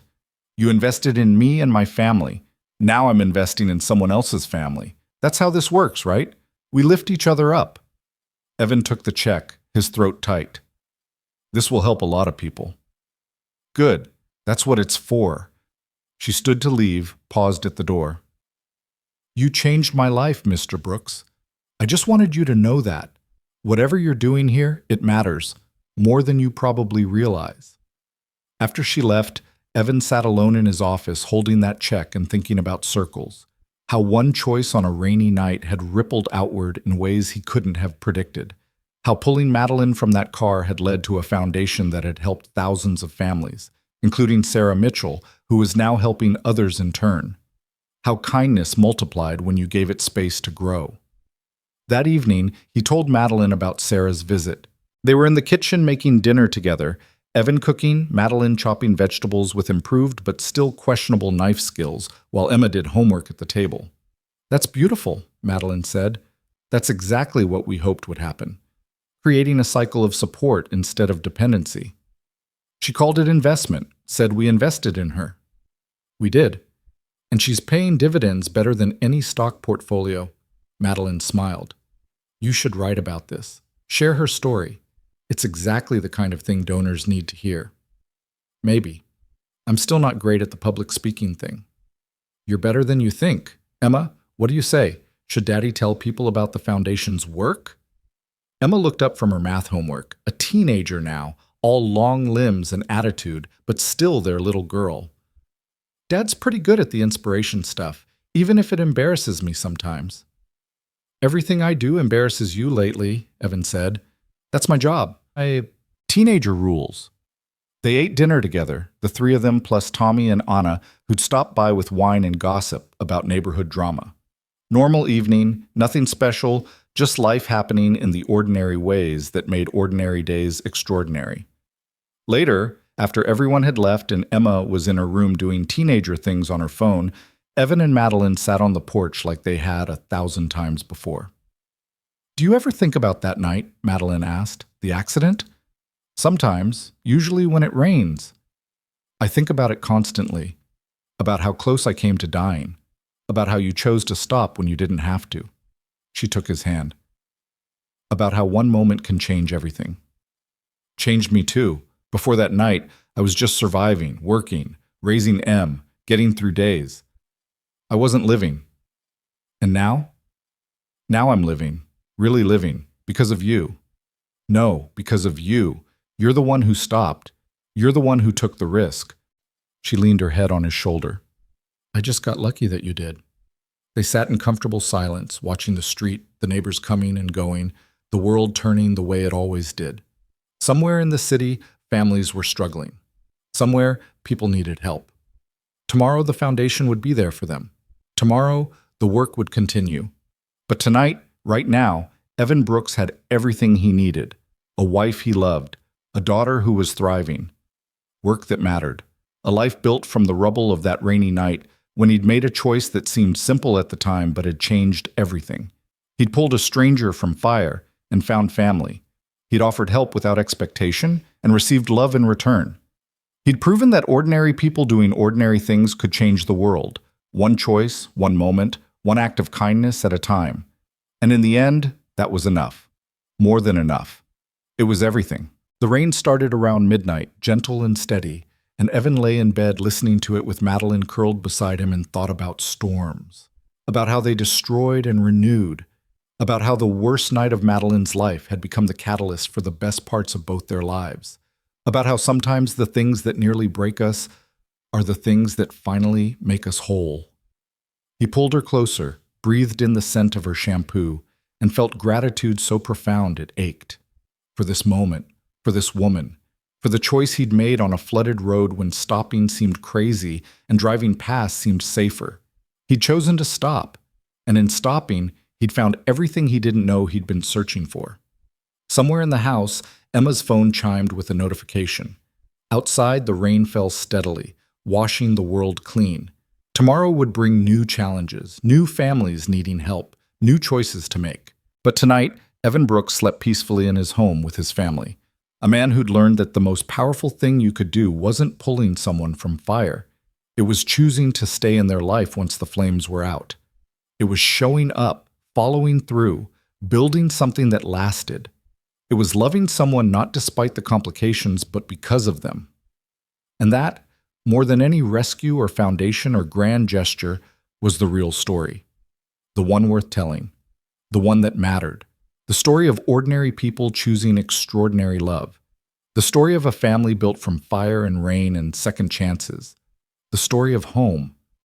You invested in me and my family. Now I'm investing in someone else's family. That's how this works, right? We lift each other up." Evan took the check, his throat tight. "This will help a lot of people." "Good. That's what it's for." She stood to leave, paused at the door. "You changed my life, Mr. Brooks. I just wanted you to know that. Whatever you're doing here, it matters, more than you probably realize." After she left, Evan sat alone in his office holding that check and thinking about circles, how one choice on a rainy night had rippled outward in ways he couldn't have predicted, how pulling Madeline from that car had led to a foundation that had helped thousands of families, including Sarah Mitchell, who was now helping others in turn, how kindness multiplied when you gave it space to grow. That evening, he told Madeline about Sarah's visit. They were in the kitchen making dinner together, Evan cooking, Madeline chopping vegetables with improved but still questionable knife skills, while Emma did homework at the table. "That's beautiful," Madeline said. "That's exactly what we hoped would happen. Creating a cycle of support instead of dependency." She called it investment, said we invested in her. We did. And she's paying dividends better than any stock portfolio. Madeline smiled. "You should write about this. Share her story. It's exactly the kind of thing donors need to hear." "Maybe." I'm still not great at the public speaking thing. You're better than you think. Emma, what do you say? Should Daddy tell people about the foundation's work? Emma looked up from her math homework, a teenager now, all long limbs and attitude, but still their little girl. Dad's pretty good at the inspiration stuff, even if it embarrasses me sometimes. Everything I do embarrasses you lately, Evan said. That's my job. Teenager rules. They ate dinner together, the three of them plus Tommy and Anna, who'd stopped by with wine and gossip about neighborhood drama. Normal evening, nothing special, just life happening in the ordinary ways that made ordinary days extraordinary. Later, after everyone had left and Emma was in her room doing teenager things on her phone, Evan and Madeline sat on the porch like they had 1,000 times before. Do you ever think about that night? Madeline asked. The accident? Sometimes, usually when it rains. I think about it constantly, about how close I came to dying, about how you chose to stop when you didn't have to. She took his hand. About how one moment can change everything. Changed me too. Before that night, I was just surviving, working, raising Em, getting through days. I wasn't living. And now? Now I'm living, really living, because of you. No, because of you. You're the one who stopped. You're the one who took the risk. She leaned her head on his shoulder. I just got lucky that you did. They sat in comfortable silence, watching the street, the neighbors coming and going, the world turning the way it always did. Somewhere in the city, families were struggling. Somewhere, people needed help. Tomorrow, the foundation would be there for them. Tomorrow, the work would continue. But tonight, right now, Evan Brooks had everything he needed. A wife he loved, a daughter who was thriving, work that mattered, a life built from the rubble of that rainy night when he'd made a choice that seemed simple at the time but had changed everything. He'd pulled a stranger from fire and found family. He'd offered help without expectation and received love in return. He'd proven that ordinary people doing ordinary things could change the world, one choice, one moment, one act of kindness at a time. And in the end, that was enough. More than enough. It was everything. The rain started around midnight, gentle and steady, and Evan lay in bed listening to it with Madeline curled beside him and thought about storms, about how they destroyed and renewed, about how the worst night of Madeline's life had become the catalyst for the best parts of both their lives, about how sometimes the things that nearly break us are the things that finally make us whole. He pulled her closer, breathed in the scent of her shampoo, and felt gratitude so profound it ached. For this moment, for this woman, for the choice he'd made on a flooded road when stopping seemed crazy and driving past seemed safer. He'd chosen to stop, and in stopping, he'd found everything he didn't know he'd been searching for. Somewhere in the house, Emma's phone chimed with a notification. Outside, the rain fell steadily, washing the world clean. Tomorrow would bring new challenges, new families needing help, new choices to make. But tonight, Evan Brooks slept peacefully in his home with his family. A man who'd learned that the most powerful thing you could do wasn't pulling someone from fire. It was choosing to stay in their life once the flames were out. It was showing up, following through, building something that lasted. It was loving someone not despite the complications, but because of them. And that, more than any rescue or foundation or grand gesture, was the real story. The one worth telling. The one that mattered. The story of ordinary people choosing extraordinary love. The story of a family built from fire and rain and second chances. The story of home.